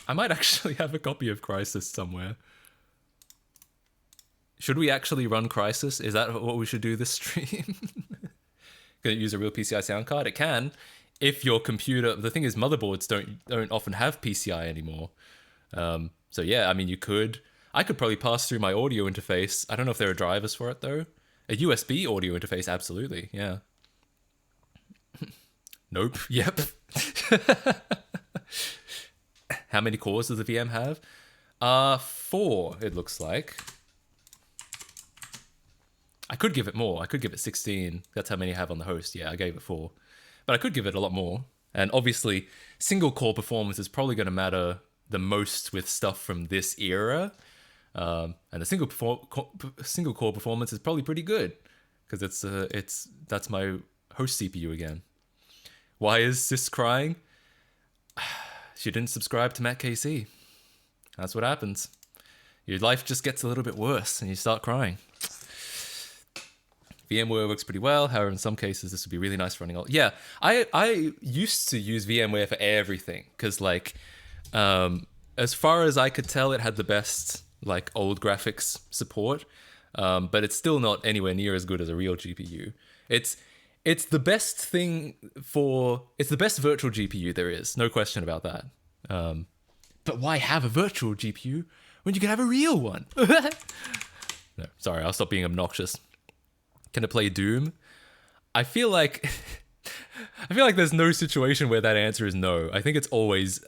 I might actually have a copy of Crysis somewhere. Should we actually run Crysis? Is that what we should do this stream? Can it use a real PCI sound card? It can. If your computer... The thing is, motherboards don't often have PCI anymore. So yeah, I mean, you could... I could probably pass through my audio interface. I don't know if there are drivers for it, though. A USB audio interface, absolutely, yeah. Nope, yep. How many cores does the VM have? 4, it looks like. I could give it more. I could give it 16. That's how many I have on the host. Yeah, I gave it 4. But I could give it a lot more. And obviously, single core performance is probably going to matter the most with stuff from this era. And the single core performance is probably pretty good because that's my host CPU again. Why is Sis crying? She didn't subscribe to Matt KC. That's what happens. Your life just gets a little bit worse and you start crying. VMware works pretty well. However, in some cases, this would be really nice for running all. Yeah, I used to use VMware for everything because, like, as far as I could tell, it had the best like old graphics support, but it's still not anywhere near as good as a real GPU. It's the best thing for. It's the best virtual GPU there is, no question about that. But why have a virtual GPU when you can have a real one? No, sorry, I'll stop being obnoxious. Can it play Doom? I feel like there's no situation where that answer is no. I think it's always.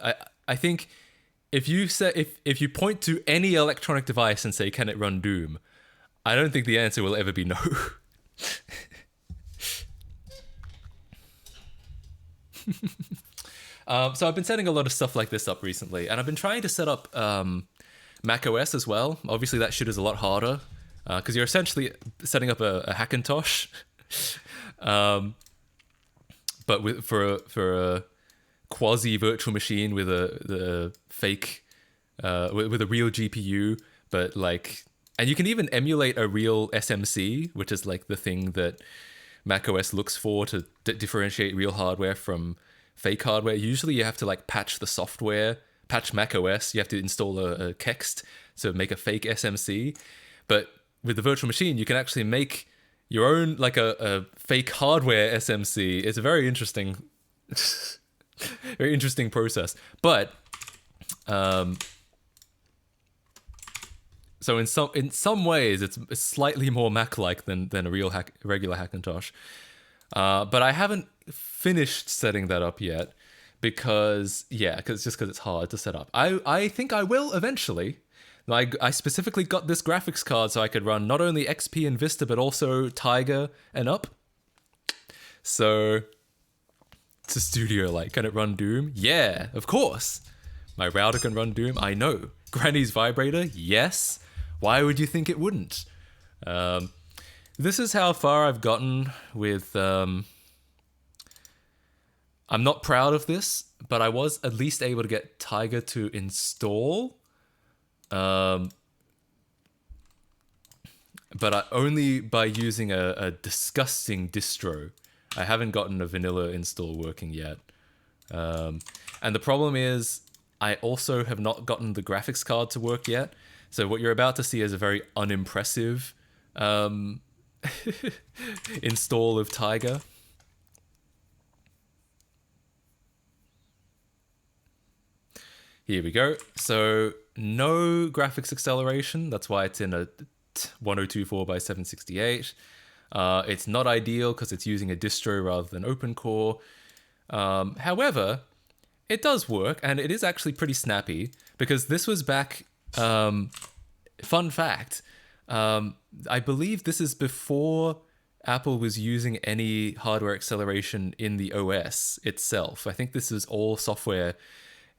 I think if you point to any electronic device and say, "Can it run Doom?" I don't think the answer will ever be no. So I've been setting a lot of stuff like this up recently, and I've been trying to set up macOS as well. Obviously, that shit is a lot harder because you're essentially setting up a Hackintosh, but for a quasi virtual machine with the fake with a real GPU, but like, and you can even emulate a real SMC, which is like the thing that macOS looks for to differentiate real hardware from fake hardware. Usually you have to like patch the software, patch macOS. You have to install a Kext to make a fake SMC. But with the virtual machine, you can actually make your own like a fake hardware SMC. It's a very interesting, very interesting process. But so in some ways, it's slightly more Mac-like than a regular Hackintosh. But I haven't finished setting that up yet because it's hard to set up. I think I will eventually. I specifically got this graphics card so I could run not only XP and Vista but also Tiger and up. So it's a studio like, can it run Doom? Yeah, of course. My router can run Doom. I know. Granny's vibrator? Yes. Why would you think it wouldn't? This is how far I've gotten with... I'm not proud of this, but I was at least able to get Tiger to install. But only by using a disgusting distro. I haven't gotten a vanilla install working yet. And the problem is, I also have not gotten the graphics card to work yet. So what you're about to see is a very unimpressive install of Tiger. Here we go. So no graphics acceleration. That's why it's in a 1024 by 768. It's not ideal because it's using a distro rather than OpenCore. However, it does work, and it is actually pretty snappy because this was back... fun fact, I believe this is before Apple was using any hardware acceleration in the OS itself. I think this is all software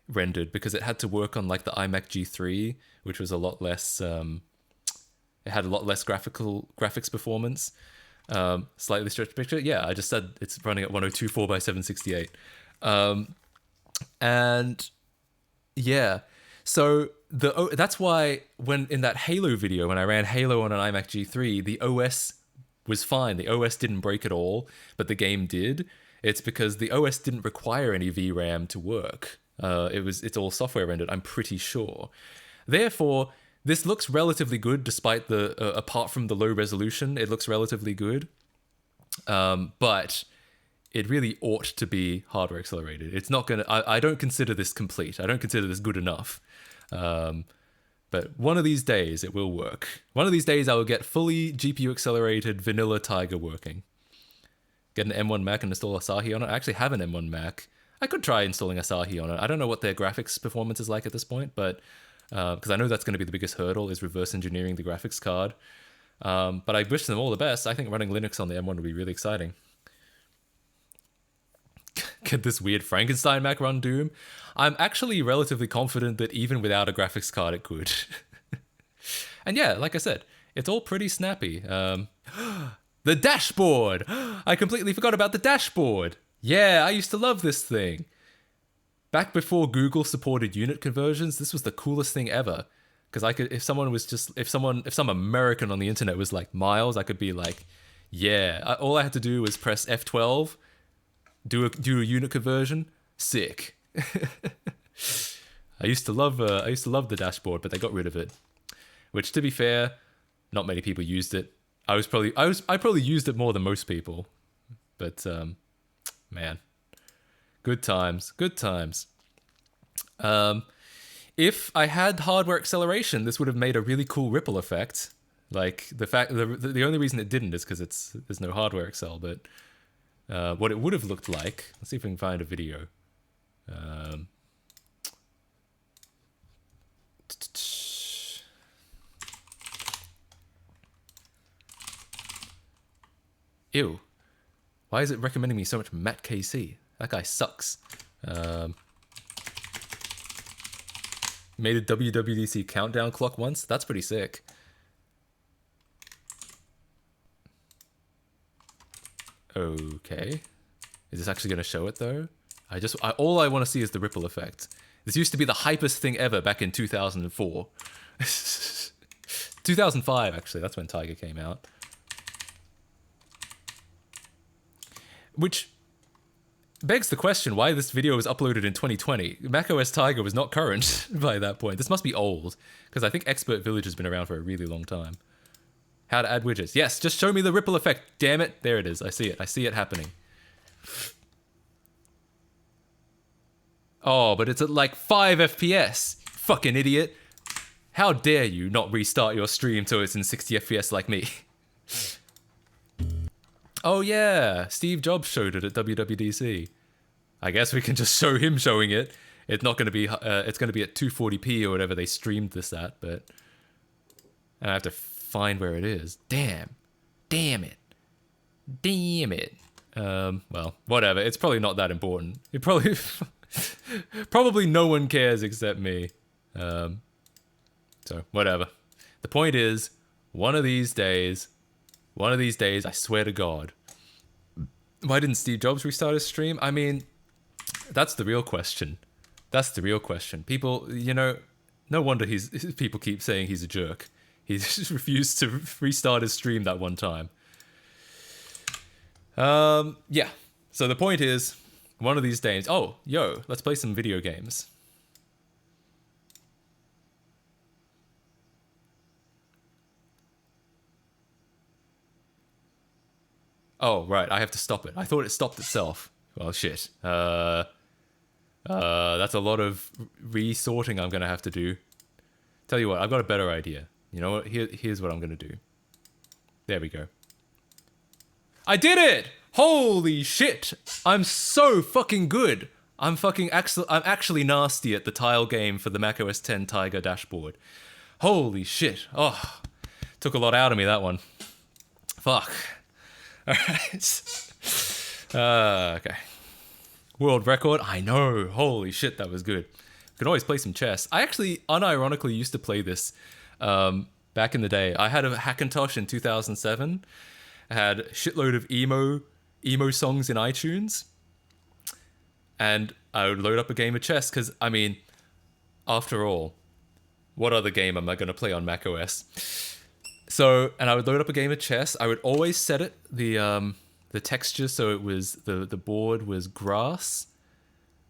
rendered because it had to work on like the iMac G3, which was a lot less. It had a lot less graphics performance. Slightly stretched picture. Yeah, I just said it's running at 1024 by 768. And yeah, so that's why when in that Halo video, when I ran Halo on an iMac G3, the OS was fine. The OS didn't break at all, but the game did. It's because the OS didn't require any VRAM to work. It's all software rendered, I'm pretty sure. Therefore, this looks relatively good despite apart from the low resolution, it looks relatively good. But it really ought to be hardware accelerated. It's not gonna, I don't consider this complete. I don't consider this good enough. But one of these days it will work. One of these days I will get fully GPU accelerated vanilla Tiger working. Get an M1 Mac and install Asahi on it. I actually have an M1 Mac. I could try installing Asahi on it. I don't know what their graphics performance is like at this point, but because I know that's going to be the biggest hurdle is reverse engineering the graphics card. But I wish them all the best. I think running Linux on the M1 would be really exciting. Could this weird Frankenstein Mac run Doom? I'm actually relatively confident that even without a graphics card, it could. And yeah, like I said, it's all pretty snappy. The dashboard! I completely forgot about the dashboard. Yeah, I used to love this thing. Back before Google supported unit conversions, this was the coolest thing ever. Because I could, if some American on the internet was like Miles, I could be like, yeah. All I had to do was press F12, do a unit conversion, sick. I used to love the dashboard, but they got rid of it. Which, to be fair, not many people used it. I probably used it more than most people. But man, good times. If I had hardware acceleration, this would have made a really cool ripple effect. Like the only reason it didn't is because there's no hardware accel. But what it would have looked like. Let's see if we can find a video. Ew. Why is it recommending me so much Matt KC? That guy sucks. Made a WWDC countdown clock once? That's pretty sick. Okay. Is this actually going to show it though? All I want to see is the ripple effect. This used to be the hypest thing ever back in 2004. 2005, actually. That's when Tiger came out. Which begs the question why this video was uploaded in 2020. macOS Tiger was not current by that point. This must be old, because I think Expert Village has been around for a really long time. How to add widgets. Yes, just show me the ripple effect. Damn it. There it is. I see it. I see it happening. Oh, but it's at like 5 FPS. Fucking idiot. How dare you not restart your stream till it's in 60 FPS like me. Oh yeah, Steve Jobs showed it at WWDC. I guess we can just show him showing it. It's not going to be. It's going to be at 240p or whatever they streamed this at. But and I have to find where it is. Damn it. Well, whatever. It's probably not that important. It probably no one cares except me. So whatever. The point is, one of these days, I swear to God. Why didn't Steve Jobs restart his stream? I mean, that's the real question. People, no wonder people keep saying he's a jerk. He just refused to restart his stream that one time. Yeah. So the point is, one of these days, let's play some video games. Oh, right, I have to stop it. I thought it stopped itself. Well, shit. That's a lot of resorting I'm going to have to do. Tell you what, I've got a better idea. You know what? Here's what I'm going to do. There we go. I did it! Holy shit! I'm so fucking good. I'm actually nasty at the tile game for the macOS 10 Tiger dashboard. Holy shit. Oh, took a lot out of me, that one. Fuck. All right. Okay. World record. I know. Holy shit, that was good. Could always play some chess. I actually, unironically, used to play this back in the day. I had a Hackintosh in 2007. I had a shitload of emo songs in iTunes. And I would load up a game of chess because, I mean, after all, what other game am I going to play on macOS? So, and I would load up a game of chess. I would always set it, the texture, so it was, the board was grass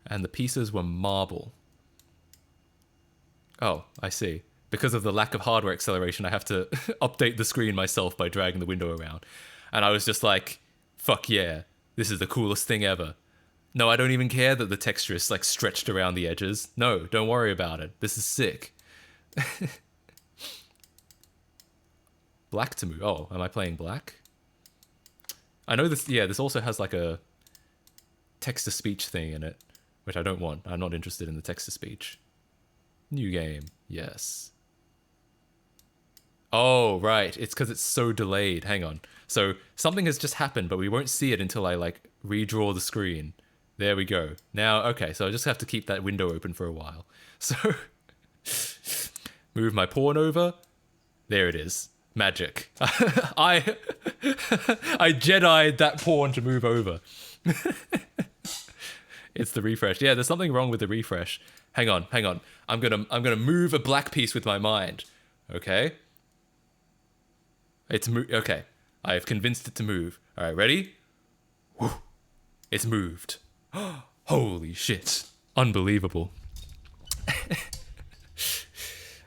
and the pieces were marble. Oh, I see. Because of the lack of hardware acceleration, I have to update the screen myself by dragging the window around. And I was just like, fuck yeah, this is the coolest thing ever. No, I don't even care that the texture is like stretched around the edges. No, don't worry about it. This is sick. Black to move. Oh, am I playing black? I know this, yeah, this also has like a text-to-speech thing in it, which I don't want. I'm not interested in the text-to-speech. New game, yes. Oh, right, it's because it's so delayed. Hang on. So something has just happened, but we won't see it until I like redraw the screen. There we go. Now, okay, so I just have to keep that window open for a while. So, move my pawn over. There it is. Magic. I Jedi'd that pawn to move over. It's the refresh. Yeah, there's something wrong with the refresh. Hang on. I'm gonna move a black piece with my mind. Okay. Okay. I've convinced it to move. All right, ready? Woo. It's moved. Holy shit. Unbelievable.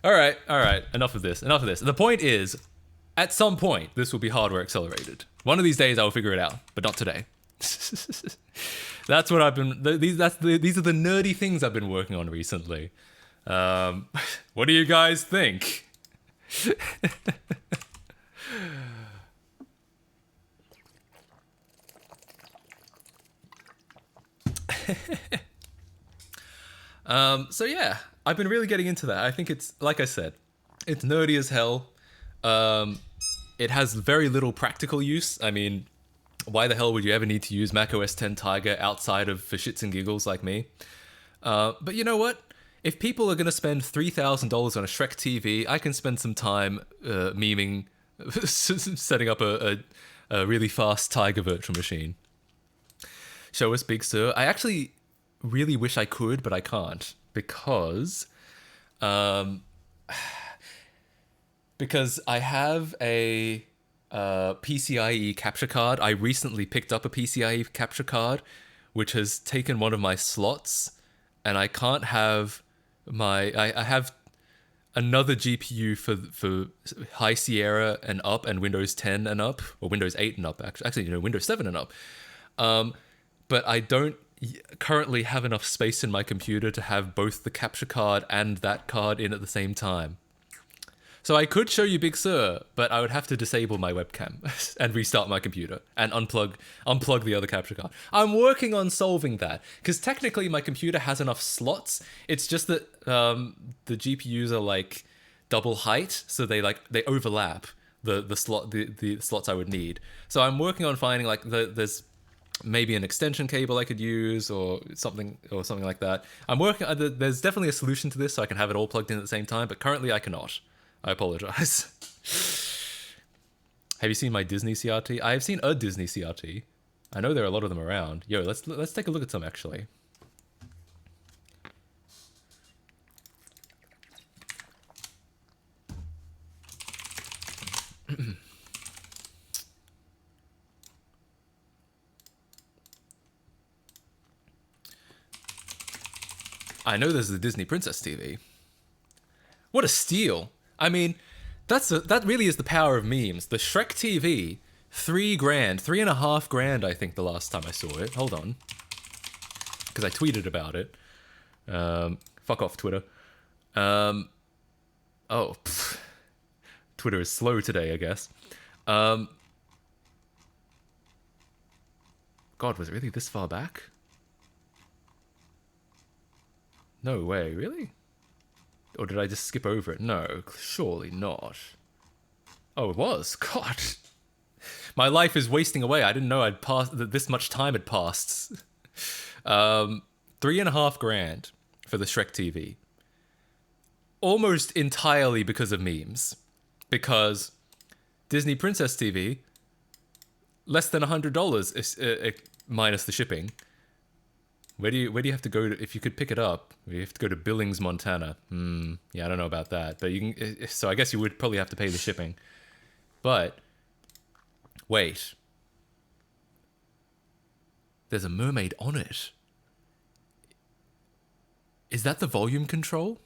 All right. Enough of this. The point is, at some point, this will be hardware accelerated. One of these days, I'll figure it out, but not today. That's what I've been. These are the nerdy things I've been working on recently. What do you guys think? So yeah, I've been really getting into that. I think it's, like I said, it's nerdy as hell. It has very little practical use. I mean, why the hell would you ever need to use macOS 10 Tiger outside of for shits and giggles like me? But you know what? If people are going to spend $3,000 on a Shrek TV, I can spend some time memeing, setting up a really fast Tiger virtual machine. Show us Big Sur. I actually really wish I could, but I can't because I have a PCIe capture card. I recently picked up a PCIe capture card, which has taken one of my slots, and I can't have I have another GPU for High Sierra and up, and Windows 10 and up, or Windows 8 and up. Actually, Windows 7 and up. But I don't currently have enough space in my computer to have both the capture card and that card in at the same time. So I could show you Big Sur, but I would have to disable my webcam and restart my computer and unplug the other capture card. I'm working on solving that because technically my computer has enough slots. It's just that the GPUs are like double height, so they overlap the slots I would need. So I'm working on finding like there's maybe an extension cable I could use or something like that. I'm working. There's definitely a solution to this, so I can have it all plugged in at the same time. But currently, I cannot. I apologize. Have you seen my Disney CRT? I have seen a Disney CRT. I know there are a lot of them around. Yo, let's take a look at some actually. I know there's the Disney Princess TV. What a steal! I mean, that really is the power of memes. The Shrek TV, $3,500, I think the last time I saw it. Hold on, because I tweeted about it. Fuck off, Twitter. Twitter is slow today, I guess. God, was it really this far back? No way, really? Or did I just skip over it? No, surely not. Oh, it was. God. My life is wasting away. I didn't know that this much time had passed. 3.5 grand for the Shrek TV. Almost entirely because of memes. Because Disney Princess TV, less than $100 minus the shipping. Where do you have to go to, if you could pick it up? You have to go to Billings, Montana. Yeah, I don't know about that, but you can. So I guess you would probably have to pay the shipping. But wait, there's a mermaid on it. Is that the volume control?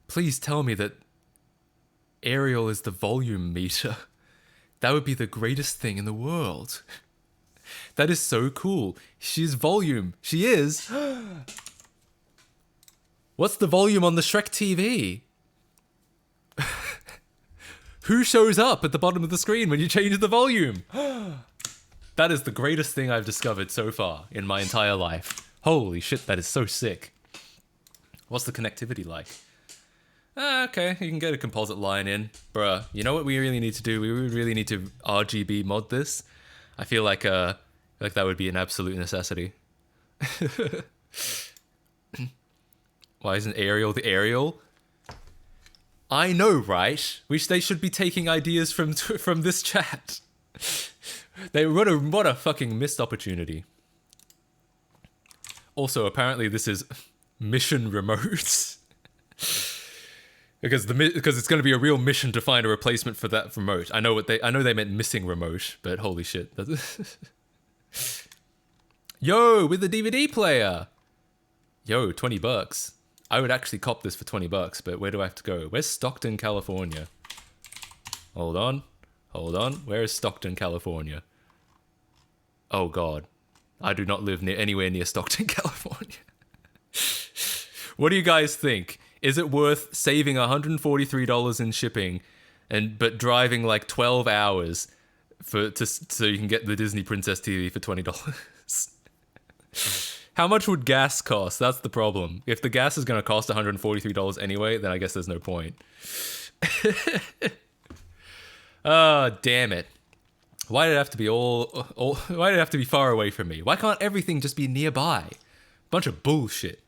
Please tell me that Ariel is the volume meter. That would be the greatest thing in the world. That is so cool. She's volume. She is. What's the volume on the Shrek TV? Who shows up at the bottom of the screen when you change the volume? That is the greatest thing I've discovered so far in my entire life. Holy shit, that is so sick. What's the connectivity like? Okay, you can get a composite line in. Bruh, you know what we really need to do? We really need to RGB mod this. I feel like that would be an absolute necessity. Why isn't Ariel the Ariel? I know, right? They should be taking ideas from this chat. What a fucking missed opportunity. Also, apparently this is mission remote. Because it's going to be a real mission to find a replacement for that remote. I know they meant missing remote, but holy shit. Yo, with the DVD player. Yo, $20. I would actually cop this for $20, but where do I have to go? Where's Stockton, California? Hold on. Where is Stockton, California? Oh god. I do not live anywhere near Stockton, California. What do you guys think? Is it worth saving $143 in shipping but driving like 12 hours so you can get the Disney Princess TV for $20? How much would gas cost? That's the problem. If the gas is going to cost $143 anyway, then I guess there's no point. Damn it. Why did it have to be why did it have to be far away from me? Why can't everything just be nearby? Bunch of bullshit.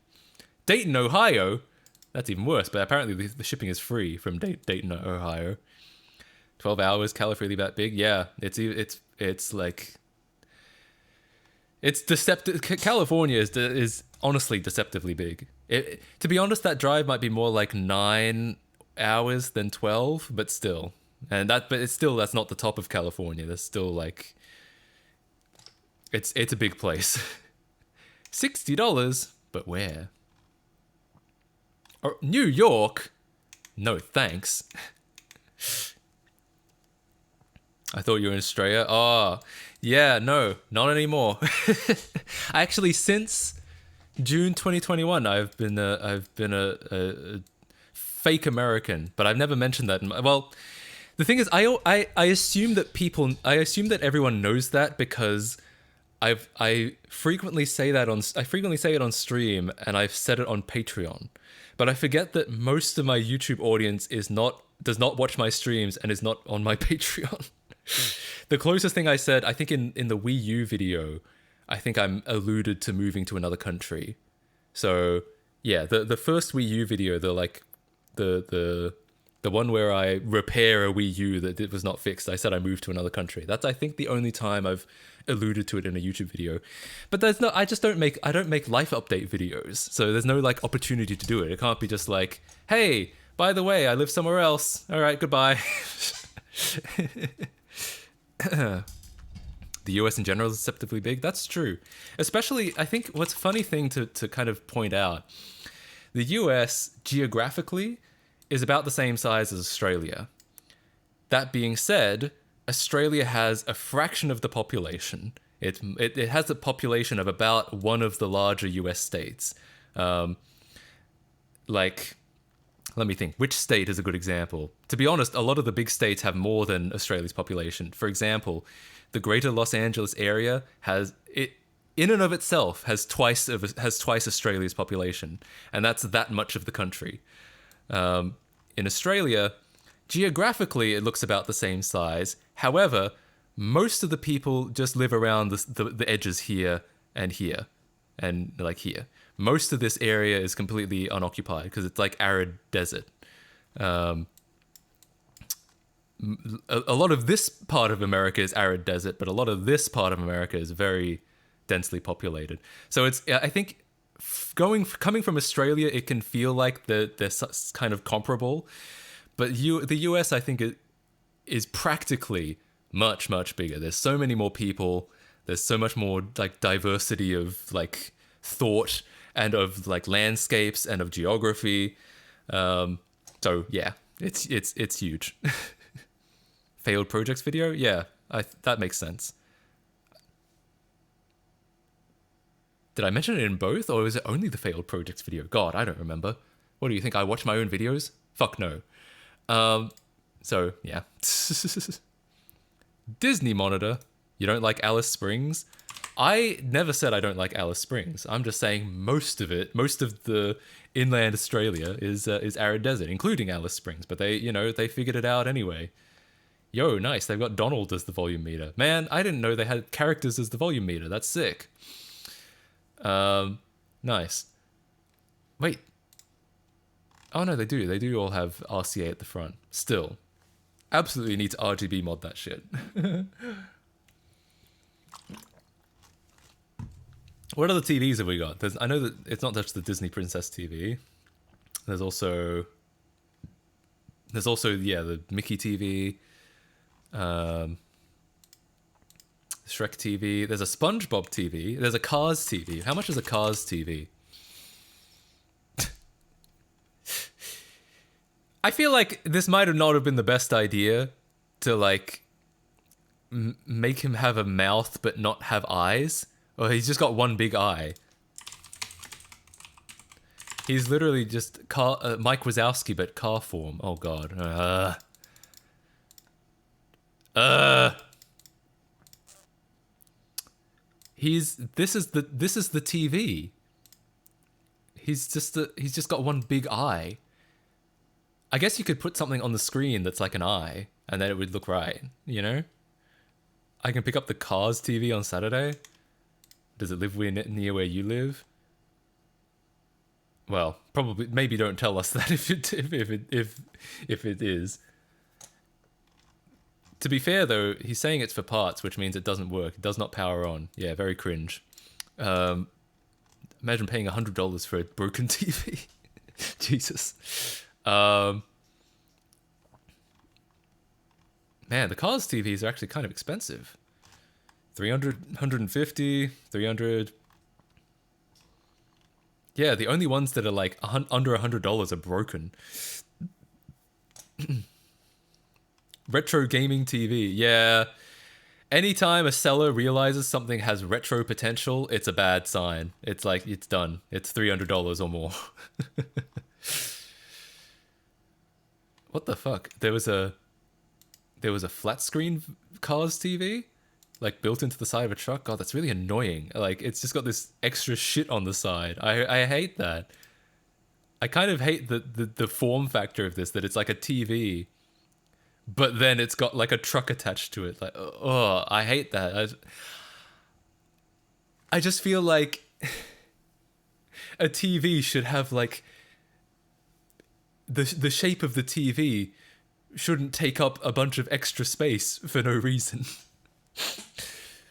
Dayton, Ohio? That's even worse, but apparently the shipping is free from Dayton, Ohio. 12 hours, California that big? Yeah, it's like... It's deceptive. California is honestly deceptively big. To be honest, that drive might be more like 9 hours than 12, but still. But that's not the top of California. There's still like... It's a big place. $60, but where? New York? No, thanks. I thought you were in Australia. Oh, yeah, no, not anymore. Actually, since June 2021, I've been a fake American, but I've never mentioned that. Well, the thing is, I assume that everyone knows that because I frequently say it on stream, and I've said it on Patreon. But I forget that most of my YouTube audience does not watch my streams and is not on my Patreon. The closest thing I said, I think in the Wii U video, I think I'm alluded to moving to another country. So yeah, the first Wii U video, the one where I repair a Wii U that it was not fixed, I said I moved to another country. That's I think the only time I've alluded to it in a YouTube video. But I don't make life update videos. So there's no like opportunity to do it. It can't be just like, hey, by the way, I live somewhere else. All right, goodbye. The US in general is deceptively big. That's true. Especially, I think what's a funny thing to kind of point out, the US geographically is about the same size as Australia. That being said, Australia has a fraction of the population. It has a population of about one of the larger US states. Let me think. Which state is a good example? To be honest, a lot of the big states have more than Australia's population. For example, the Greater Los Angeles area in and of itself has twice Australia's population, and that's that much of the country. In Australia, geographically it looks about the same size. However, most of the people just live around the edges here and here and like here. Most of this area is completely unoccupied because it's like arid desert. A lot of this part of America is arid desert, but a lot of this part of America is very densely populated. So it's, I think, coming from Australia, it can feel like they're kind of comparable, but the US, I think, is practically much bigger. There's so many more people. There's so much more like diversity of like thought and of like landscapes and of geography. So yeah, it's huge. Failed projects video, yeah, that makes sense. Did I mention it in both, or was it only the failed projects video? God, I don't remember. What do you think? I watch my own videos? Fuck no. So yeah. Disney Monitor. You don't like Alice Springs? I never said I don't like Alice Springs. I'm just saying most of the inland Australia is arid desert, including Alice Springs. But they figured it out anyway. Yo, nice. They've got Donald as the volume meter. Man, I didn't know they had characters as the volume meter. That's sick. Nice. Wait. Oh no, they do. They do all have RCA at the front. Still. Absolutely need to RGB mod that shit. What other TVs have we got? I know that it's not just the Disney Princess TV. There's also the Mickey TV. Shrek TV. There's a SpongeBob TV. There's a Cars TV. How much is a Cars TV? I feel like this might have not have been the best idea to like make him have a mouth but not have eyes. Or he's just got one big eye. He's literally just Mike Wazowski but car form. Oh god. This is the TV. He's just got one big eye. I guess you could put something on the screen that's like an eye, and then it would look right, you know? I can pick up the Cars TV on Saturday. Does it live near where you live? Well, probably. Maybe don't tell us that if it is. To be fair, though, he's saying it's for parts, which means it doesn't work. It does not power on. Yeah, very cringe. Imagine paying $100 for a broken TV. Jesus. Man, the Cars TVs are actually kind of expensive. 300, 150, 300. Yeah, the only ones that are like under $100 are broken. Retro gaming TV. Yeah. Anytime a seller realizes something has retro potential, it's a bad sign. It's like, it's done. It's $300 or more. What the fuck? There was a flat screen Cars TV, like built into the side of a truck. God, that's really annoying. Like, it's just got this extra shit on the side. I hate that. I kind of hate the form factor of this, that it's like a TV, but then it's got like a truck attached to it. Like, oh, I hate that. I just feel like a TV should have like the shape of the TV shouldn't take up a bunch of extra space for no reason.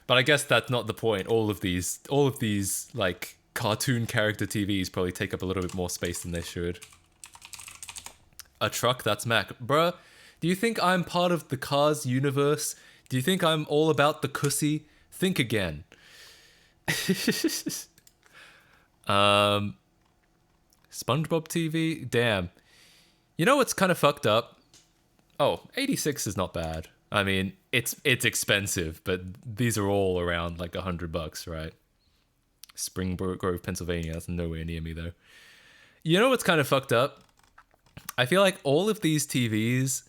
But I guess that's not the point. All of these like cartoon character TVs probably take up a little bit more space than they should. A truck, that's Mac. Bruh, do you think I'm part of the Cars universe? Do you think I'm all about the cussy? Think again. SpongeBob TV? Damn. You know what's kind of fucked up? Oh, 86 is not bad. I mean, it's expensive, but these are all around like $100, right? Spring Grove, Pennsylvania. That's nowhere near me, though. You know what's kind of fucked up? I feel like all of these TVs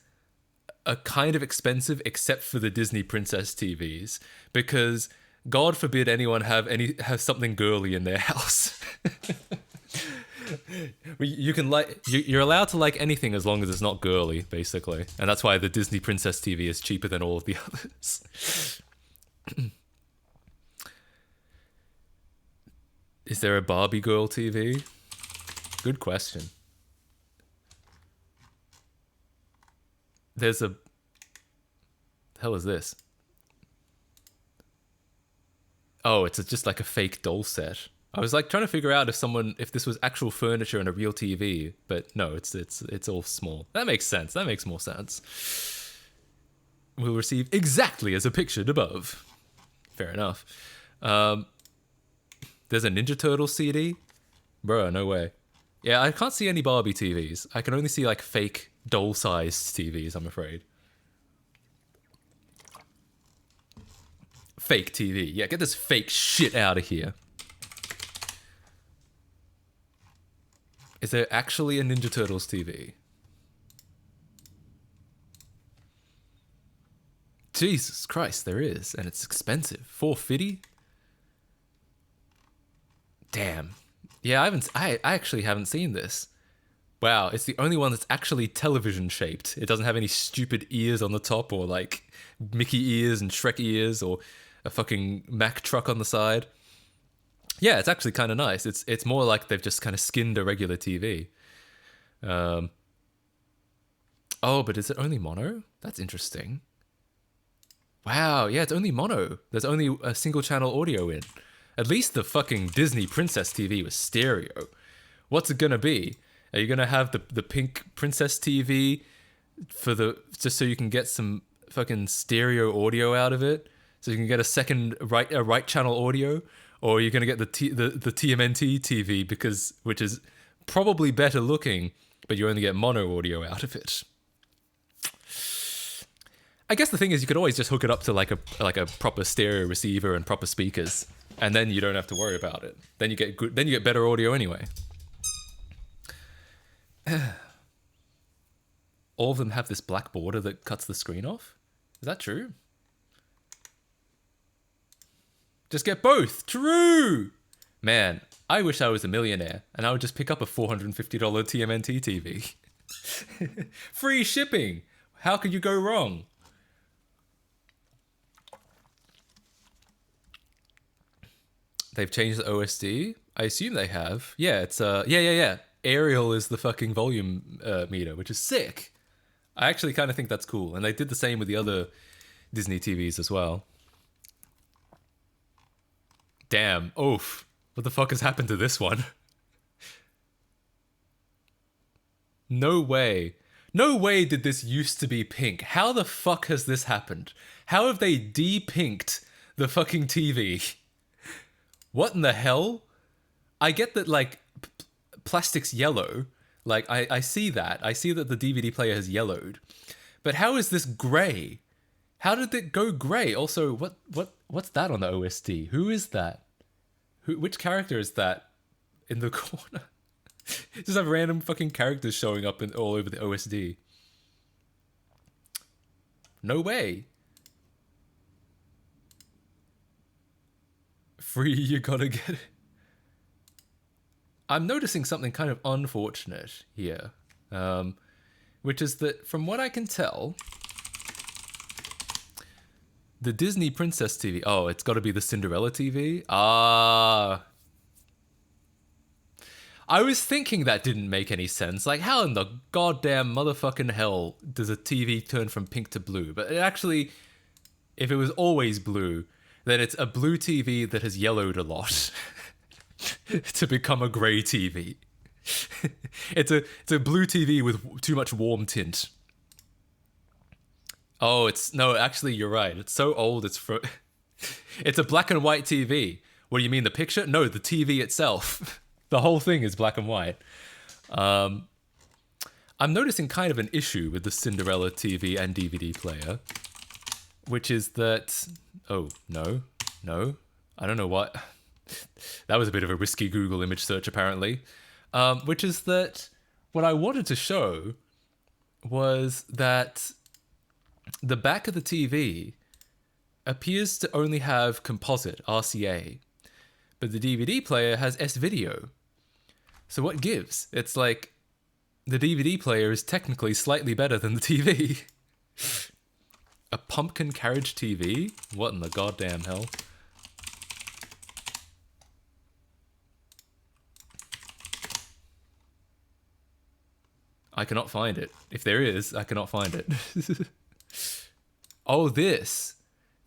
are kind of expensive except for the Disney Princess TVs, because God forbid anyone have something girly in their house. You can like you're allowed to like anything as long as it's not girly, basically, and that's why the Disney Princess TV is cheaper than all of the others. Is there a Barbie girl TV? Good question. There's a... The hell is this? Oh, it's just like a fake doll set. I was like trying to figure out if this was actual furniture and a real TV, but no, it's all small. That makes sense. That makes more sense. Will receive exactly as pictured above. Fair enough. There's a Ninja Turtle CD? Bruh, no way. Yeah, I can't see any Barbie TVs. I can only see like fake doll-sized TVs, I'm afraid. Fake TV. Yeah, get this fake shit out of here. Is there actually a Ninja Turtles TV? Jesus Christ, there is, and it's expensive. $450? Damn. Yeah, I actually haven't seen this. Wow, it's the only one that's actually television shaped. It doesn't have any stupid ears on the top or like Mickey ears and Shrek ears or a fucking Mack truck on the side. Yeah, it's actually kind of nice. It's more like they've just kind of skinned a regular TV. Oh, but is it only mono? That's interesting. Wow, yeah, it's only mono. There's only a single channel audio in. At least the fucking Disney Princess TV was stereo. What's it gonna be? Are you gonna have the pink Princess TV for just so you can get some fucking stereo audio out of it, so you can get a right channel audio, or are you gonna get the TMNT TV which is probably better looking, but you only get mono audio out of it. I guess the thing is you could always just hook it up to like a proper stereo receiver and proper speakers. And then you don't have to worry about it. Then you get better audio anyway. All of them have this black border that cuts the screen off? Is that true? Just get both. True! Man, I wish I was a millionaire and I would just pick up a $450 TMNT TV. Free shipping! How could you go wrong? They've changed the OSD? I assume they have. Yeah, it's yeah. Arial is the fucking volume meter, which is sick. I actually kind of think that's cool. And they did the same with the other Disney TVs as well. Damn. Oof. What the fuck has happened to this one? No way. No way did this used to be pink. How the fuck has this happened? How have they de-pinked the fucking TV? What in the hell? I get that, like, plastic's yellow. Like, I see that. I see that the DVD player has yellowed. But how is this grey? How did it go grey? Also, what's that on the OSD? Who is that? Which character is that in the corner? Just have random fucking characters showing up all over the OSD. No way. Free, you gotta get it. I'm noticing something kind of unfortunate here, which is that from what I can tell, the Disney Princess TV, oh, it's got to be the Cinderella TV? Ah. I was thinking that didn't make any sense. Like, how in the goddamn motherfucking hell does a TV turn from pink to blue? But it actually, if it was always blue, then it's a blue TV that has yellowed a lot to become a grey TV. It's a blue TV with too much warm tint. Oh, no, actually, you're right. It's so old, it's a black and white TV. What do you mean, the picture? No, the TV itself. The whole thing is black and white. I'm noticing kind of an issue with the Cinderella TV and DVD player, which is that... Oh, no. I don't know what... That was a bit of a risky Google image search, apparently. Which is that what I wanted to show was that the back of the TV appears to only have composite, RCA, but the DVD player has S-Video. So what gives? It's like the DVD player is technically slightly better than the TV. A pumpkin carriage TV? What in the goddamn hell? I cannot find it. If there is, I cannot find it. Oh, this.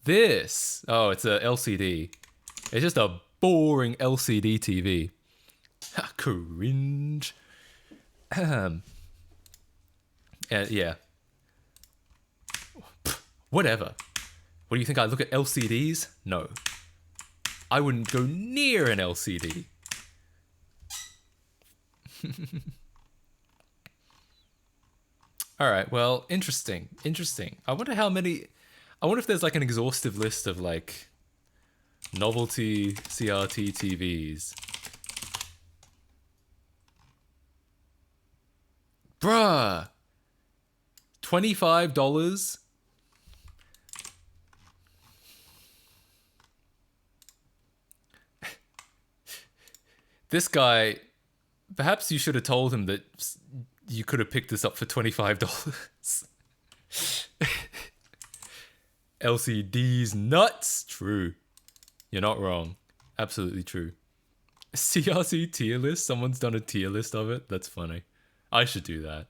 This. Oh, it's a LCD. It's just a boring LCD TV. Cringe. Yeah. Whatever. What do you think? I look at LCDs? No. I wouldn't go near an LCD. All right. Well, interesting. I wonder if there's like an exhaustive list of like novelty CRT TVs. Bruh. $25? This guy, perhaps you should have told him that you could have picked this up for $25. LCD's nuts. True. You're not wrong. Absolutely true. CRC tier list? Someone's done a tier list of it? That's funny. I should do that.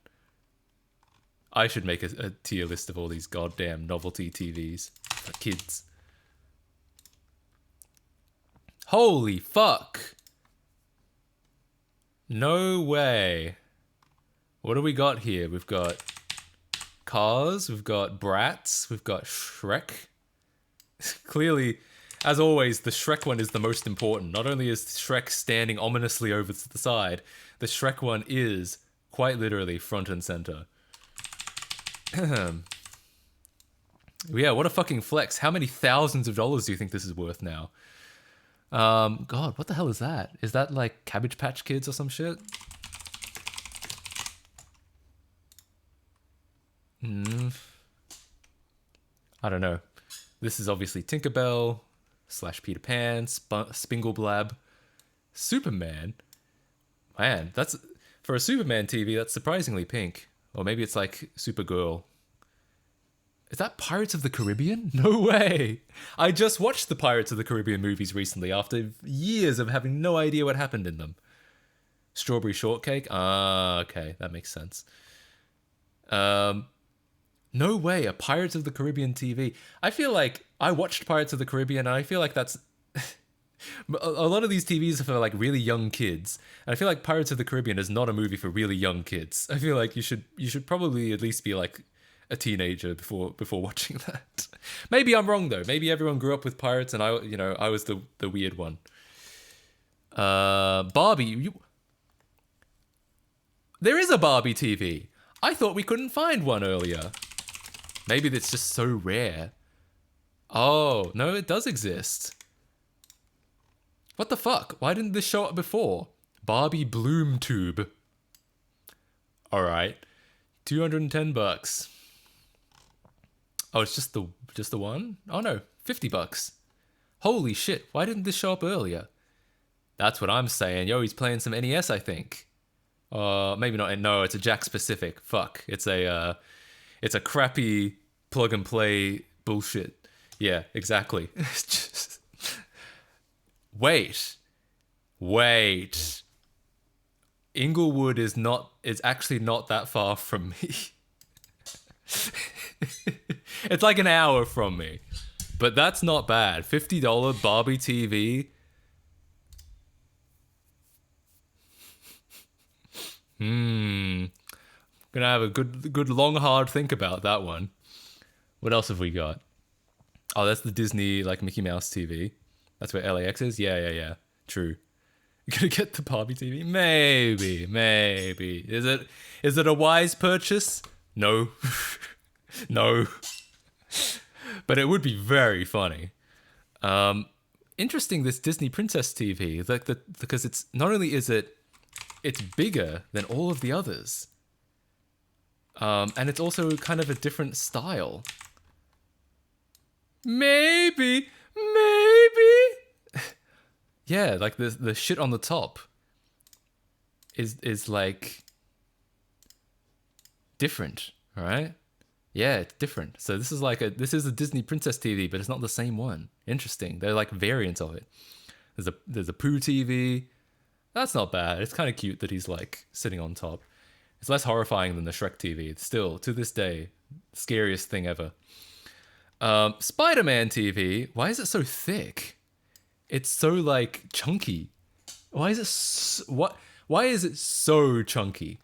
I should make a tier list of all these goddamn novelty TVs for kids. Holy fuck. No way. What do we got here? We've got Cars, we've got Bratz, we've got Shrek. Clearly, as always, the Shrek one is the most important. Not only is Shrek standing ominously over to the side, the Shrek one is quite literally front and center. Yeah, what a fucking flex. How many thousands of dollars do you think this is worth now? God, what the hell is that? Is that like Cabbage Patch Kids or some shit? I don't know. This is obviously Tinkerbell / Peter Pan, Spingleblab, Superman. Man, that's for a Superman TV. That's surprisingly pink, or maybe it's like Supergirl. Is that Pirates of the Caribbean? No way! I just watched the Pirates of the Caribbean movies recently after years of having no idea what happened in them. Strawberry Shortcake? Ah, okay, that makes sense. No way, a Pirates of the Caribbean TV. I feel like I watched Pirates of the Caribbean and I feel like that's... a lot of these TVs are for like really young kids. And I feel like Pirates of the Caribbean is not a movie for really young kids. I feel like you should probably at least be like a teenager before watching that. Maybe I'm wrong though. Maybe everyone grew up with pirates and I was the weird one. Barbie. There is a Barbie TV. I thought we couldn't find one earlier. Maybe that's just so rare. Oh, no, it does exist. What the fuck? Why didn't this show up before? Barbie Bloom Tube. Alright. $210. Oh, it's just the one? Oh no, $50. Holy shit, why didn't this show up earlier? That's what I'm saying. Yo, he's playing some NES, I think. Maybe not. No, it's a Jack Specific. Fuck. It's a crappy plug and play bullshit. Yeah, exactly. Wait. Inglewood is actually not that far from me. It's like an hour from me. But that's not bad. $50 Barbie TV. Gonna have a good long hard think about that one. What else have we got? Oh, that's the Disney like Mickey Mouse TV. That's where LAX is. Yeah. True. You gonna get the Barbie TV? Maybe. Is it a wise purchase? No. No. But it would be very funny. Interesting. This Disney Princess TV, because it's not only is it's bigger than all of the others. And it's also kind of a different style. Maybe. Yeah, like the shit on the top. is like different, all right? Yeah, it's different. So this is a Disney Princess TV, but it's not the same one. Interesting. They're like variants of it. There's a Pooh TV. That's not bad. It's kind of cute that he's like sitting on top. It's less horrifying than the Shrek TV. It's still, to this day, scariest thing ever. Spider-Man TV. Why is it so thick? It's so like chunky. Why is it why is it so chunky?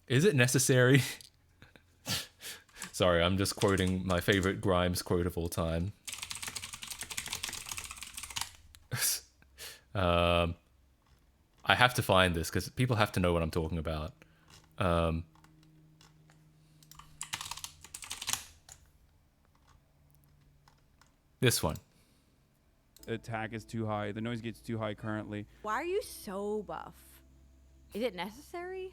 Is it necessary? Sorry, I'm just quoting my favorite Grimes quote of all time. I have to find this because people have to know what I'm talking about. This one. The attack is too high. The noise gets too high currently. Why are you so buff? Is it necessary?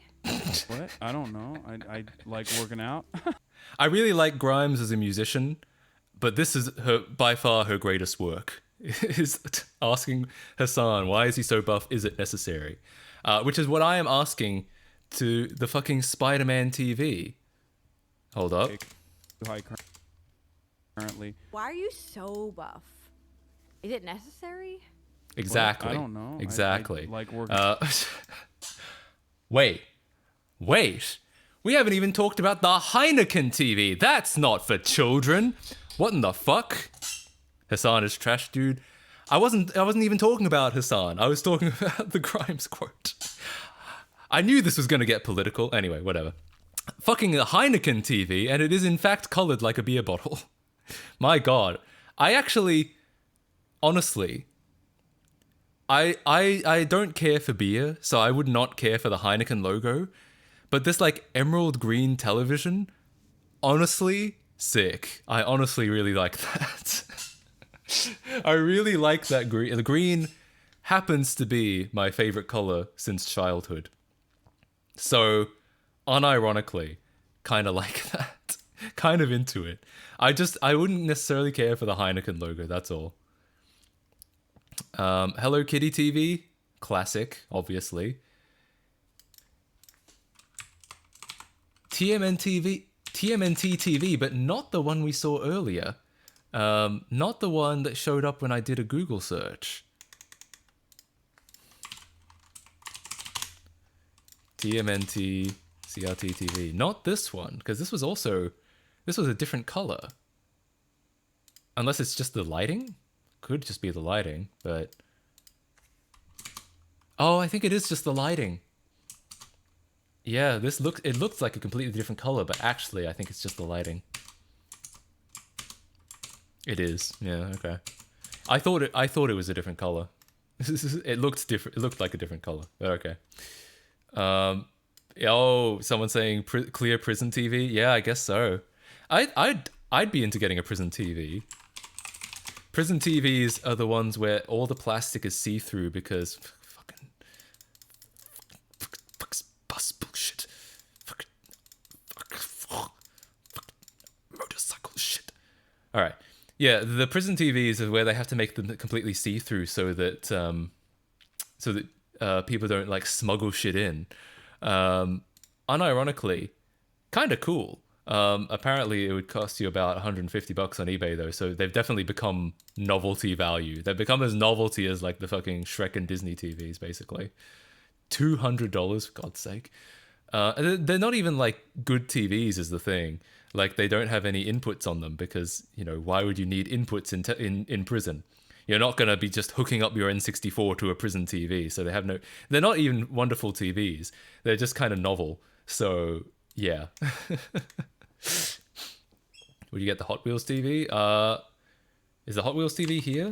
What? I don't know. I like working out. I really like Grimes as a musician, but this is by far her greatest work. Is asking Hassan, why is he so buff? Is it necessary? Which is what I am asking to the fucking Spider-Man TV. Hold up. Too high currently. Why are you so buff? Is it necessary? Exactly. I don't know. Exactly. I like working. Wait. We haven't even talked about the Heineken TV. That's not for children. What in the fuck? Hassan is trash, dude. I wasn't even talking about Hassan. I was talking about the Grimes quote. I knew this was gonna get political. Anyway, whatever. Fucking a Heineken TV, and it is in fact colored like a beer bottle. My God. I actually, honestly, I don't care for beer, so I would not care for the Heineken logo. But this like emerald green television, honestly, sick. I honestly really like that. I really like that green. The green happens to be my favorite color since childhood. So, unironically, kind of like that. Kind of into it. I wouldn't necessarily care for the Heineken logo, that's all. Hello Kitty TV, classic, obviously. TMNT TV, but not the one we saw earlier. Not the one that showed up when I did a Google search. TMNT CRT TV. Not this one, because this was a different color. Unless it's just the lighting? Could just be the lighting, but... Oh, I think it is just the lighting. Yeah, it looks like a completely different color, but actually I think it's just the lighting. It is. Yeah, okay. I thought it was a different color. It looked different. It looked like a different color, but okay. Oh, someone saying clear prison TV. Yeah, I guess so. I'd be into getting a prison TV. Prison TVs are the ones where all the plastic is see-through because fucking bus bullshit. Fucking motorcycle shit. All right. Yeah, the prison TVs are where they have to make them completely see-through so that people don't like smuggle shit in. Unironically, kind of cool. Apparently it would cost you about $150 on eBay though, so they've definitely become novelty value. They've become as novelty as like the fucking Shrek and Disney TVs, basically. $200, for God's sake. They're not even like good TVs is the thing. Like they don't have any inputs on them because, you know, why would you need inputs in prison? You're not going to be just hooking up your N64 to a prison TV. So they're not even wonderful TVs. They're just kind of novel. So yeah. Would you get the Hot Wheels TV? Is the Hot Wheels TV here?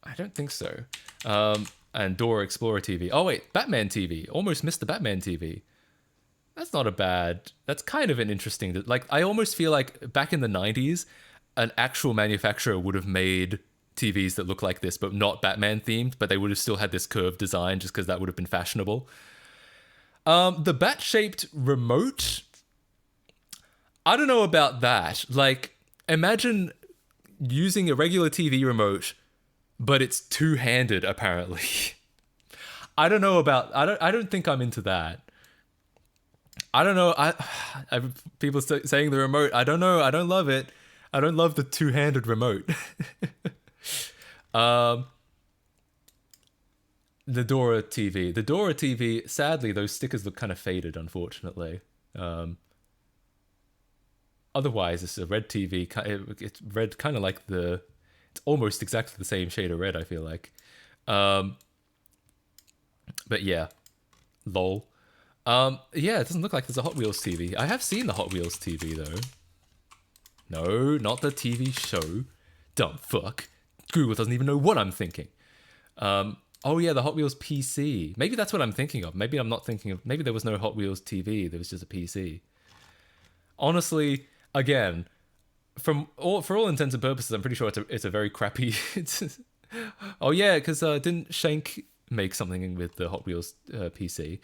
I don't think so. And Dora Explorer TV. Oh wait, Batman TV. Almost missed the Batman TV. That's not a bad... That's kind of an interesting... Like, I almost feel like back in the 90s, an actual manufacturer would have made TVs that look like this, but not Batman themed, but they would have still had this curved design just because that would have been fashionable. The bat-shaped remote... I don't know about that. Like, imagine using a regular TV remote, but it's two-handed, apparently. I don't know about. I don't think I'm into that. I don't know. People saying the remote. I don't know. I don't love it. I don't love the two-handed remote. The Dora TV. The Dora TV. Sadly, those stickers look kind of faded. Unfortunately. Otherwise, it's a red TV. It's red, kind of like the. It's almost exactly the same shade of red. I feel like. But yeah, lol. Yeah, it doesn't look like there's a Hot Wheels TV. I have seen the Hot Wheels TV though. No, not the TV show. Dumb fuck. Google doesn't even know what I'm thinking. Oh yeah, the Hot Wheels PC. Maybe that's what I'm thinking of. Maybe I'm not thinking of. Maybe there was no Hot Wheels TV. There was just a PC. Honestly, again, for all intents and purposes, I'm pretty sure it's a very crappy. Oh yeah, because didn't Shank make something with the Hot Wheels PC?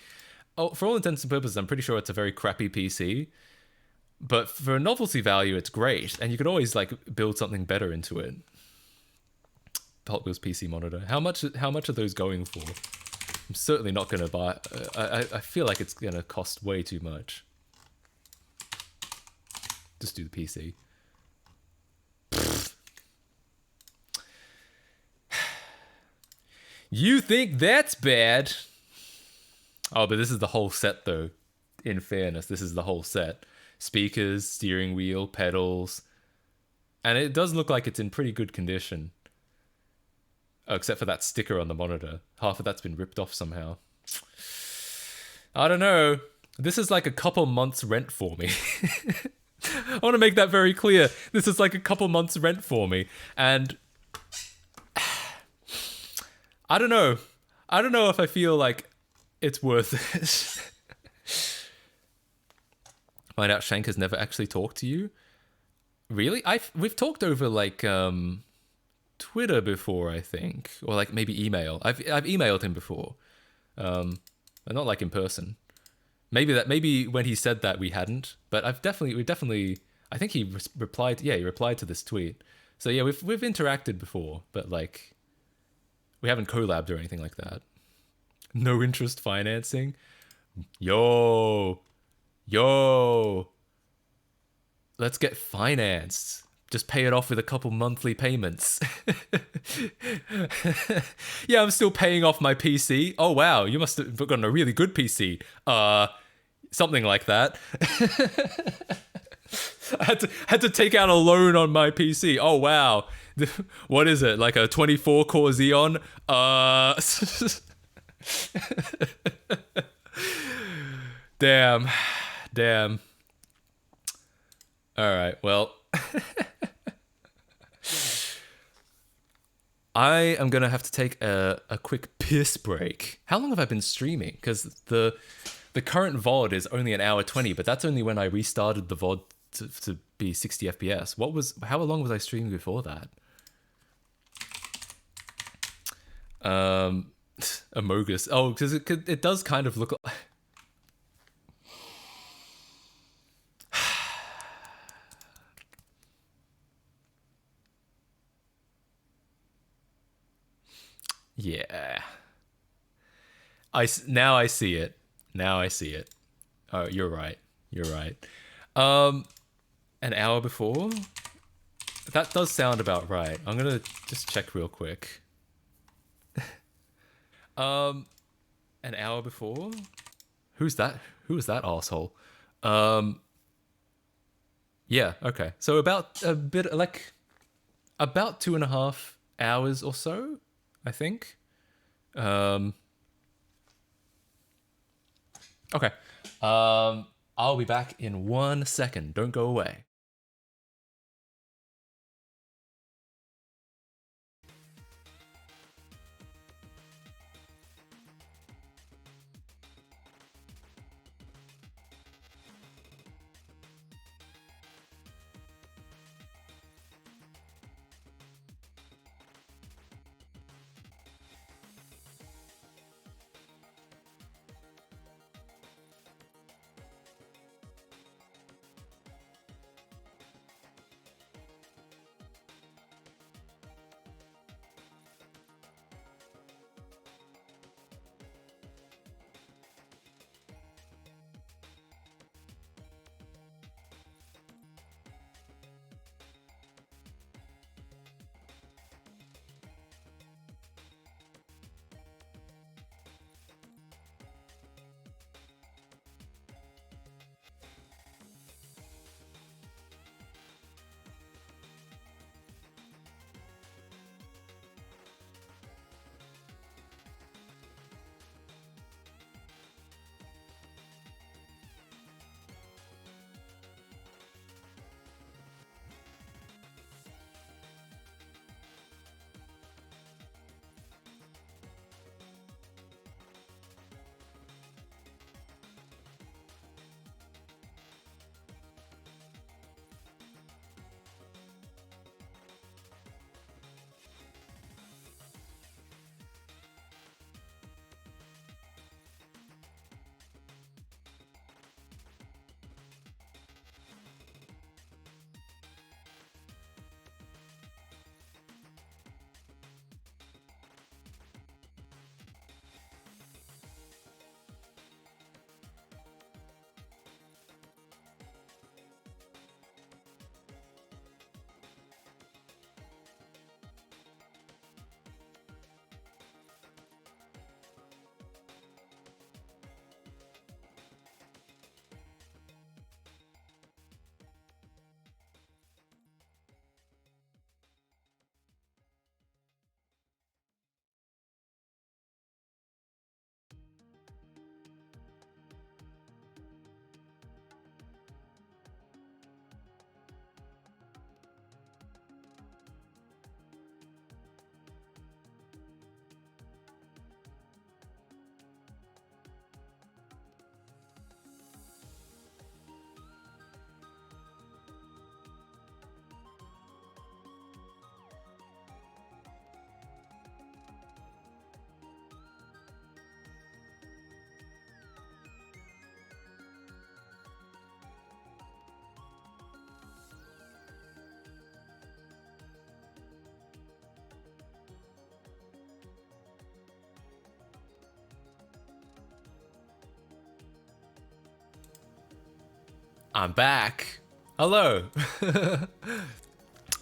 Oh, for all intents and purposes, I'm pretty sure it's a very crappy PC. But for novelty value, it's great, and you could always like build something better into it. The Hot Wheels PC monitor. How much are those going for? I'm certainly not gonna buy. I feel like it's gonna cost way too much. Just do the PC. You think that's bad? Oh, but this is the whole set though. In fairness, this is the whole set. Speakers, steering wheel, pedals. And it does look like it's in pretty good condition. Oh, except for that sticker on the monitor. Half of that's been ripped off somehow. I don't know. This is like a couple months rent for me. I want to make that very clear. This is like a couple months rent for me. And I don't know. I don't know if I feel like it's worth it. Find out Shank has never actually talked to you. Really? We've talked over like Twitter before, I think, or like maybe email. I've emailed him before, but not like in person. Maybe when he said that we hadn't, but we definitely. I think he replied. Yeah, he replied to this tweet. So yeah, we've interacted before, but like we haven't collabed or anything like that. No interest financing. Yo. Let's get financed. Just pay it off with a couple monthly payments. Yeah, I'm still paying off my PC. Oh wow, you must have gotten a really good PC. Something like that. I had to take out a loan on my PC. Oh wow. What is it? Like a 24 core Xeon? Damn. Alright, well. I am going to have to take a quick piss break. How long have I been streaming? Because the current VOD is only an hour 20, but that's only when I restarted the VOD to be 60 FPS. How long was I streaming before that? Amogus. Oh, because it does kind of look like... Yeah. Now I see it. Oh, you're right. An hour before? That does sound about right. I'm gonna just check real quick. An hour before? Who's that? Who is that asshole? Yeah, okay. So about 2.5 hours or so, I think. Okay. I'll be back in 1 second. Don't go away. I'm back. Hello.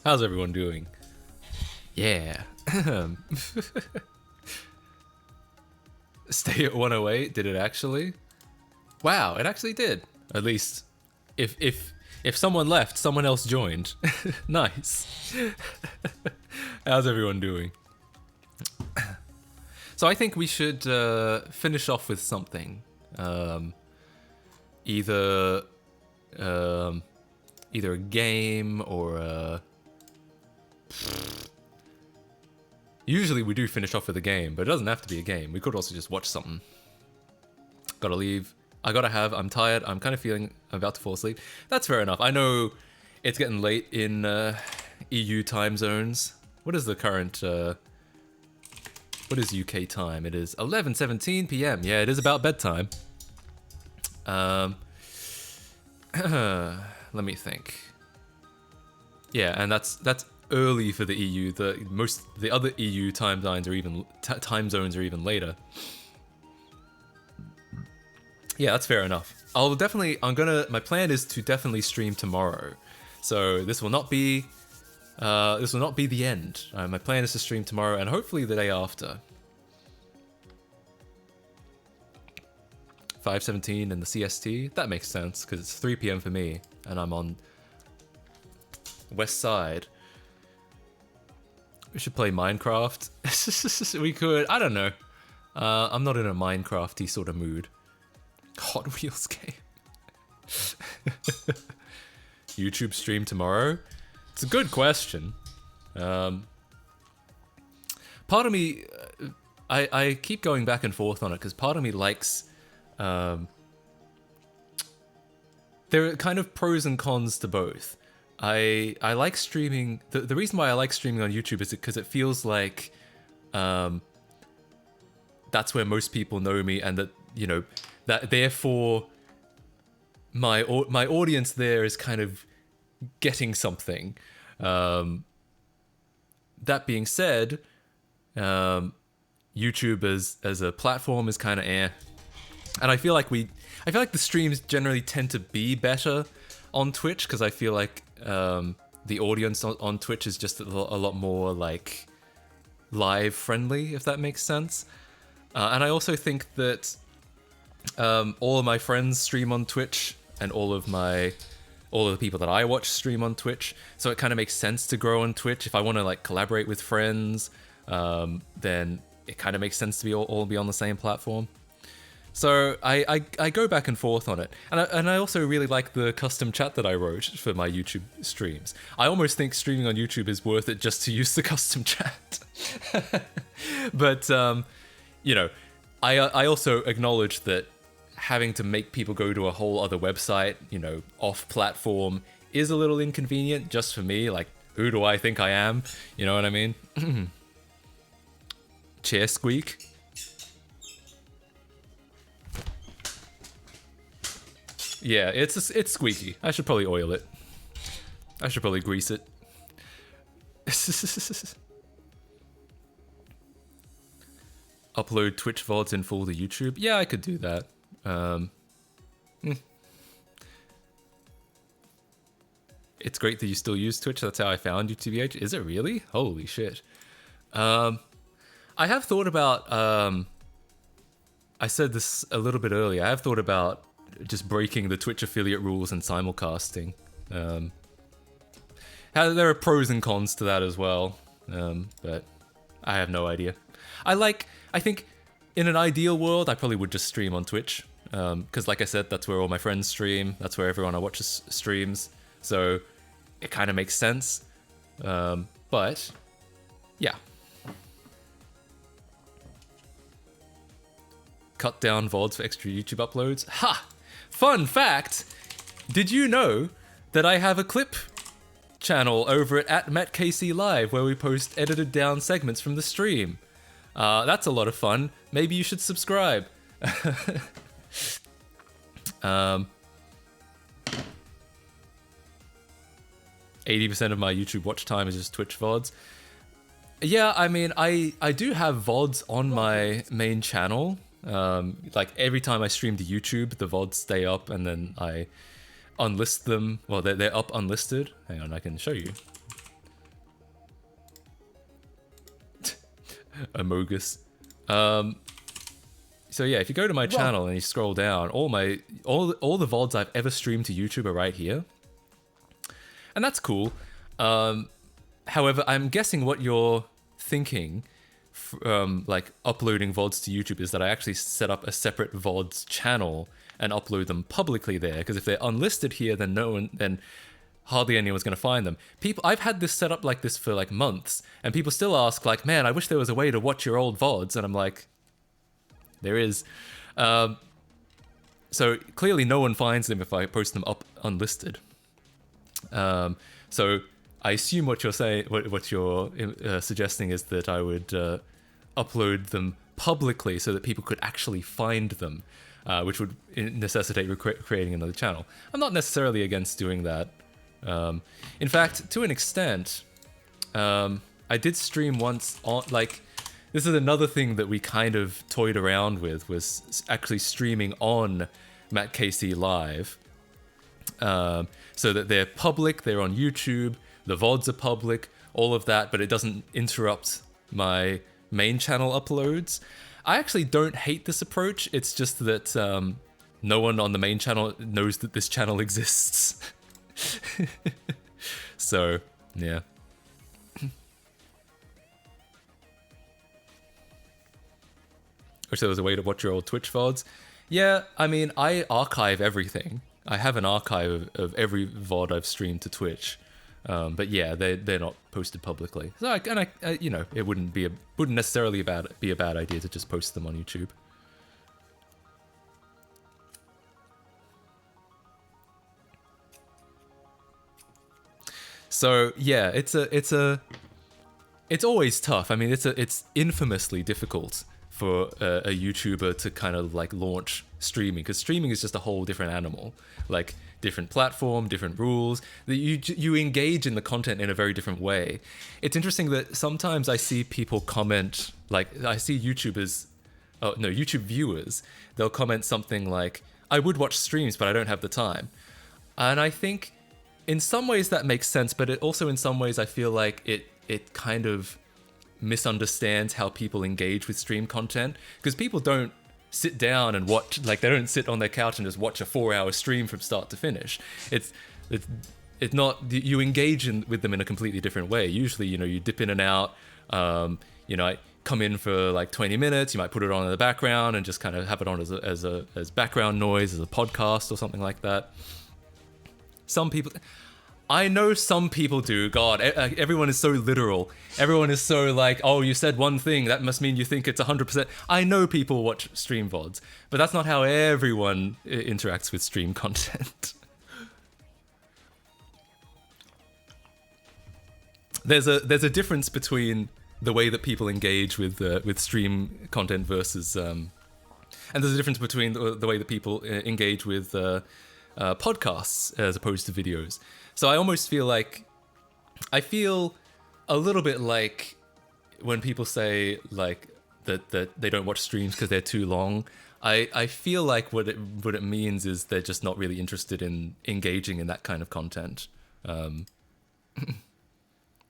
How's everyone doing? Yeah. Stay at 108. Did it actually? Wow, it actually did. At least, if someone left, someone else joined. Nice. How's everyone doing? So I think we should finish off with something. Either a game or a... Usually we do finish off with a game, but it doesn't have to be a game. We could also just watch something. Gotta leave. I'm tired. I'm kind of feeling I'm about to fall asleep. That's fair enough. I know it's getting late in EU time zones. What is the current... what is UK time? It is 11:17 p.m. Yeah, it is about bedtime. Let me think. Yeah, and that's early for the EU. The other EU time zones are even later. Yeah, that's fair enough. My plan is to definitely stream tomorrow. So this will not be the end. My plan is to stream tomorrow and hopefully the day after. 5:17 in the CST. That makes sense because it's 3 p.m. for me and I'm on West Side. We should play Minecraft. We could. I don't know. I'm not in a Minecrafty sort of mood. Hot Wheels game. YouTube stream tomorrow? It's a good question. Part of me, I keep going back and forth on it because part of me likes. There are kind of pros and cons to both. I like streaming. The reason why I like streaming on YouTube is because it feels like that's where most people know me, and that that therefore my audience there is kind of getting something. That being said, YouTube as a platform is kind of eh, and I feel like the streams generally tend to be better on Twitch because I feel like the audience on Twitch is just a lot more like live friendly, if that makes sense. And I also think that all of my friends stream on Twitch, and all of the people that I watch stream on Twitch, so it kind of makes sense to grow on Twitch. If I want to like collaborate with friends, then it kind of makes sense to be all be on the same platform. So I go back and forth on it, and I also really like the custom chat that I wrote for my YouTube streams. I almost think streaming on YouTube is worth it just to use the custom chat. But I also acknowledge that having to make people go to a whole other website, off platform, is a little inconvenient just for me. Like, who do I think I am? You know what I mean? Chair squeak. Yeah, it's squeaky. I should probably oil it. I should probably grease it. Upload Twitch VODs in full to YouTube. Yeah, I could do that. It's great that you still use Twitch. That's how I found you, TBH. Is it really? Holy shit. I have thought about... I said this a little bit earlier. I have thought about just breaking the Twitch affiliate rules and simulcasting. There are pros and cons to that as well, but I have no idea. I think in an ideal world, I probably would just stream on Twitch, because like I said, that's where all my friends stream, that's where everyone I watch streams, so it kind of makes sense, but yeah. Cut down VODs for extra YouTube uploads. Ha! Fun fact! Did you know that I have a clip channel over at MattKC Live where we post edited down segments from the stream? That's a lot of fun. Maybe you should subscribe. 80% of my YouTube watch time is just Twitch VODs. Yeah, I mean, I do have VODs on my main channel. Like every time I stream to YouTube, the VODs stay up, and then I unlist them. Well, they're up unlisted. Hang on, I can show you. Amogus. So yeah, if you go to my channel and you scroll down, all the VODs I've ever streamed to YouTube are right here, and that's cool. However, I'm guessing what you're thinking, like uploading VODs to YouTube, is that I actually set up a separate VODs channel and upload them publicly there. Because if they're unlisted here, then hardly anyone's going to find them. I've had this set up like this for like months, and people still ask like, man, I wish there was a way to watch your old VODs. And I'm like, there is. So clearly no one finds them if I post them up unlisted. So I assume what you're saying, what you're suggesting is that I would upload them publicly so that people could actually find them, which would necessitate creating another channel. I'm not necessarily against doing that. In fact, to an extent, I did stream once on, like, this is another thing that we kind of toyed around with, was actually streaming on Matt Casey Live, so that they're public, they're on YouTube, the VODs are public, all of that, but it doesn't interrupt my main channel uploads. I actually don't hate this approach, it's just that no one on the main channel knows that this channel exists. So, yeah. Wish there was a way to watch your old Twitch VODs. Yeah, I mean, I archive everything. I have an archive of every VOD I've streamed to Twitch. But yeah, they're not posted publicly. So I you know, it wouldn't necessarily be a bad idea to just post them on YouTube. So yeah, it's always tough. I mean, it's infamously difficult for a YouTuber to kind of like launch streaming, because streaming is just a whole different animal. Like, different platform, different rules. You engage in the content in a very different way. It's interesting that sometimes I see people comment, like I see YouTube viewers, they'll comment something like, I would watch streams, but I don't have the time. And I think in some ways that makes sense, but it also in some ways I feel like it kind of misunderstands how people engage with stream content, because people don't sit down and watch, like they don't sit on their couch and just watch a 4-hour stream from start to finish. It's not, you engage with them in a completely different way. Usually, you know, you dip in and out, you know, I come in for like 20 minutes, you might put it on in the background and just kind of have it on as background noise, as a podcast or something like that. Some people, I know some people do. God, everyone is so literal. Everyone is so like, oh, you said one thing, that must mean you think it's 100%. I know people watch stream VODs, but that's not how everyone interacts with stream content. There's a difference between the way that people engage with stream content versus, and there's a difference between the way that people engage with podcasts as opposed to videos. So I almost feel like, I feel a little bit like when people say like that they don't watch streams because they're too long. I feel like what it means is they're just not really interested in engaging in that kind of content.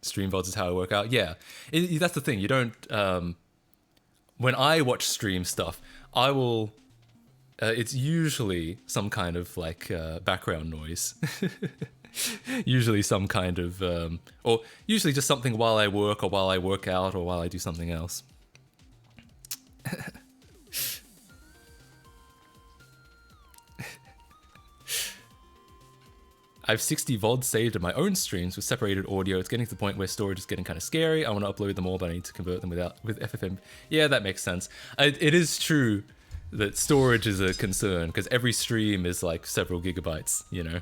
Stream VODs is how I work out. Yeah, that's the thing. You don't. When I watch stream stuff, I will. It's usually some kind of like background noise. Usually some kind of, or usually just something while I work or while I work out or while I do something else. I have 60 VODs saved in my own streams with separated audio. It's getting to the point where storage is getting kind of scary. I want to upload them all, but I need to convert them with FFmpeg. Yeah, that makes sense. It is true that storage is a concern, because every stream is like several gigabytes, you know.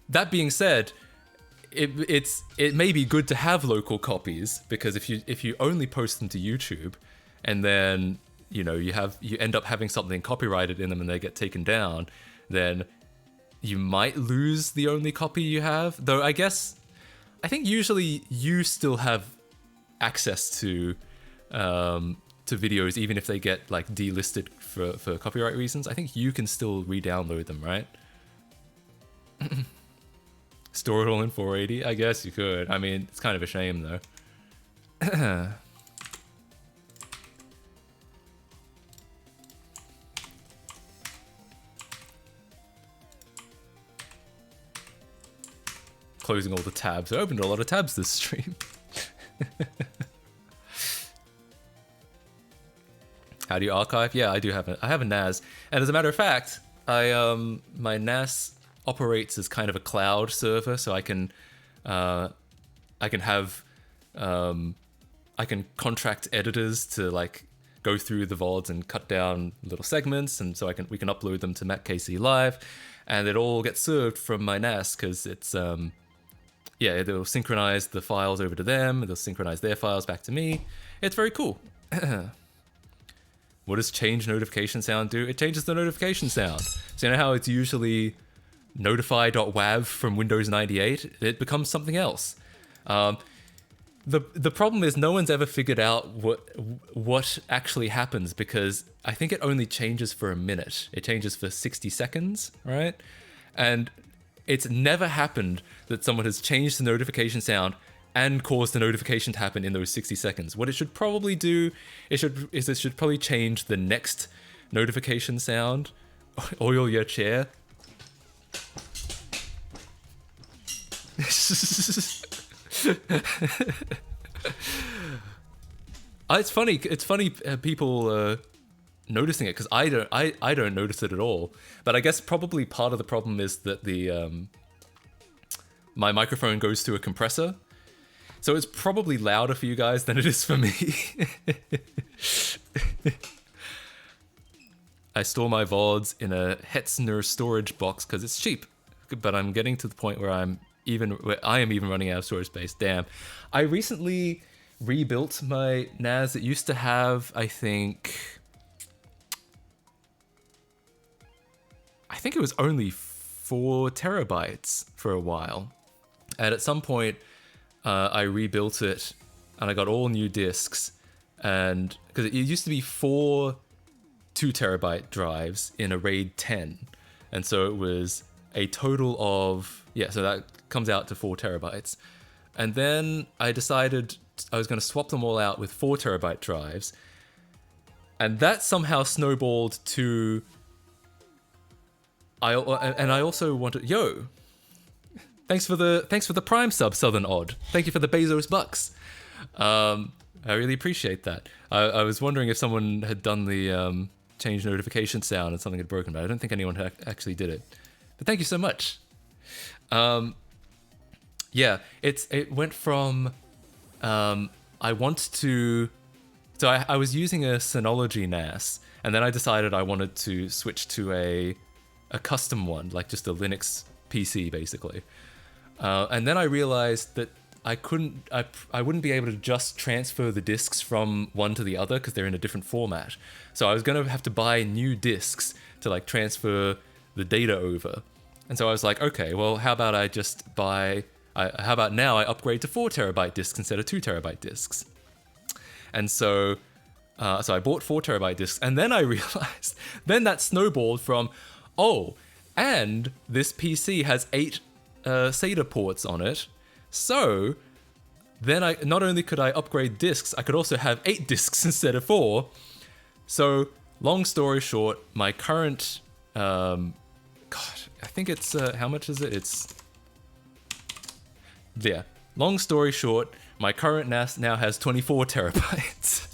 That being said, it may be good to have local copies, because if you only post them to YouTube and then you know you end up having something copyrighted in them and they get taken down, then you might lose the only copy you have. Though I think usually you still have access to to videos, even if they get like delisted for copyright reasons, I think you can still re-download them, right? Store it all in 480? I guess you could. I mean, it's kind of a shame though. Closing all the tabs. I opened a lot of tabs this stream. How do you archive? Yeah, I do have I have a NAS, and as a matter of fact, my NAS operates as kind of a cloud server, so I can have I can contract editors to like go through the VODs and cut down little segments, and so we can upload them to MacKC Live, and it all gets served from my NAS because it's yeah, they'll synchronize the files over to them, they'll synchronize their files back to me. It's very cool. What does change notification sound do? It changes the notification sound. So you know how it's usually notify.wav from Windows 98? It becomes something else. The problem is no one's ever figured out what actually happens, because I think it only changes for a minute. It changes for 60 seconds, right? And it's never happened that someone has changed the notification sound and caused the notification to happen in those 60 seconds. What it should probably do it should probably change the next notification sound. Oil your chair. It's funny people noticing it, because I don't notice it at all. But I guess probably part of the problem is that my microphone goes through a compressor, so it's probably louder for you guys than it is for me. I store my VODs in a Hetzner storage box because it's cheap, but I'm getting to the point where I am even running out of storage space. Damn. I recently rebuilt my NAS. It used to have, I think it was only 4 terabytes for a while. And at some point, I rebuilt it and I got all new discs. And because it used to be 4 2 terabyte drives in a RAID 10. And so it was a total of, yeah, so that comes out to 4 terabytes. And then I decided I was going to swap them all out with 4 terabyte drives. And that somehow snowballed to, I also wanted, yo, thanks for the Prime sub, Southern Odd. Thank you for the Bezos bucks. I really appreciate that. I was wondering if someone had done the change notification sound and something had broken, but I don't think anyone had actually did it. But thank you so much. Yeah, it went from I was using a Synology NAS, and then I decided I wanted to switch to a custom one, like just a Linux PC basically. And then I realized that I wouldn't be able to just transfer the discs from one to the other because they're in a different format. So I was going to have to buy new discs to like transfer the data over. And so I was like, okay, well, how about now I upgrade to 4 terabyte discs instead of 2 terabyte discs. And so I bought 4 terabyte discs, and then I realized, then that snowballed from, oh, and this PC has 8 SATA ports on it. So then not only could I upgrade discs, I could also have 8 discs instead of 4. So long story short, my current, God, I think it's, how much is it? Yeah. Long story short, my current NAS now has 24 terabytes.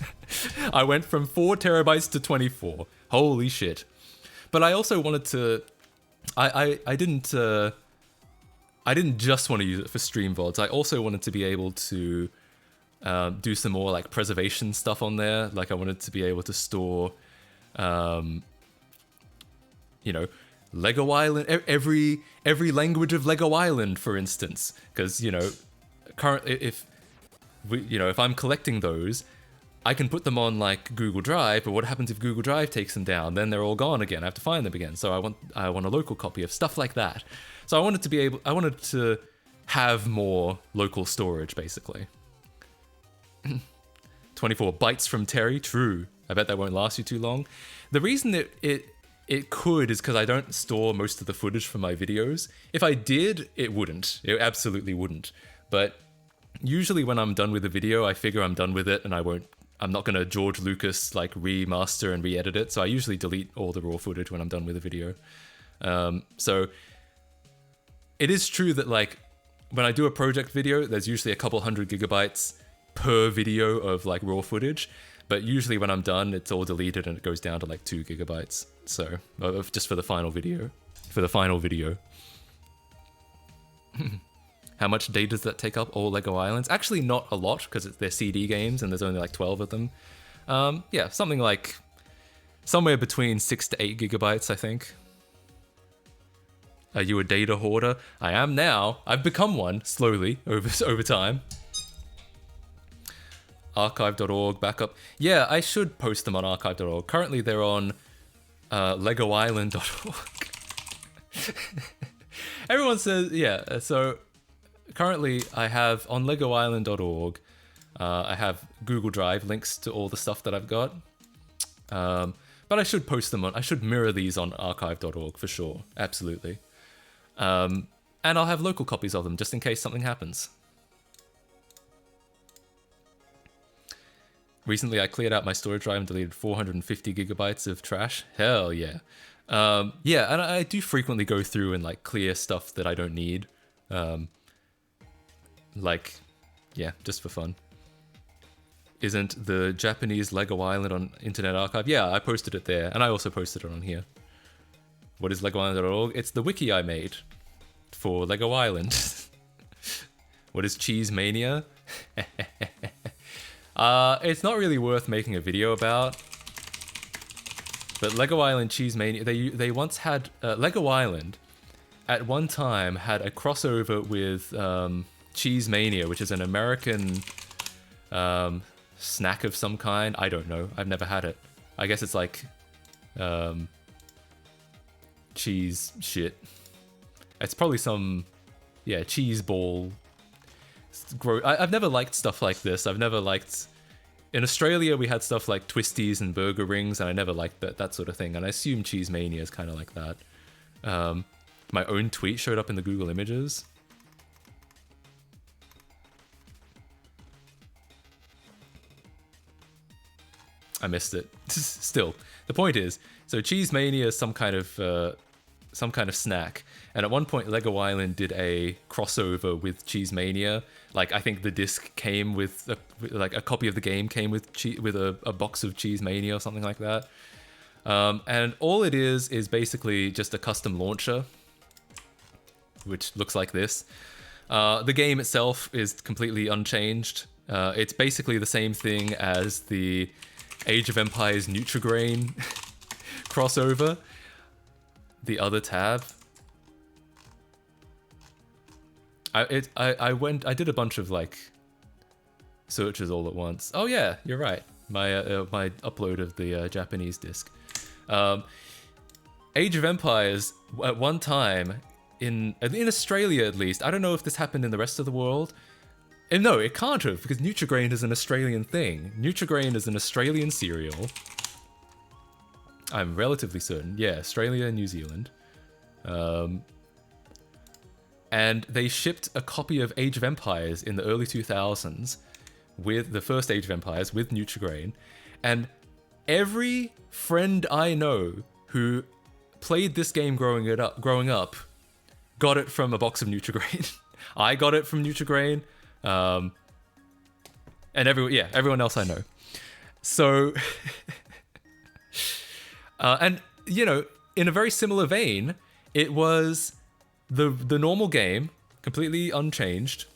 I went from 4 terabytes to 24. Holy shit. But I also wanted to, I didn't just want to use it for stream VODs. I also wanted to be able to do some more like preservation stuff on there. Like I wanted to be able to store, Lego Island, every language of Lego Island, for instance, because currently if I'm collecting those, I can put them on like Google Drive. But what happens if Google Drive takes them down? Then they're all gone again. I have to find them again. So I want a local copy of stuff like that. So I wanted to have more local storage, basically. 24 bytes from Terry. True. I bet that won't last you too long. The reason that it could is because I don't store most of the footage from my videos. If I did, it wouldn't. It absolutely wouldn't. But usually when I'm done with a video, I figure I'm done with it and I'm not gonna George Lucas like remaster and re-edit it. So I usually delete all the raw footage when I'm done with a video. So it is true that like when I do a project video, there's usually a couple 100 gigabytes per video of like raw footage. But usually when I'm done, it's all deleted and it goes down to like 2 gigabytes. So just for the final video. How much data does that take up, all Lego Islands? Actually not a lot, because they're CD games and there's only like 12 of them. Yeah, something like somewhere between 6 to 8 gigabytes, I think. Are you a data hoarder? I am now. I've become one slowly over time. Archive.org backup. Yeah, I should post them on archive.org. Currently they're on legoisland.org. Everyone says, yeah, so currently I have on legoisland.org, I have Google Drive links to all the stuff that I've got. But I should post them I should mirror these on archive.org for sure, absolutely. And I'll have local copies of them just in case something happens. Recently, I cleared out my storage drive and deleted 450 gigabytes of trash. Hell yeah. Yeah, and I do frequently go through and like clear stuff that I don't need. Like, yeah, just for fun. Isn't the Japanese Lego Island on Internet Archive? Yeah, I posted it there, and I also posted it on here. What is legoisland.org? It's the wiki I made for Lego Island. What is Cheese Mania? It's not really worth making a video about. But Lego Island Cheese Mania, they once had Lego Island at one time had a crossover with Cheese Mania, which is an American snack of some kind. I don't know. I've never had it. I guess it's like cheese shit. It's probably some, yeah, cheese ball. I've never liked stuff like this. I've never liked... In Australia, we had stuff like Twisties and Burger Rings, and I never liked that sort of thing. And I assume Cheese Mania is kind of like that. My own tweet showed up in the Google Images. I missed it. Still, the point is, so Cheese Mania is some kind of snack, and at one point Lego Island did a crossover with Cheese Mania. Like I think the disc came with a copy of the game came with a box of Cheese Mania or something like that. And all it is basically just a custom launcher, which looks like this. The game itself is completely unchanged. It's basically the same thing as the Age of Empires Nutrigrain crossover. The other tab. I did a bunch of like searches all at once. Oh yeah, you're right. My upload of the Japanese disc. Age of Empires at one time in Australia at least. I don't know if this happened in the rest of the world. And no, it can't have, because Nutrigrain is an Australian thing. Nutrigrain is an Australian cereal. I'm relatively certain. Yeah, Australia and New Zealand. And they shipped a copy of Age of Empires in the early 2000s with the first Age of Empires with Nutrigrain. And every friend I know who played this game growing up got it from a box of Nutrigrain. I got it from Nutrigrain. And everyone else I know. So, and you know, in a very similar vein, it was the normal game, completely unchanged,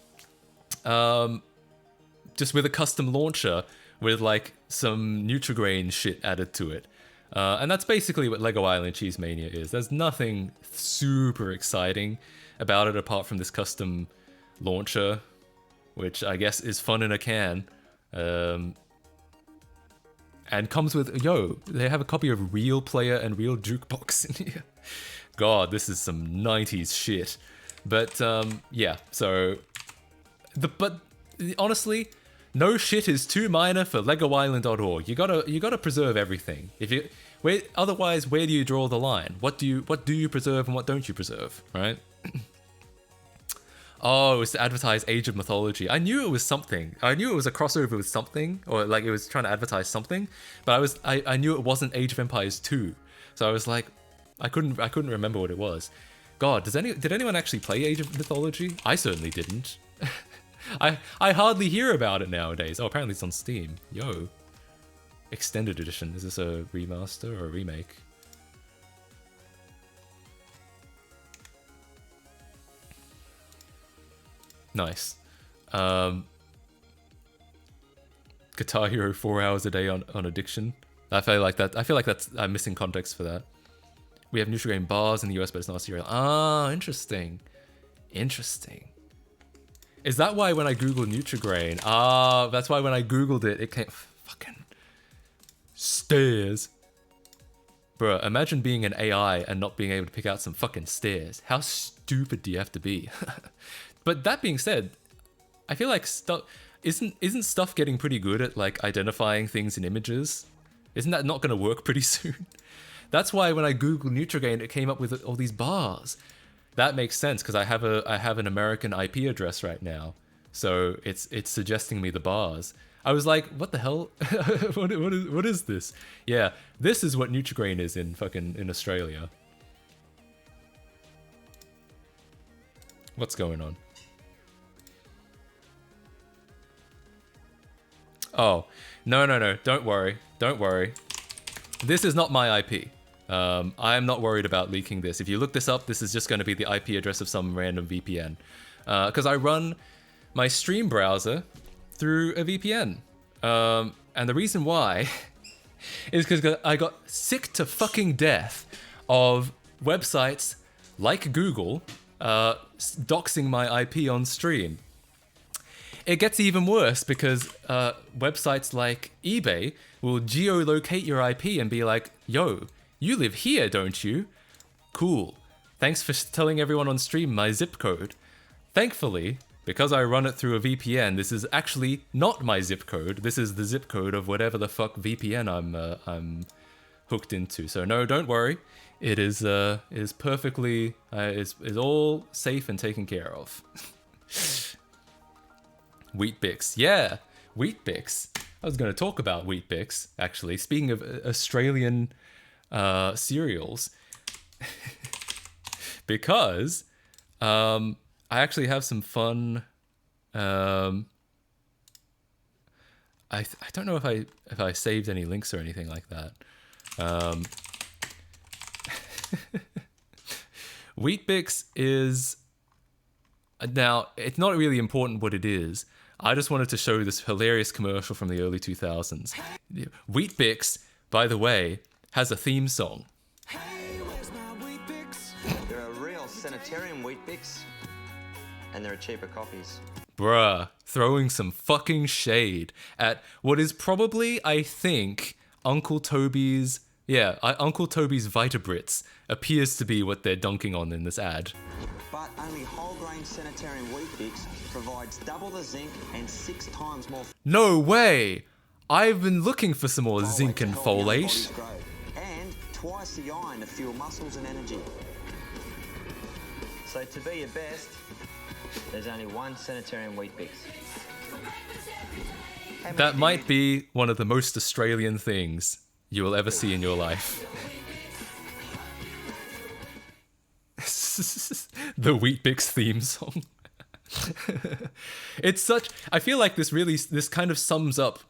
just with a custom launcher with like some Nutrigrain shit added to it. And that's basically what Lego Island Cheese Mania is. There's nothing super exciting about it apart from this custom launcher, which I guess is fun in a can. And comes with, they have a copy of Real Player and Real Jukebox in here. God, this is some 90s shit. But, yeah, so... But honestly, No shit is too minor for LegoIsland.org. You gotta preserve everything. Otherwise, where do you draw the line? What do you preserve and what don't you preserve? Right? Oh, it was to advertise Age of Mythology. I knew it was something. I knew it was a crossover with something, or like it was trying to advertise something. But I knew it wasn't Age of Empires 2. So I was like, I couldn't remember what it was. God, did anyone actually play Age of Mythology? I certainly didn't. I hardly hear about it nowadays. Oh, apparently it's on Steam. Yo. Extended edition. Is this a remaster or a remake? Nice. Guitar Hero 4 hours a day on addiction. I feel like that's I'm missing context for that. We have Nutrigrain bars in the US, but it's not cereal. Ah, interesting. Interesting. Is that why when I googled Nutrigrain? Ah, that's why when I googled it, it came fucking stairs. Bruh, imagine being an AI and not being able to pick out some fucking stairs. How stupid do you have to be? But that being said, I feel like stuff isn't stuff getting pretty good at like identifying things in images? Isn't that not going to work pretty soon? That's why when I googled Nutrigrain, it came up with all these bars. That makes sense because I have an American IP address right now, so it's suggesting me the bars. I was like, what the hell? what is this? Yeah, this is what Nutrigrain is in Australia. What's going on? Oh, no. Don't worry. This is not my IP. I am not worried about leaking this. If you look this up, this is just going to be the IP address of some random VPN. Because I run my stream browser through a VPN. And the reason why is because I got sick to fucking death of websites like Google doxing my IP on stream. It gets even worse because websites like eBay will geolocate your IP and be like, yo, you live here, don't you? Cool. Thanks for telling everyone on stream my zip code. Thankfully, because I run it through a VPN, this is actually not my zip code. This is the zip code of whatever the fuck VPN I'm hooked into. So no, don't worry. It is perfectly is all safe and taken care of. Weet-Bix, yeah, Weet-Bix. I was going to talk about Weet-Bix actually. Speaking of Australian cereals, because I actually have some fun. I don't know if I saved any links or anything like that. Weet-Bix is now. It's not really important what it is. I just wanted to show this hilarious commercial from the early 2000s. Weet-Bix, by the way, has a theme song. Hey, where's my Weet-Bix? They're a real sanitarium Weet-Bix, and there are cheaper copies. Bruh, throwing some fucking shade at what is probably, I think, Uncle Toby's Vitabrits appears to be what they're dunking on in this ad. But only whole grain sanitarium Weet-Bix provides double the zinc and 6 times more No way! I've been looking for some more zinc and to help young folate. bodies grow, and twice the iron to fuel muscles and energy. So to be your best, there's only one sanitarium Weet-Bix. That might be one of the most Australian things you will ever see in your life. The Weet-Bix theme song. It's such. I feel like this kind of sums up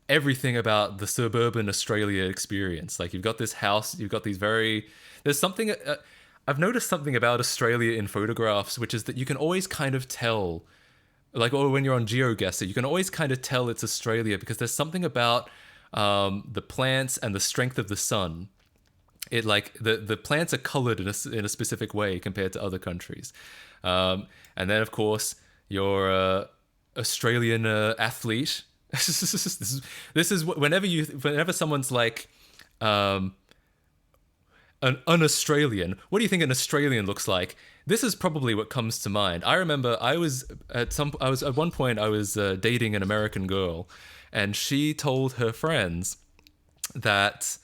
everything about the suburban Australia experience. Like you've got this house, you've got these there's something. I've noticed something about Australia in photographs, which is that you can always kind of tell, like, or when you're on GeoGuessr, you can always kind of tell it's Australia because there's something about the plants and the strength of the sun. It like the plants are colored in a specific way compared to other countries, and then of course your Australian athlete. this is whenever someone's like an Australian. What do you think an Australian looks like? this is probably what comes to mind. I remember I was at one point I was dating an American girl, and she told her friends that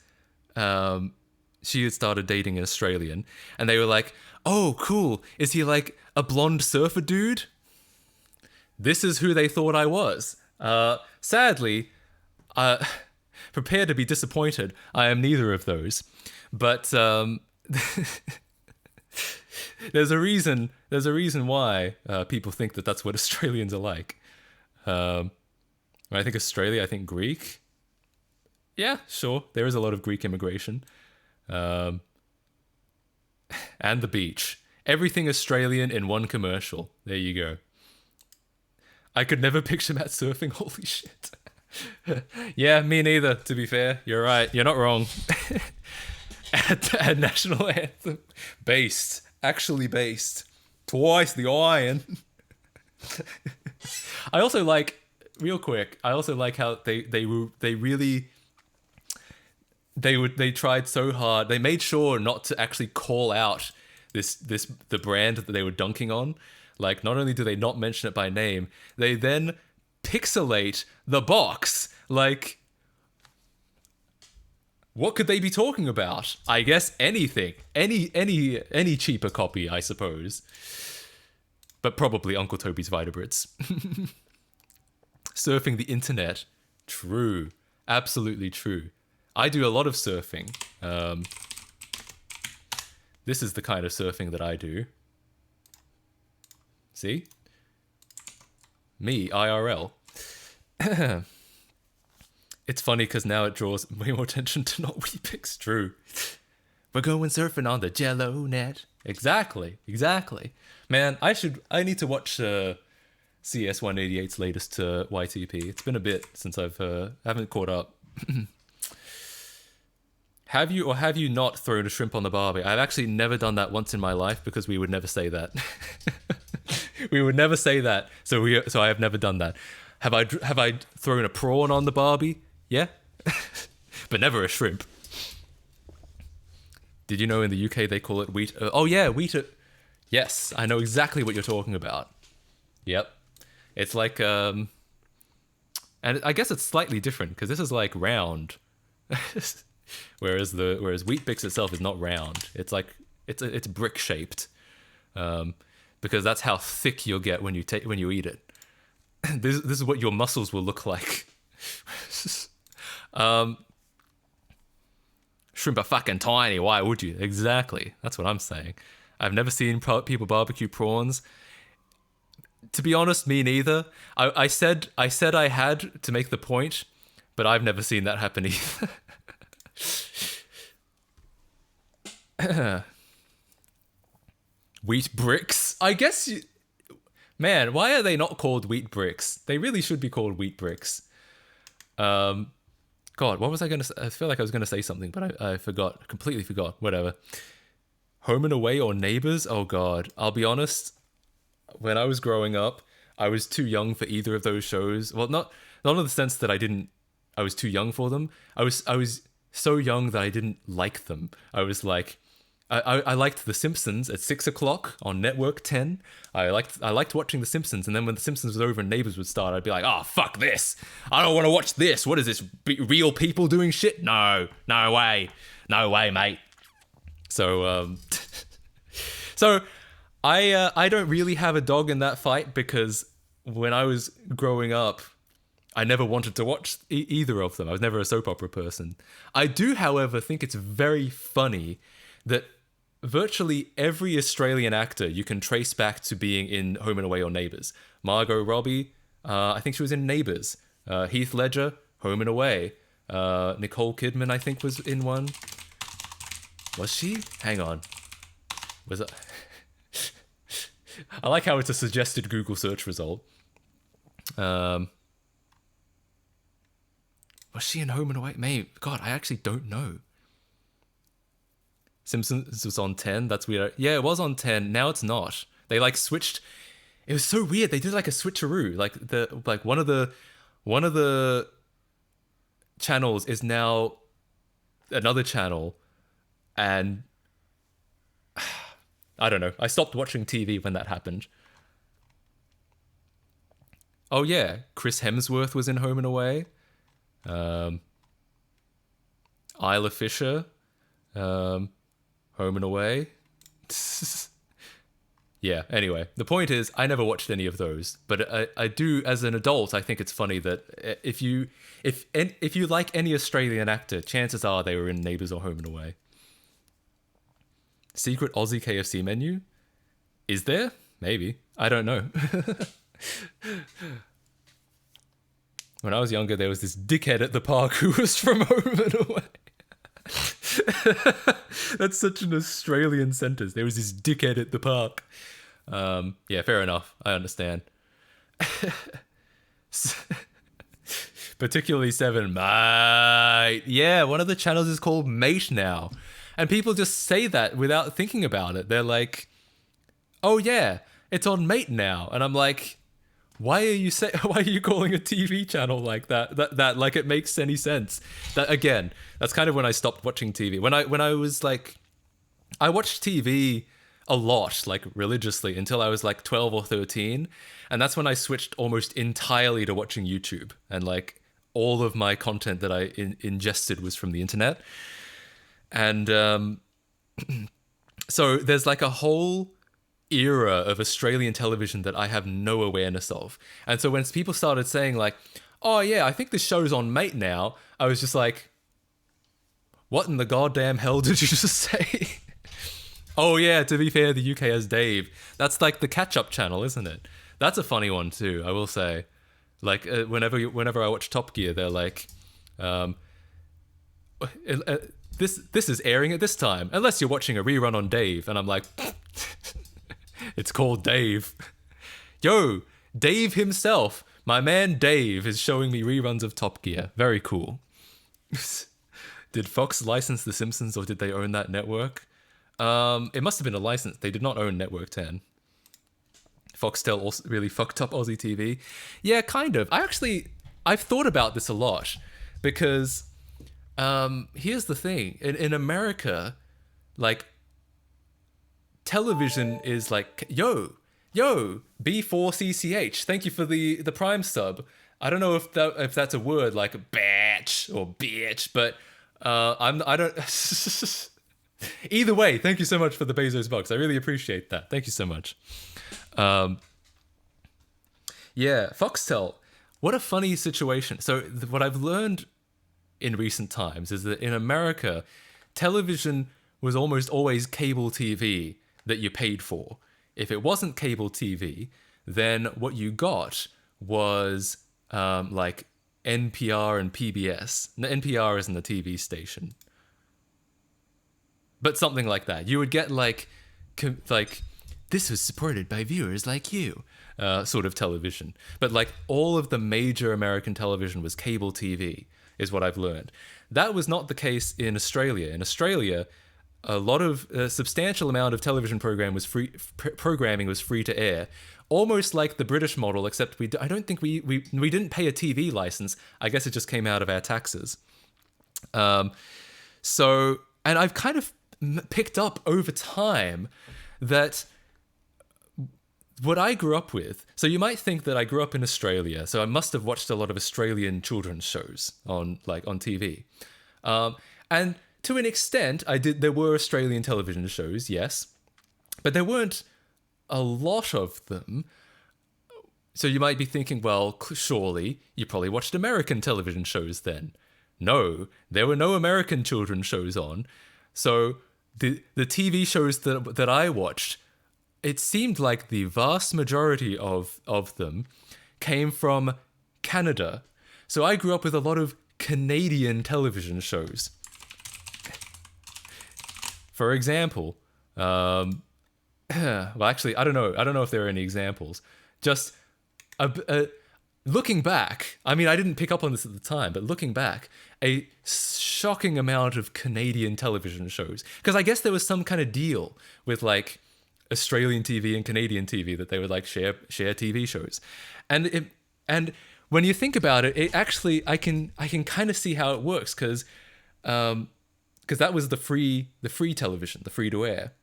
she had started dating an Australian, and they were like, "Oh, cool! Is he like a blonde surfer dude?" This is who they thought I was. Sadly, prepare to be disappointed. I am neither of those, but there's a reason. There's a reason why people think that that's what Australians are like. When I think Australia, I think Greek. Yeah, sure. There is a lot of Greek immigration. And the beach. Everything Australian in one commercial. There you go. I could never picture Matt surfing. Holy shit. Yeah, me neither, to be fair. You're right. You're not wrong. At national anthem. Based. Actually based. Twice the iron. I also like, real quick, I also like how they tried so hard. They made sure not to actually call out the brand that they were dunking on. Like, not only do they not mention it by name, they then pixelate the box. Like, what could they be talking about? I guess anything. Any cheaper copy, I suppose. But probably Uncle Toby's Vitabrits. Surfing the internet. True. Absolutely true. I do a lot of surfing. This is the kind of surfing that I do. See? Me, IRL. It's funny because now it draws way more attention to not Weet-Bix. True. We're going surfing on the Jello net. Exactly. Man, I need to watch CS188's latest YTP. It's been a bit since I haven't caught up. Have you or have you not thrown a shrimp on the barbie? I've actually never done that once in my life because we would never say that. We would never say that. So I have never done that. Have I thrown a prawn on the barbie? Yeah. But never a shrimp. Did you know in the UK they call it wheat? Oh yeah, wheat. Yes, I know exactly what you're talking about. Yep. It's like and I guess it's slightly different because this is like round. Whereas Weet-Bix itself is not round. It's like it's brick shaped, because that's how thick you'll get when you eat it. This is what your muscles will look like. Shrimp are fucking tiny. Why would you? Exactly. That's what I'm saying. I've never seen people barbecue prawns. To be honest, me neither. I said I had to make the point, but I've never seen that happen either. Wheat bricks? I guess man, why are they not called wheat bricks? They really should be called wheat bricks. God, what was I gonna say? I feel like I was gonna say something, but I forgot. Completely forgot. Whatever. Home and Away or Neighbours? Oh god. I'll be honest, when I was growing up, I was too young for either of those shows. Well, not in the sense that I was too young for them. I was so young that I didn't like them. I was like, I liked The Simpsons at 6 o'clock on Network 10. I liked watching The Simpsons, and then when The Simpsons was over and Neighbours would start, I'd be like, oh, fuck this. I don't want to watch this. What is this? Real people doing shit? No way, mate. So, I don't really have a dog in that fight because when I was growing up, I never wanted to watch either of them. I was never a soap opera person. I do, however, think it's very funny that virtually every Australian actor you can trace back to being in Home and Away or Neighbours. Margot Robbie, I think she was in Neighbours. Heath Ledger, Home and Away. Nicole Kidman, I think, was in one. Was she? Hang on. Was it? I like how it's a suggested Google search result. Was she in Home and Away? Maybe. God, I actually don't know. Simpsons was on 10. That's weird. Yeah, it was on 10. Now it's not. They like switched. It was so weird. They did like a switcheroo. Like one of the channels is now another channel, and I don't know. I stopped watching TV when that happened. Oh yeah, Chris Hemsworth was in Home and Away. Isla Fisher, Home and Away. Yeah, anyway, the point is, I never watched any of those, but I do, as an adult, I think it's funny that if you like any Australian actor, chances are they were in Neighbours or Home and Away. Secret Aussie KFC menu? Is there? Maybe. I don't know. When I was younger, there was this dickhead at the park who was from Home and Away. That's such an Australian sentence. There was this dickhead at the park. Yeah, fair enough. I understand. Particularly 7, mate. Yeah, one of the channels is called Mate now. And people just say that without thinking about it. They're like, oh yeah, it's on Mate now. And I'm like, why are you calling a TV channel like that? That like it makes any sense. That again, that's kind of when I stopped watching TV. When I was like, I watched TV a lot, like religiously, until I was like 12 or 13, and that's when I switched almost entirely to watching YouTube, and like all of my content that I ingested was from the internet. And so there's like a whole era of Australian television that I have no awareness of. And so when people started saying like, oh yeah, I think this show's on Mate now, I was just like, what in the goddamn hell did you just say? Oh yeah, to be fair, the UK has Dave. That's like the catch-up channel, isn't it? That's a funny one too, I will say. Like whenever I watch Top Gear, they're like, this is airing at this time, unless you're watching a rerun on Dave. And I'm like, it's called Dave. Yo, Dave himself, my man Dave, is showing me reruns of Top Gear. Very cool. Did Fox license The Simpsons, or did they own that network? It must have been a license. They did not own Network 10. Foxtel also really fucked up Aussie TV. Yeah, kind of. I've thought about this a lot, because here's the thing. In America, like, television is like, yo, B4CCH, thank you for the Prime sub. I don't know if that's a word, like batch or bitch, but I don't. Either way, thank you so much for the Bezos box. I really appreciate that. Thank you so much. Yeah, Foxtel. What a funny situation. So what I've learned in recent times is that in America, television was almost always cable TV that you paid for. If it wasn't cable TV, then what you got was like NPR and PBS. NPR isn't a TV station, but something like that. You would get like this was supported by viewers like you, sort of television. But like all of the major American television was cable TV, is what I've learned. That was not the case in Australia. In Australia, a substantial amount of television programming was free to air, almost like the British model, except I don't think we didn't pay a TV license. I guess it just came out of our taxes. So, and I've kind of picked up over time that what I grew up with, so you might think that I grew up in Australia, so I must have watched a lot of Australian children's shows on TV. And to an extent, there were Australian television shows, yes, but there weren't a lot of them. So you might be thinking, well, surely you probably watched American television shows then. No, there were no American children's shows on. So the TV shows that I watched, it seemed like the vast majority of them came from Canada. So I grew up with a lot of Canadian television shows. For example, well, actually, I don't know if there are any examples. Just looking back, I mean, I didn't pick up on this at the time, but looking back, a shocking amount of Canadian television shows. Because I guess there was some kind of deal with like Australian TV and Canadian TV that they would like share TV shows, and when you think about it, it actually I can kind of see how it works, because that was the free television, the free to air.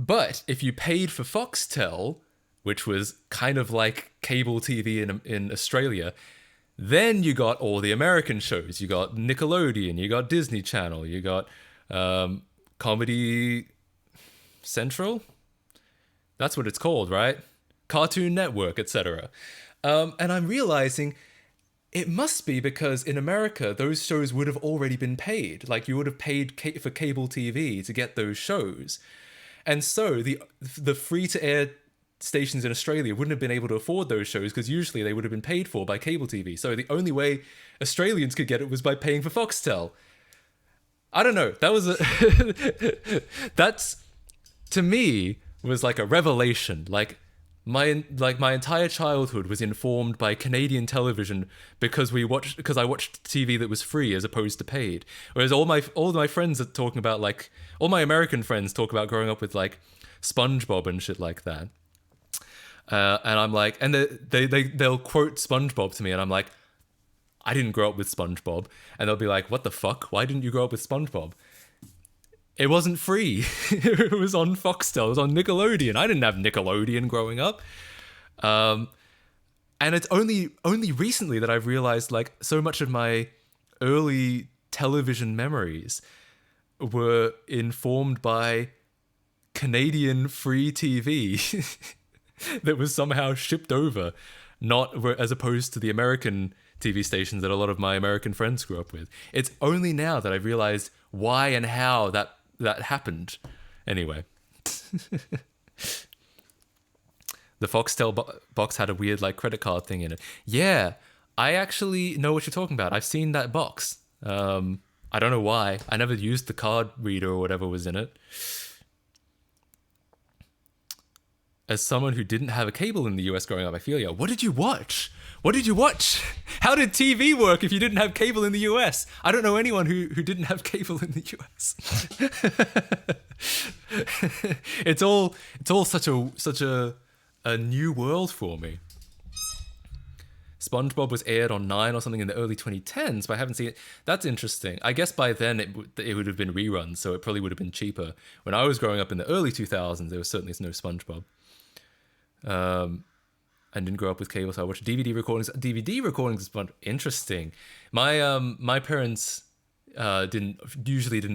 But if you paid for Foxtel, which was kind of like cable TV in Australia, then you got all the American shows. You got Nickelodeon, you got Disney Channel, you got Comedy Central. That's what it's called, right? Cartoon Network, etc. And I'm realizing it must be because in America, those shows would have already been paid. Like you would have paid for cable TV to get those shows. And so the free-to-air stations in Australia wouldn't have been able to afford those shows because usually they would have been paid for by cable TV. So the only way Australians could get it was by paying for Foxtel. I don't know. That was that's, to me, was like a revelation. Like my entire childhood was informed by Canadian television because I watched TV that was free as opposed to paid. Whereas all my friends are talking about, like, all my American friends talk about growing up with like SpongeBob and shit like that. And I'm like, and they'll quote SpongeBob to me, and I'm like, I didn't grow up with SpongeBob. And they'll be like, what the fuck? Why didn't you grow up with SpongeBob? It wasn't free. It was on Foxtel. It was on Nickelodeon. I didn't have Nickelodeon growing up. And it's only recently that I've realized, like, so much of my early television memories were informed by Canadian free TV that was somehow shipped over, not as opposed to the American TV stations that a lot of my American friends grew up with. It's only now that I've realized why and how that happened. Anyway. The Foxtel box had a weird, like, credit card thing in it. Yeah, I actually know what you're talking about. I've seen that box. I don't know why. I never used the card reader or whatever was in it. As someone who didn't have a cable in the US growing up, I feel you. What did you watch? What did you watch? How did TV work if you didn't have cable in the US? I don't know anyone who didn't have cable in the US. It's all such a new world for me. SpongeBob was aired on 9 or something in the early 2010s, but I haven't seen it. That's interesting. I guess by then it would have been reruns, so it probably would have been cheaper. When I was growing up in the early 2000s, there was certainly no SpongeBob. I didn't grow up with cable, so I watched DVD recordings. DVD recordings is interesting. My parents didn't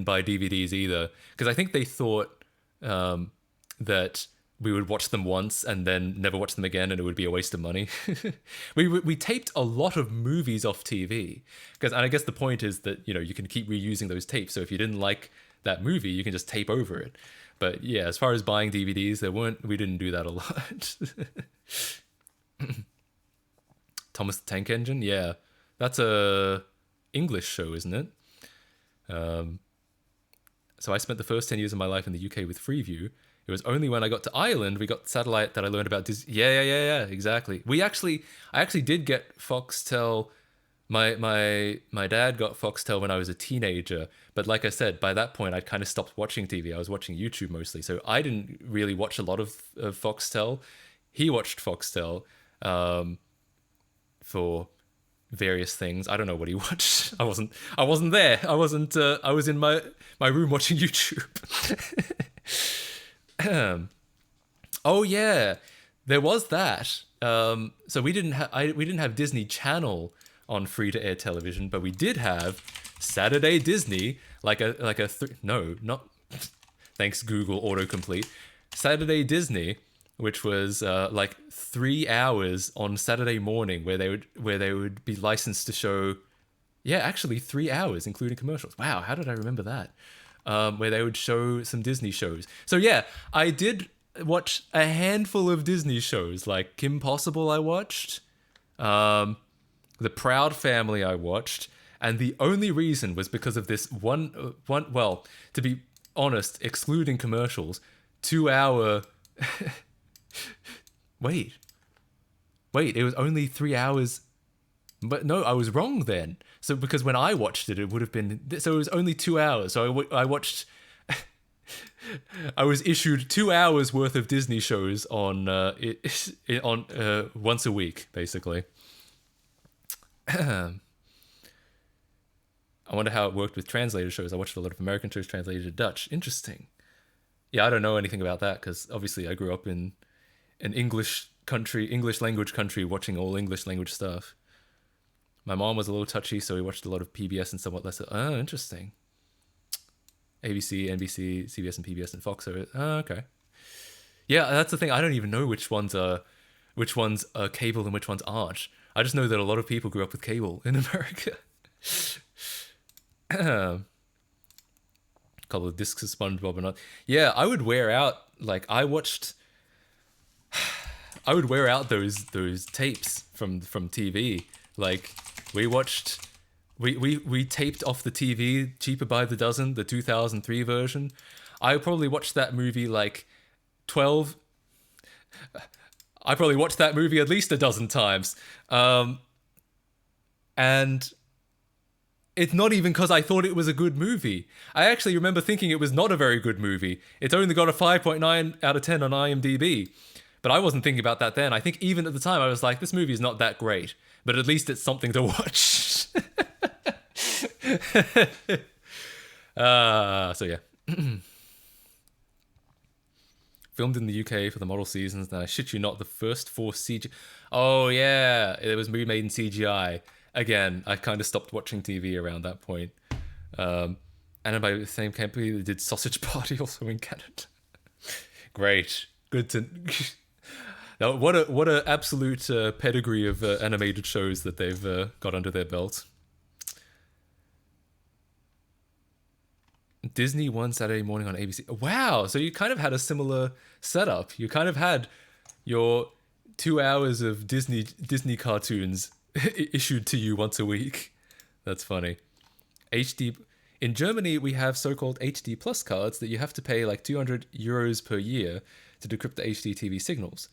buy DVDs either, because I think they thought that we would watch them once and then never watch them again, and it would be a waste of money. We taped a lot of movies off TV, and I guess the point is that, you know, you can keep reusing those tapes. So if you didn't like that movie, you can just tape over it. But yeah, as far as buying DVDs, we didn't do that a lot. Thomas the Tank Engine, yeah, that's a English show, isn't it? So I spent the first 10 years of my life in the UK with Freeview. It was only when I got to Ireland we got satellite that I learned about Disney. Yeah, exactly. I actually did get Foxtel. My dad got Foxtel when I was a teenager, but like I said, by that point I'd kind of stopped watching TV. I was watching YouTube mostly, so I didn't really watch a lot of Foxtel. He watched Foxtel for various things. I don't know what he watched. I wasn't there. I was in my room watching YouTube. Oh yeah, there was that. So we didn't have Disney Channel on free-to-air television, but we did have Saturday Disney, thanks Google autocomplete. Saturday Disney, which was like 3 hours on Saturday morning, where they would be licensed to show, 3 hours including commercials. Wow, how did I remember that? Where they would show some Disney shows. So yeah, I did watch a handful of Disney shows, like Kim Possible I watched, The Proud Family I watched, and the only reason was because of this one, well, to be honest, excluding commercials, 2 hour... Wait, it was only 3 hours, but no, I was wrong then. So because when I watched it, it would have been, so it was only 2 hours. So I watched, I was issued 2 hours worth of Disney shows on once a week, basically. I wonder how it worked with translated shows. I watched a lot of American shows translated to Dutch. Interesting. Yeah, I don't know anything about that because obviously I grew up in an English language country, watching all English language stuff. My mom was a little touchy, so we watched a lot of PBS and somewhat less. Oh, interesting. ABC, NBC, CBS, and PBS and Fox are. Oh, okay. Yeah, that's the thing. I don't even know which ones are cable and which ones aren't. I just know that a lot of people grew up with cable in America. Couple of discs of SpongeBob and all. Yeah, I would wear out. Like I would wear out those tapes from TV. Like we taped off the TV Cheaper by the Dozen, the 2003 version. I probably watched that movie like 12. I probably watched that movie at least a dozen times. And it's not even because I thought it was a good movie. I actually remember thinking it was not a very good movie. It's only got a 5.9 out of 10 on IMDb. But I wasn't thinking about that then. I think even at the time I was like, this movie is not that great. But at least it's something to watch. So yeah. Filmed in the UK for the model seasons. And I shit you not, the first 4 CGI... Oh yeah, it was remade in CGI. Again, I kind of stopped watching TV around that point. And by the same company that did Sausage Party, also in Canada. Great. Good to... Now, what a absolute pedigree of animated shows that they've got under their belt. Disney One Saturday Morning on ABC. Wow, so you kind of had a similar setup. You kind of had your 2 hours of Disney cartoons issued to you once a week. That's funny. HD in Germany, we have so-called HD Plus cards that you have to pay like 200 euros per year to decrypt the HD TV signals.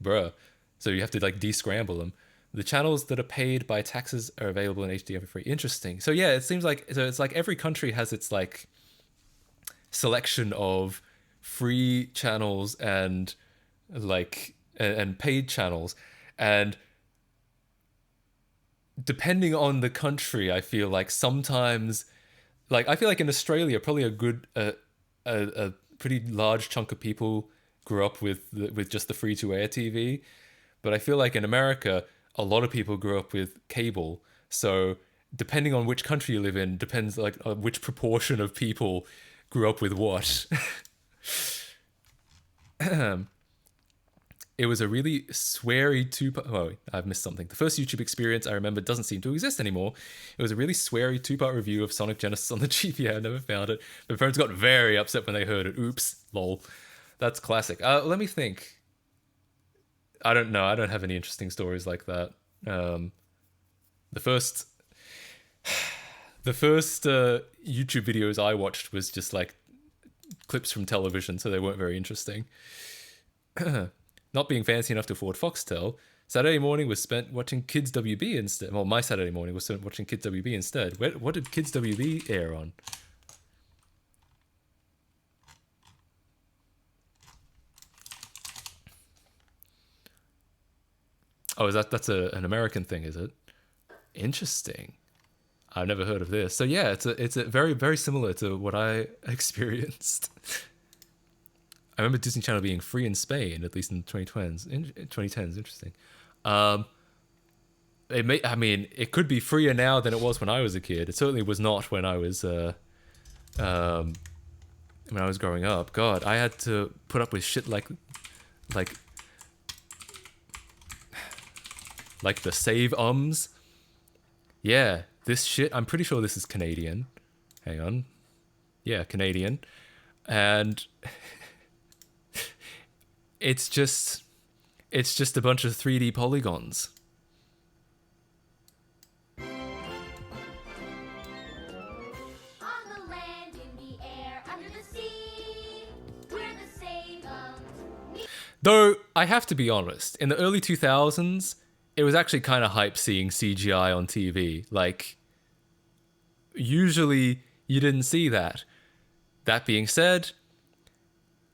Bruh. So you have to like descramble them. The channels that are paid by taxes are available in HD for free. Interesting. So yeah, it seems like it's like every country has its like selection of free channels and like and paid channels, and depending on the country, I feel like sometimes, like I feel like in Australia, probably a good a pretty large chunk of people grew up with just the free-to-air TV, but I feel like in America, a lot of people grew up with cable. So depending on which country you live in, depends like on which proportion of people grew up with what. It was a really sweary two-part... Oh, I've missed something. The first YouTube experience I remember doesn't seem to exist anymore. It was a really sweary two-part review of Sonic Genesis on the cheap. Yeah, I never found it. My parents got very upset when they heard it. Oops. Lol. That's classic. Let me think. I don't know. I don't have any interesting stories like that. The first YouTube videos I watched was just like clips from television, so they weren't very interesting. Not being fancy enough to afford Foxtel, Saturday morning was spent watching Kids WB instead. Well, my Saturday morning was spent watching Kids WB instead. What did Kids WB air on? Oh, that's an American thing, is it? Interesting. I've never heard of this. So yeah, it's a very, very similar to what I experienced. I remember Disney Channel being free in Spain, at least in the 2010s. Interesting. It could be freer now than it was when I was a kid. It certainly was not when I was growing up. God, I had to put up with shit like the save ums. Yeah, this shit. I'm pretty sure this is Canadian. Hang on. Yeah, Canadian. And it's just a bunch of 3D polygons. On the land, in the air, under the sea, we're the Save-Ums. Though, I have to be honest, in the early 2000s, it was actually kind of hype seeing CGI on TV. Like, usually you didn't see that. That being said,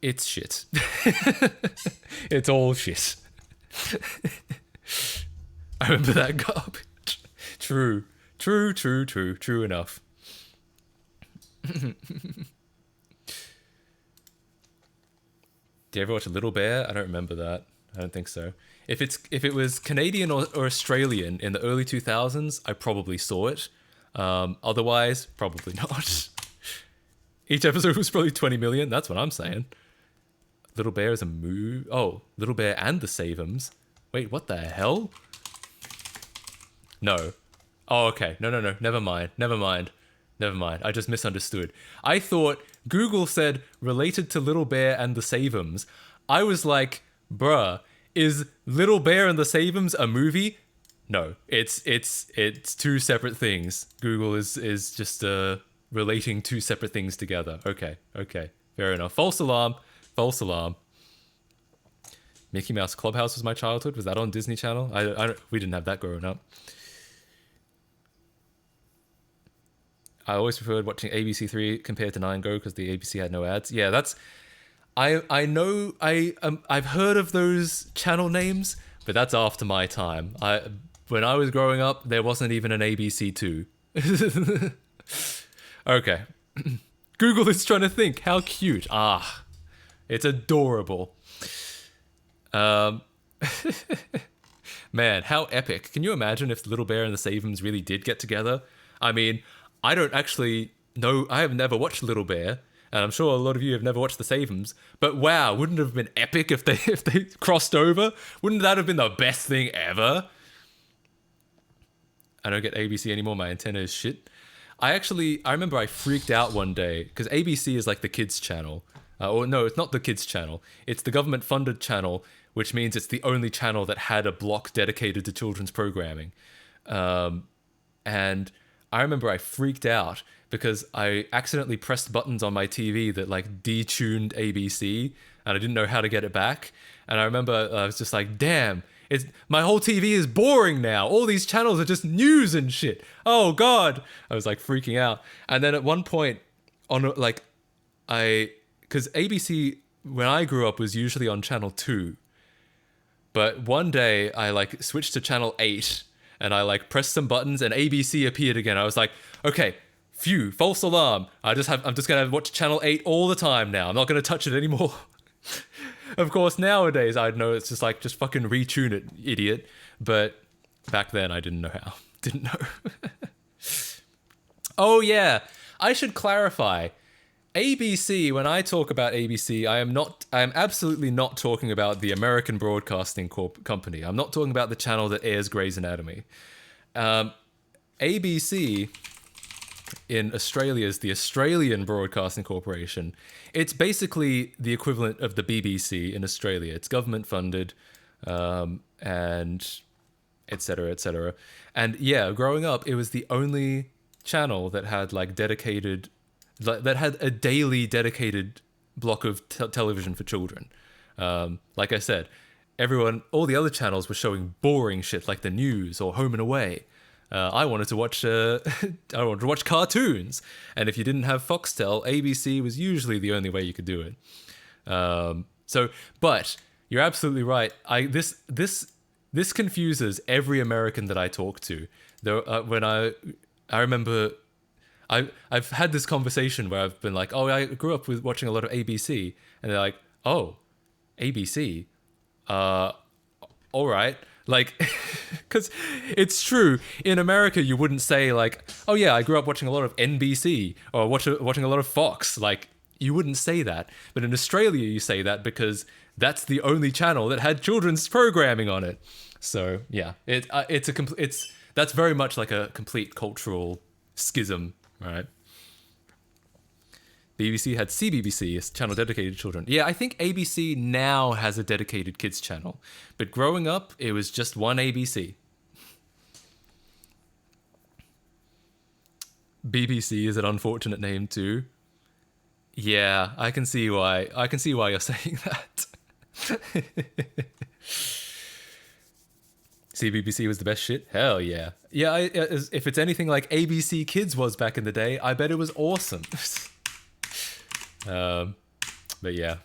it's shit. It's all shit. I remember that garbage. True enough. Did you ever watch Little Bear? I don't remember that. I don't think so. If it was Canadian or Australian in the early 2000s, I probably saw it. Otherwise, probably not. Each episode was probably 20 million. That's what I'm saying. Little Bear is a movie. Oh, Little Bear and the Savums. Wait, what the hell? No. Oh, okay. No. Never mind. I just misunderstood. I thought Google said related to Little Bear and the Savums. I was like, bruh, is Little Bear and the Savums a movie? No, it's two separate things. Google is just relating two separate things together. Okay, fair enough. False alarm. Mickey Mouse Clubhouse was my childhood. Was that on Disney Channel? We didn't have that growing up. I always preferred watching ABC3 compared to 9Go because the ABC had no ads. Yeah, that's... I know... I've heard of those channel names, but that's after my time. When I was growing up, there wasn't even an ABC2. Okay. Google is trying to think. How cute. Ah, it's adorable. Man, how epic. Can you imagine if Little Bear and the Savums really did get together? I mean, I don't actually know. I have never watched Little Bear, and I'm sure a lot of you have never watched the Savums. But wow, wouldn't it have been epic if they crossed over? Wouldn't that have been the best thing ever? I don't get ABC anymore. My antenna is shit. I remember I freaked out one day because ABC is like the kids channel. Or no, it's not the kids channel. It's the government funded channel, which means it's the only channel that had a block dedicated to children's programming. And I remember I freaked out because I accidentally pressed buttons on my TV that like detuned ABC, and I didn't know how to get it back. And I remember I was just like, damn, my whole TV is boring now. All these channels are just news and shit. Oh God. I was like freaking out. And then at one point because ABC, when I grew up, was usually on channel 2. But one day I like switched to channel 8 and I like pressed some buttons and ABC appeared again. I was like, okay, phew, false alarm. I'm just going to watch channel 8 all the time now. I'm not going to touch it anymore. Of course, nowadays I'd know it's just fucking retune it, idiot. But back then I didn't know how. Didn't know. Oh yeah, I should clarify. ABC, when I talk about ABC, I am absolutely not talking about the American Broadcasting Company. I'm not talking about the channel that airs Grey's Anatomy. ABC in Australia is the Australian Broadcasting Corporation. It's basically the equivalent of the BBC in Australia. It's government funded, and etc., etc. And yeah, growing up, it was the only channel that had like dedicated, that had a daily dedicated block of television for children. Like I said, all the other channels were showing boring shit like the news or Home and Away. I wanted to watch cartoons, and if you didn't have Foxtel, ABC was usually the only way you could do it. But you're absolutely right. This confuses every American that I talk to. When I remember, I've had this conversation where I've been like, oh, I grew up with watching a lot of ABC, and they're like, oh, ABC, all right. Like, because it's true. In America, you wouldn't say like, oh yeah, I grew up watching a lot of NBC or watching a lot of Fox. Like, you wouldn't say that. But in Australia, you say that because that's the only channel that had children's programming on it. So yeah, that's very much like a complete cultural schism, right? BBC had CBBC, a channel dedicated to children. Yeah, I think ABC now has a dedicated kids channel. But growing up, it was just one ABC. BBC is an unfortunate name too. Yeah, I can see why you're saying that. CBBC was the best shit? Hell yeah. Yeah, if it's anything like ABC Kids was back in the day, I bet it was awesome. But yeah,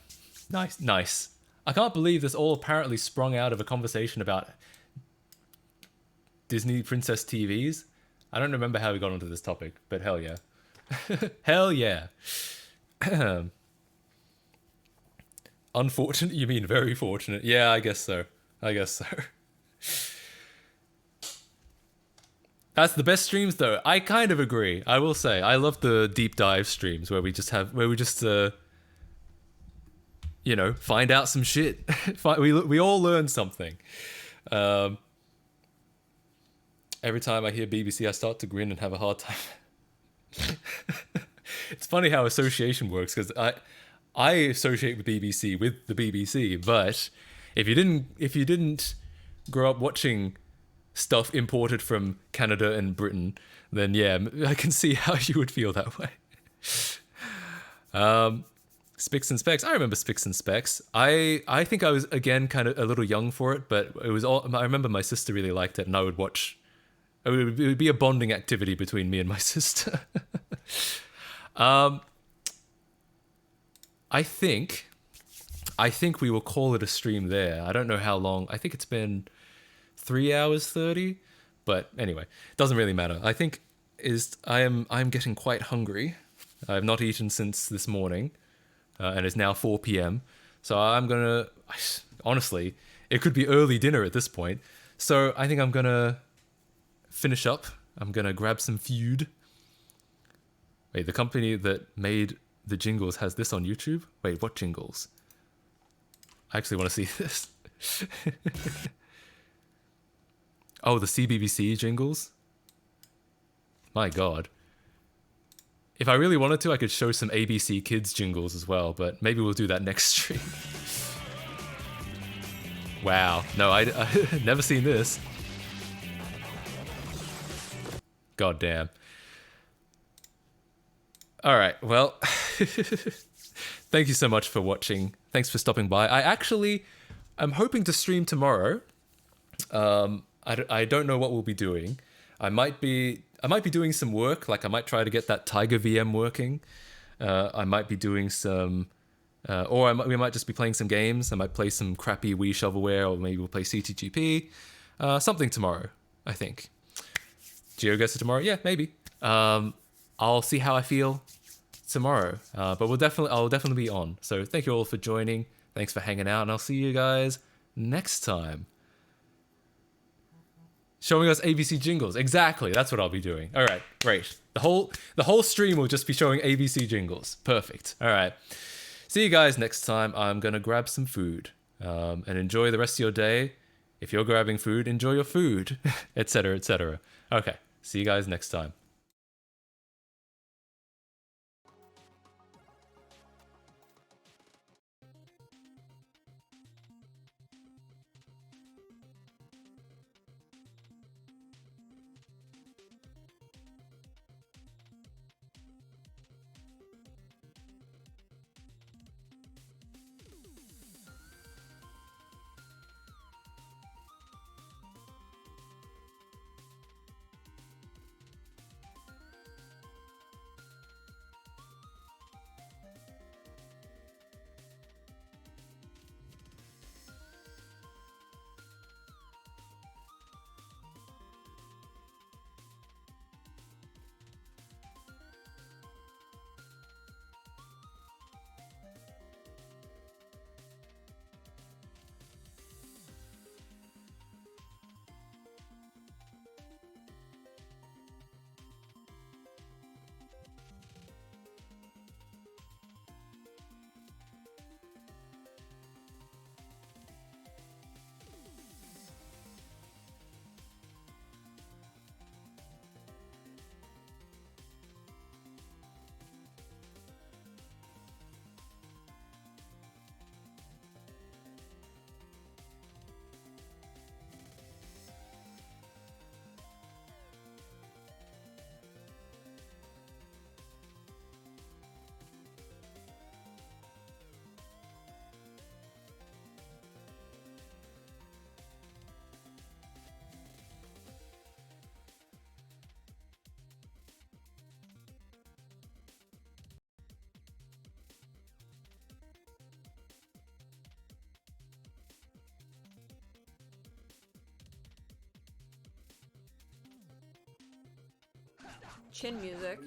nice. I can't believe this all apparently sprung out of a conversation about Disney Princess TVs. I don't remember how we got onto this topic, but hell yeah. Hell yeah. Unfortunate? You mean very fortunate? Yeah, I guess so. I guess so. That's the best streams, though. I kind of agree. I will say I love the deep dive streams where we just you know, find out some shit. we all learn something. Every time I hear BBC, I start to grin and have a hard time. It's funny how association works, because I associate with BBC with the BBC, but if you didn't grow up watching stuff imported from Canada and Britain, then yeah, I can see how you would feel that way. Spicks and Specs. I remember Spicks and Specs. I think I was, again, kind of a little young for it, but it was all. I remember my sister really liked it, and I would watch. It would be a bonding activity between me and my sister. I think we will call it a stream there. I don't know how long. I think it's been 3 hours 30, but anyway, doesn't really matter. I think I'm getting quite hungry. I have not eaten since this morning, and it's now 4 p.m. So I'm gonna, honestly, it could be early dinner at this point. So I think I'm gonna finish up. I'm gonna grab some food. Wait, the company that made the jingles has this on YouTube? Wait, what jingles? I actually want to see this. Oh, the CBBC jingles? My god. If I really wanted to, I could show some ABC Kids jingles as well, but maybe we'll do that next stream. Wow. No, I never seen this. God damn. Alright, well, thank you so much for watching. Thanks for stopping by. I'm hoping to stream tomorrow. I don't know what we'll be doing. I might be doing some work, like I might try to get that Tiger VM working. I might be doing some, we might just be playing some games. I might play some crappy Wii shovelware, or maybe we'll play CTGP. Something tomorrow, I think. GeoGuessr tomorrow? Yeah, maybe. I'll see how I feel tomorrow, but I'll definitely be on. So thank you all for joining. Thanks for hanging out, and I'll see you guys next time. Showing us ABC jingles. Exactly, that's what I'll be doing. All right, great. The whole stream will just be showing ABC jingles. Perfect. All right. See you guys next time. I'm gonna grab some food, and enjoy the rest of your day. If you're grabbing food, enjoy your food, etc., etc. Okay. See you guys next time. Chin music.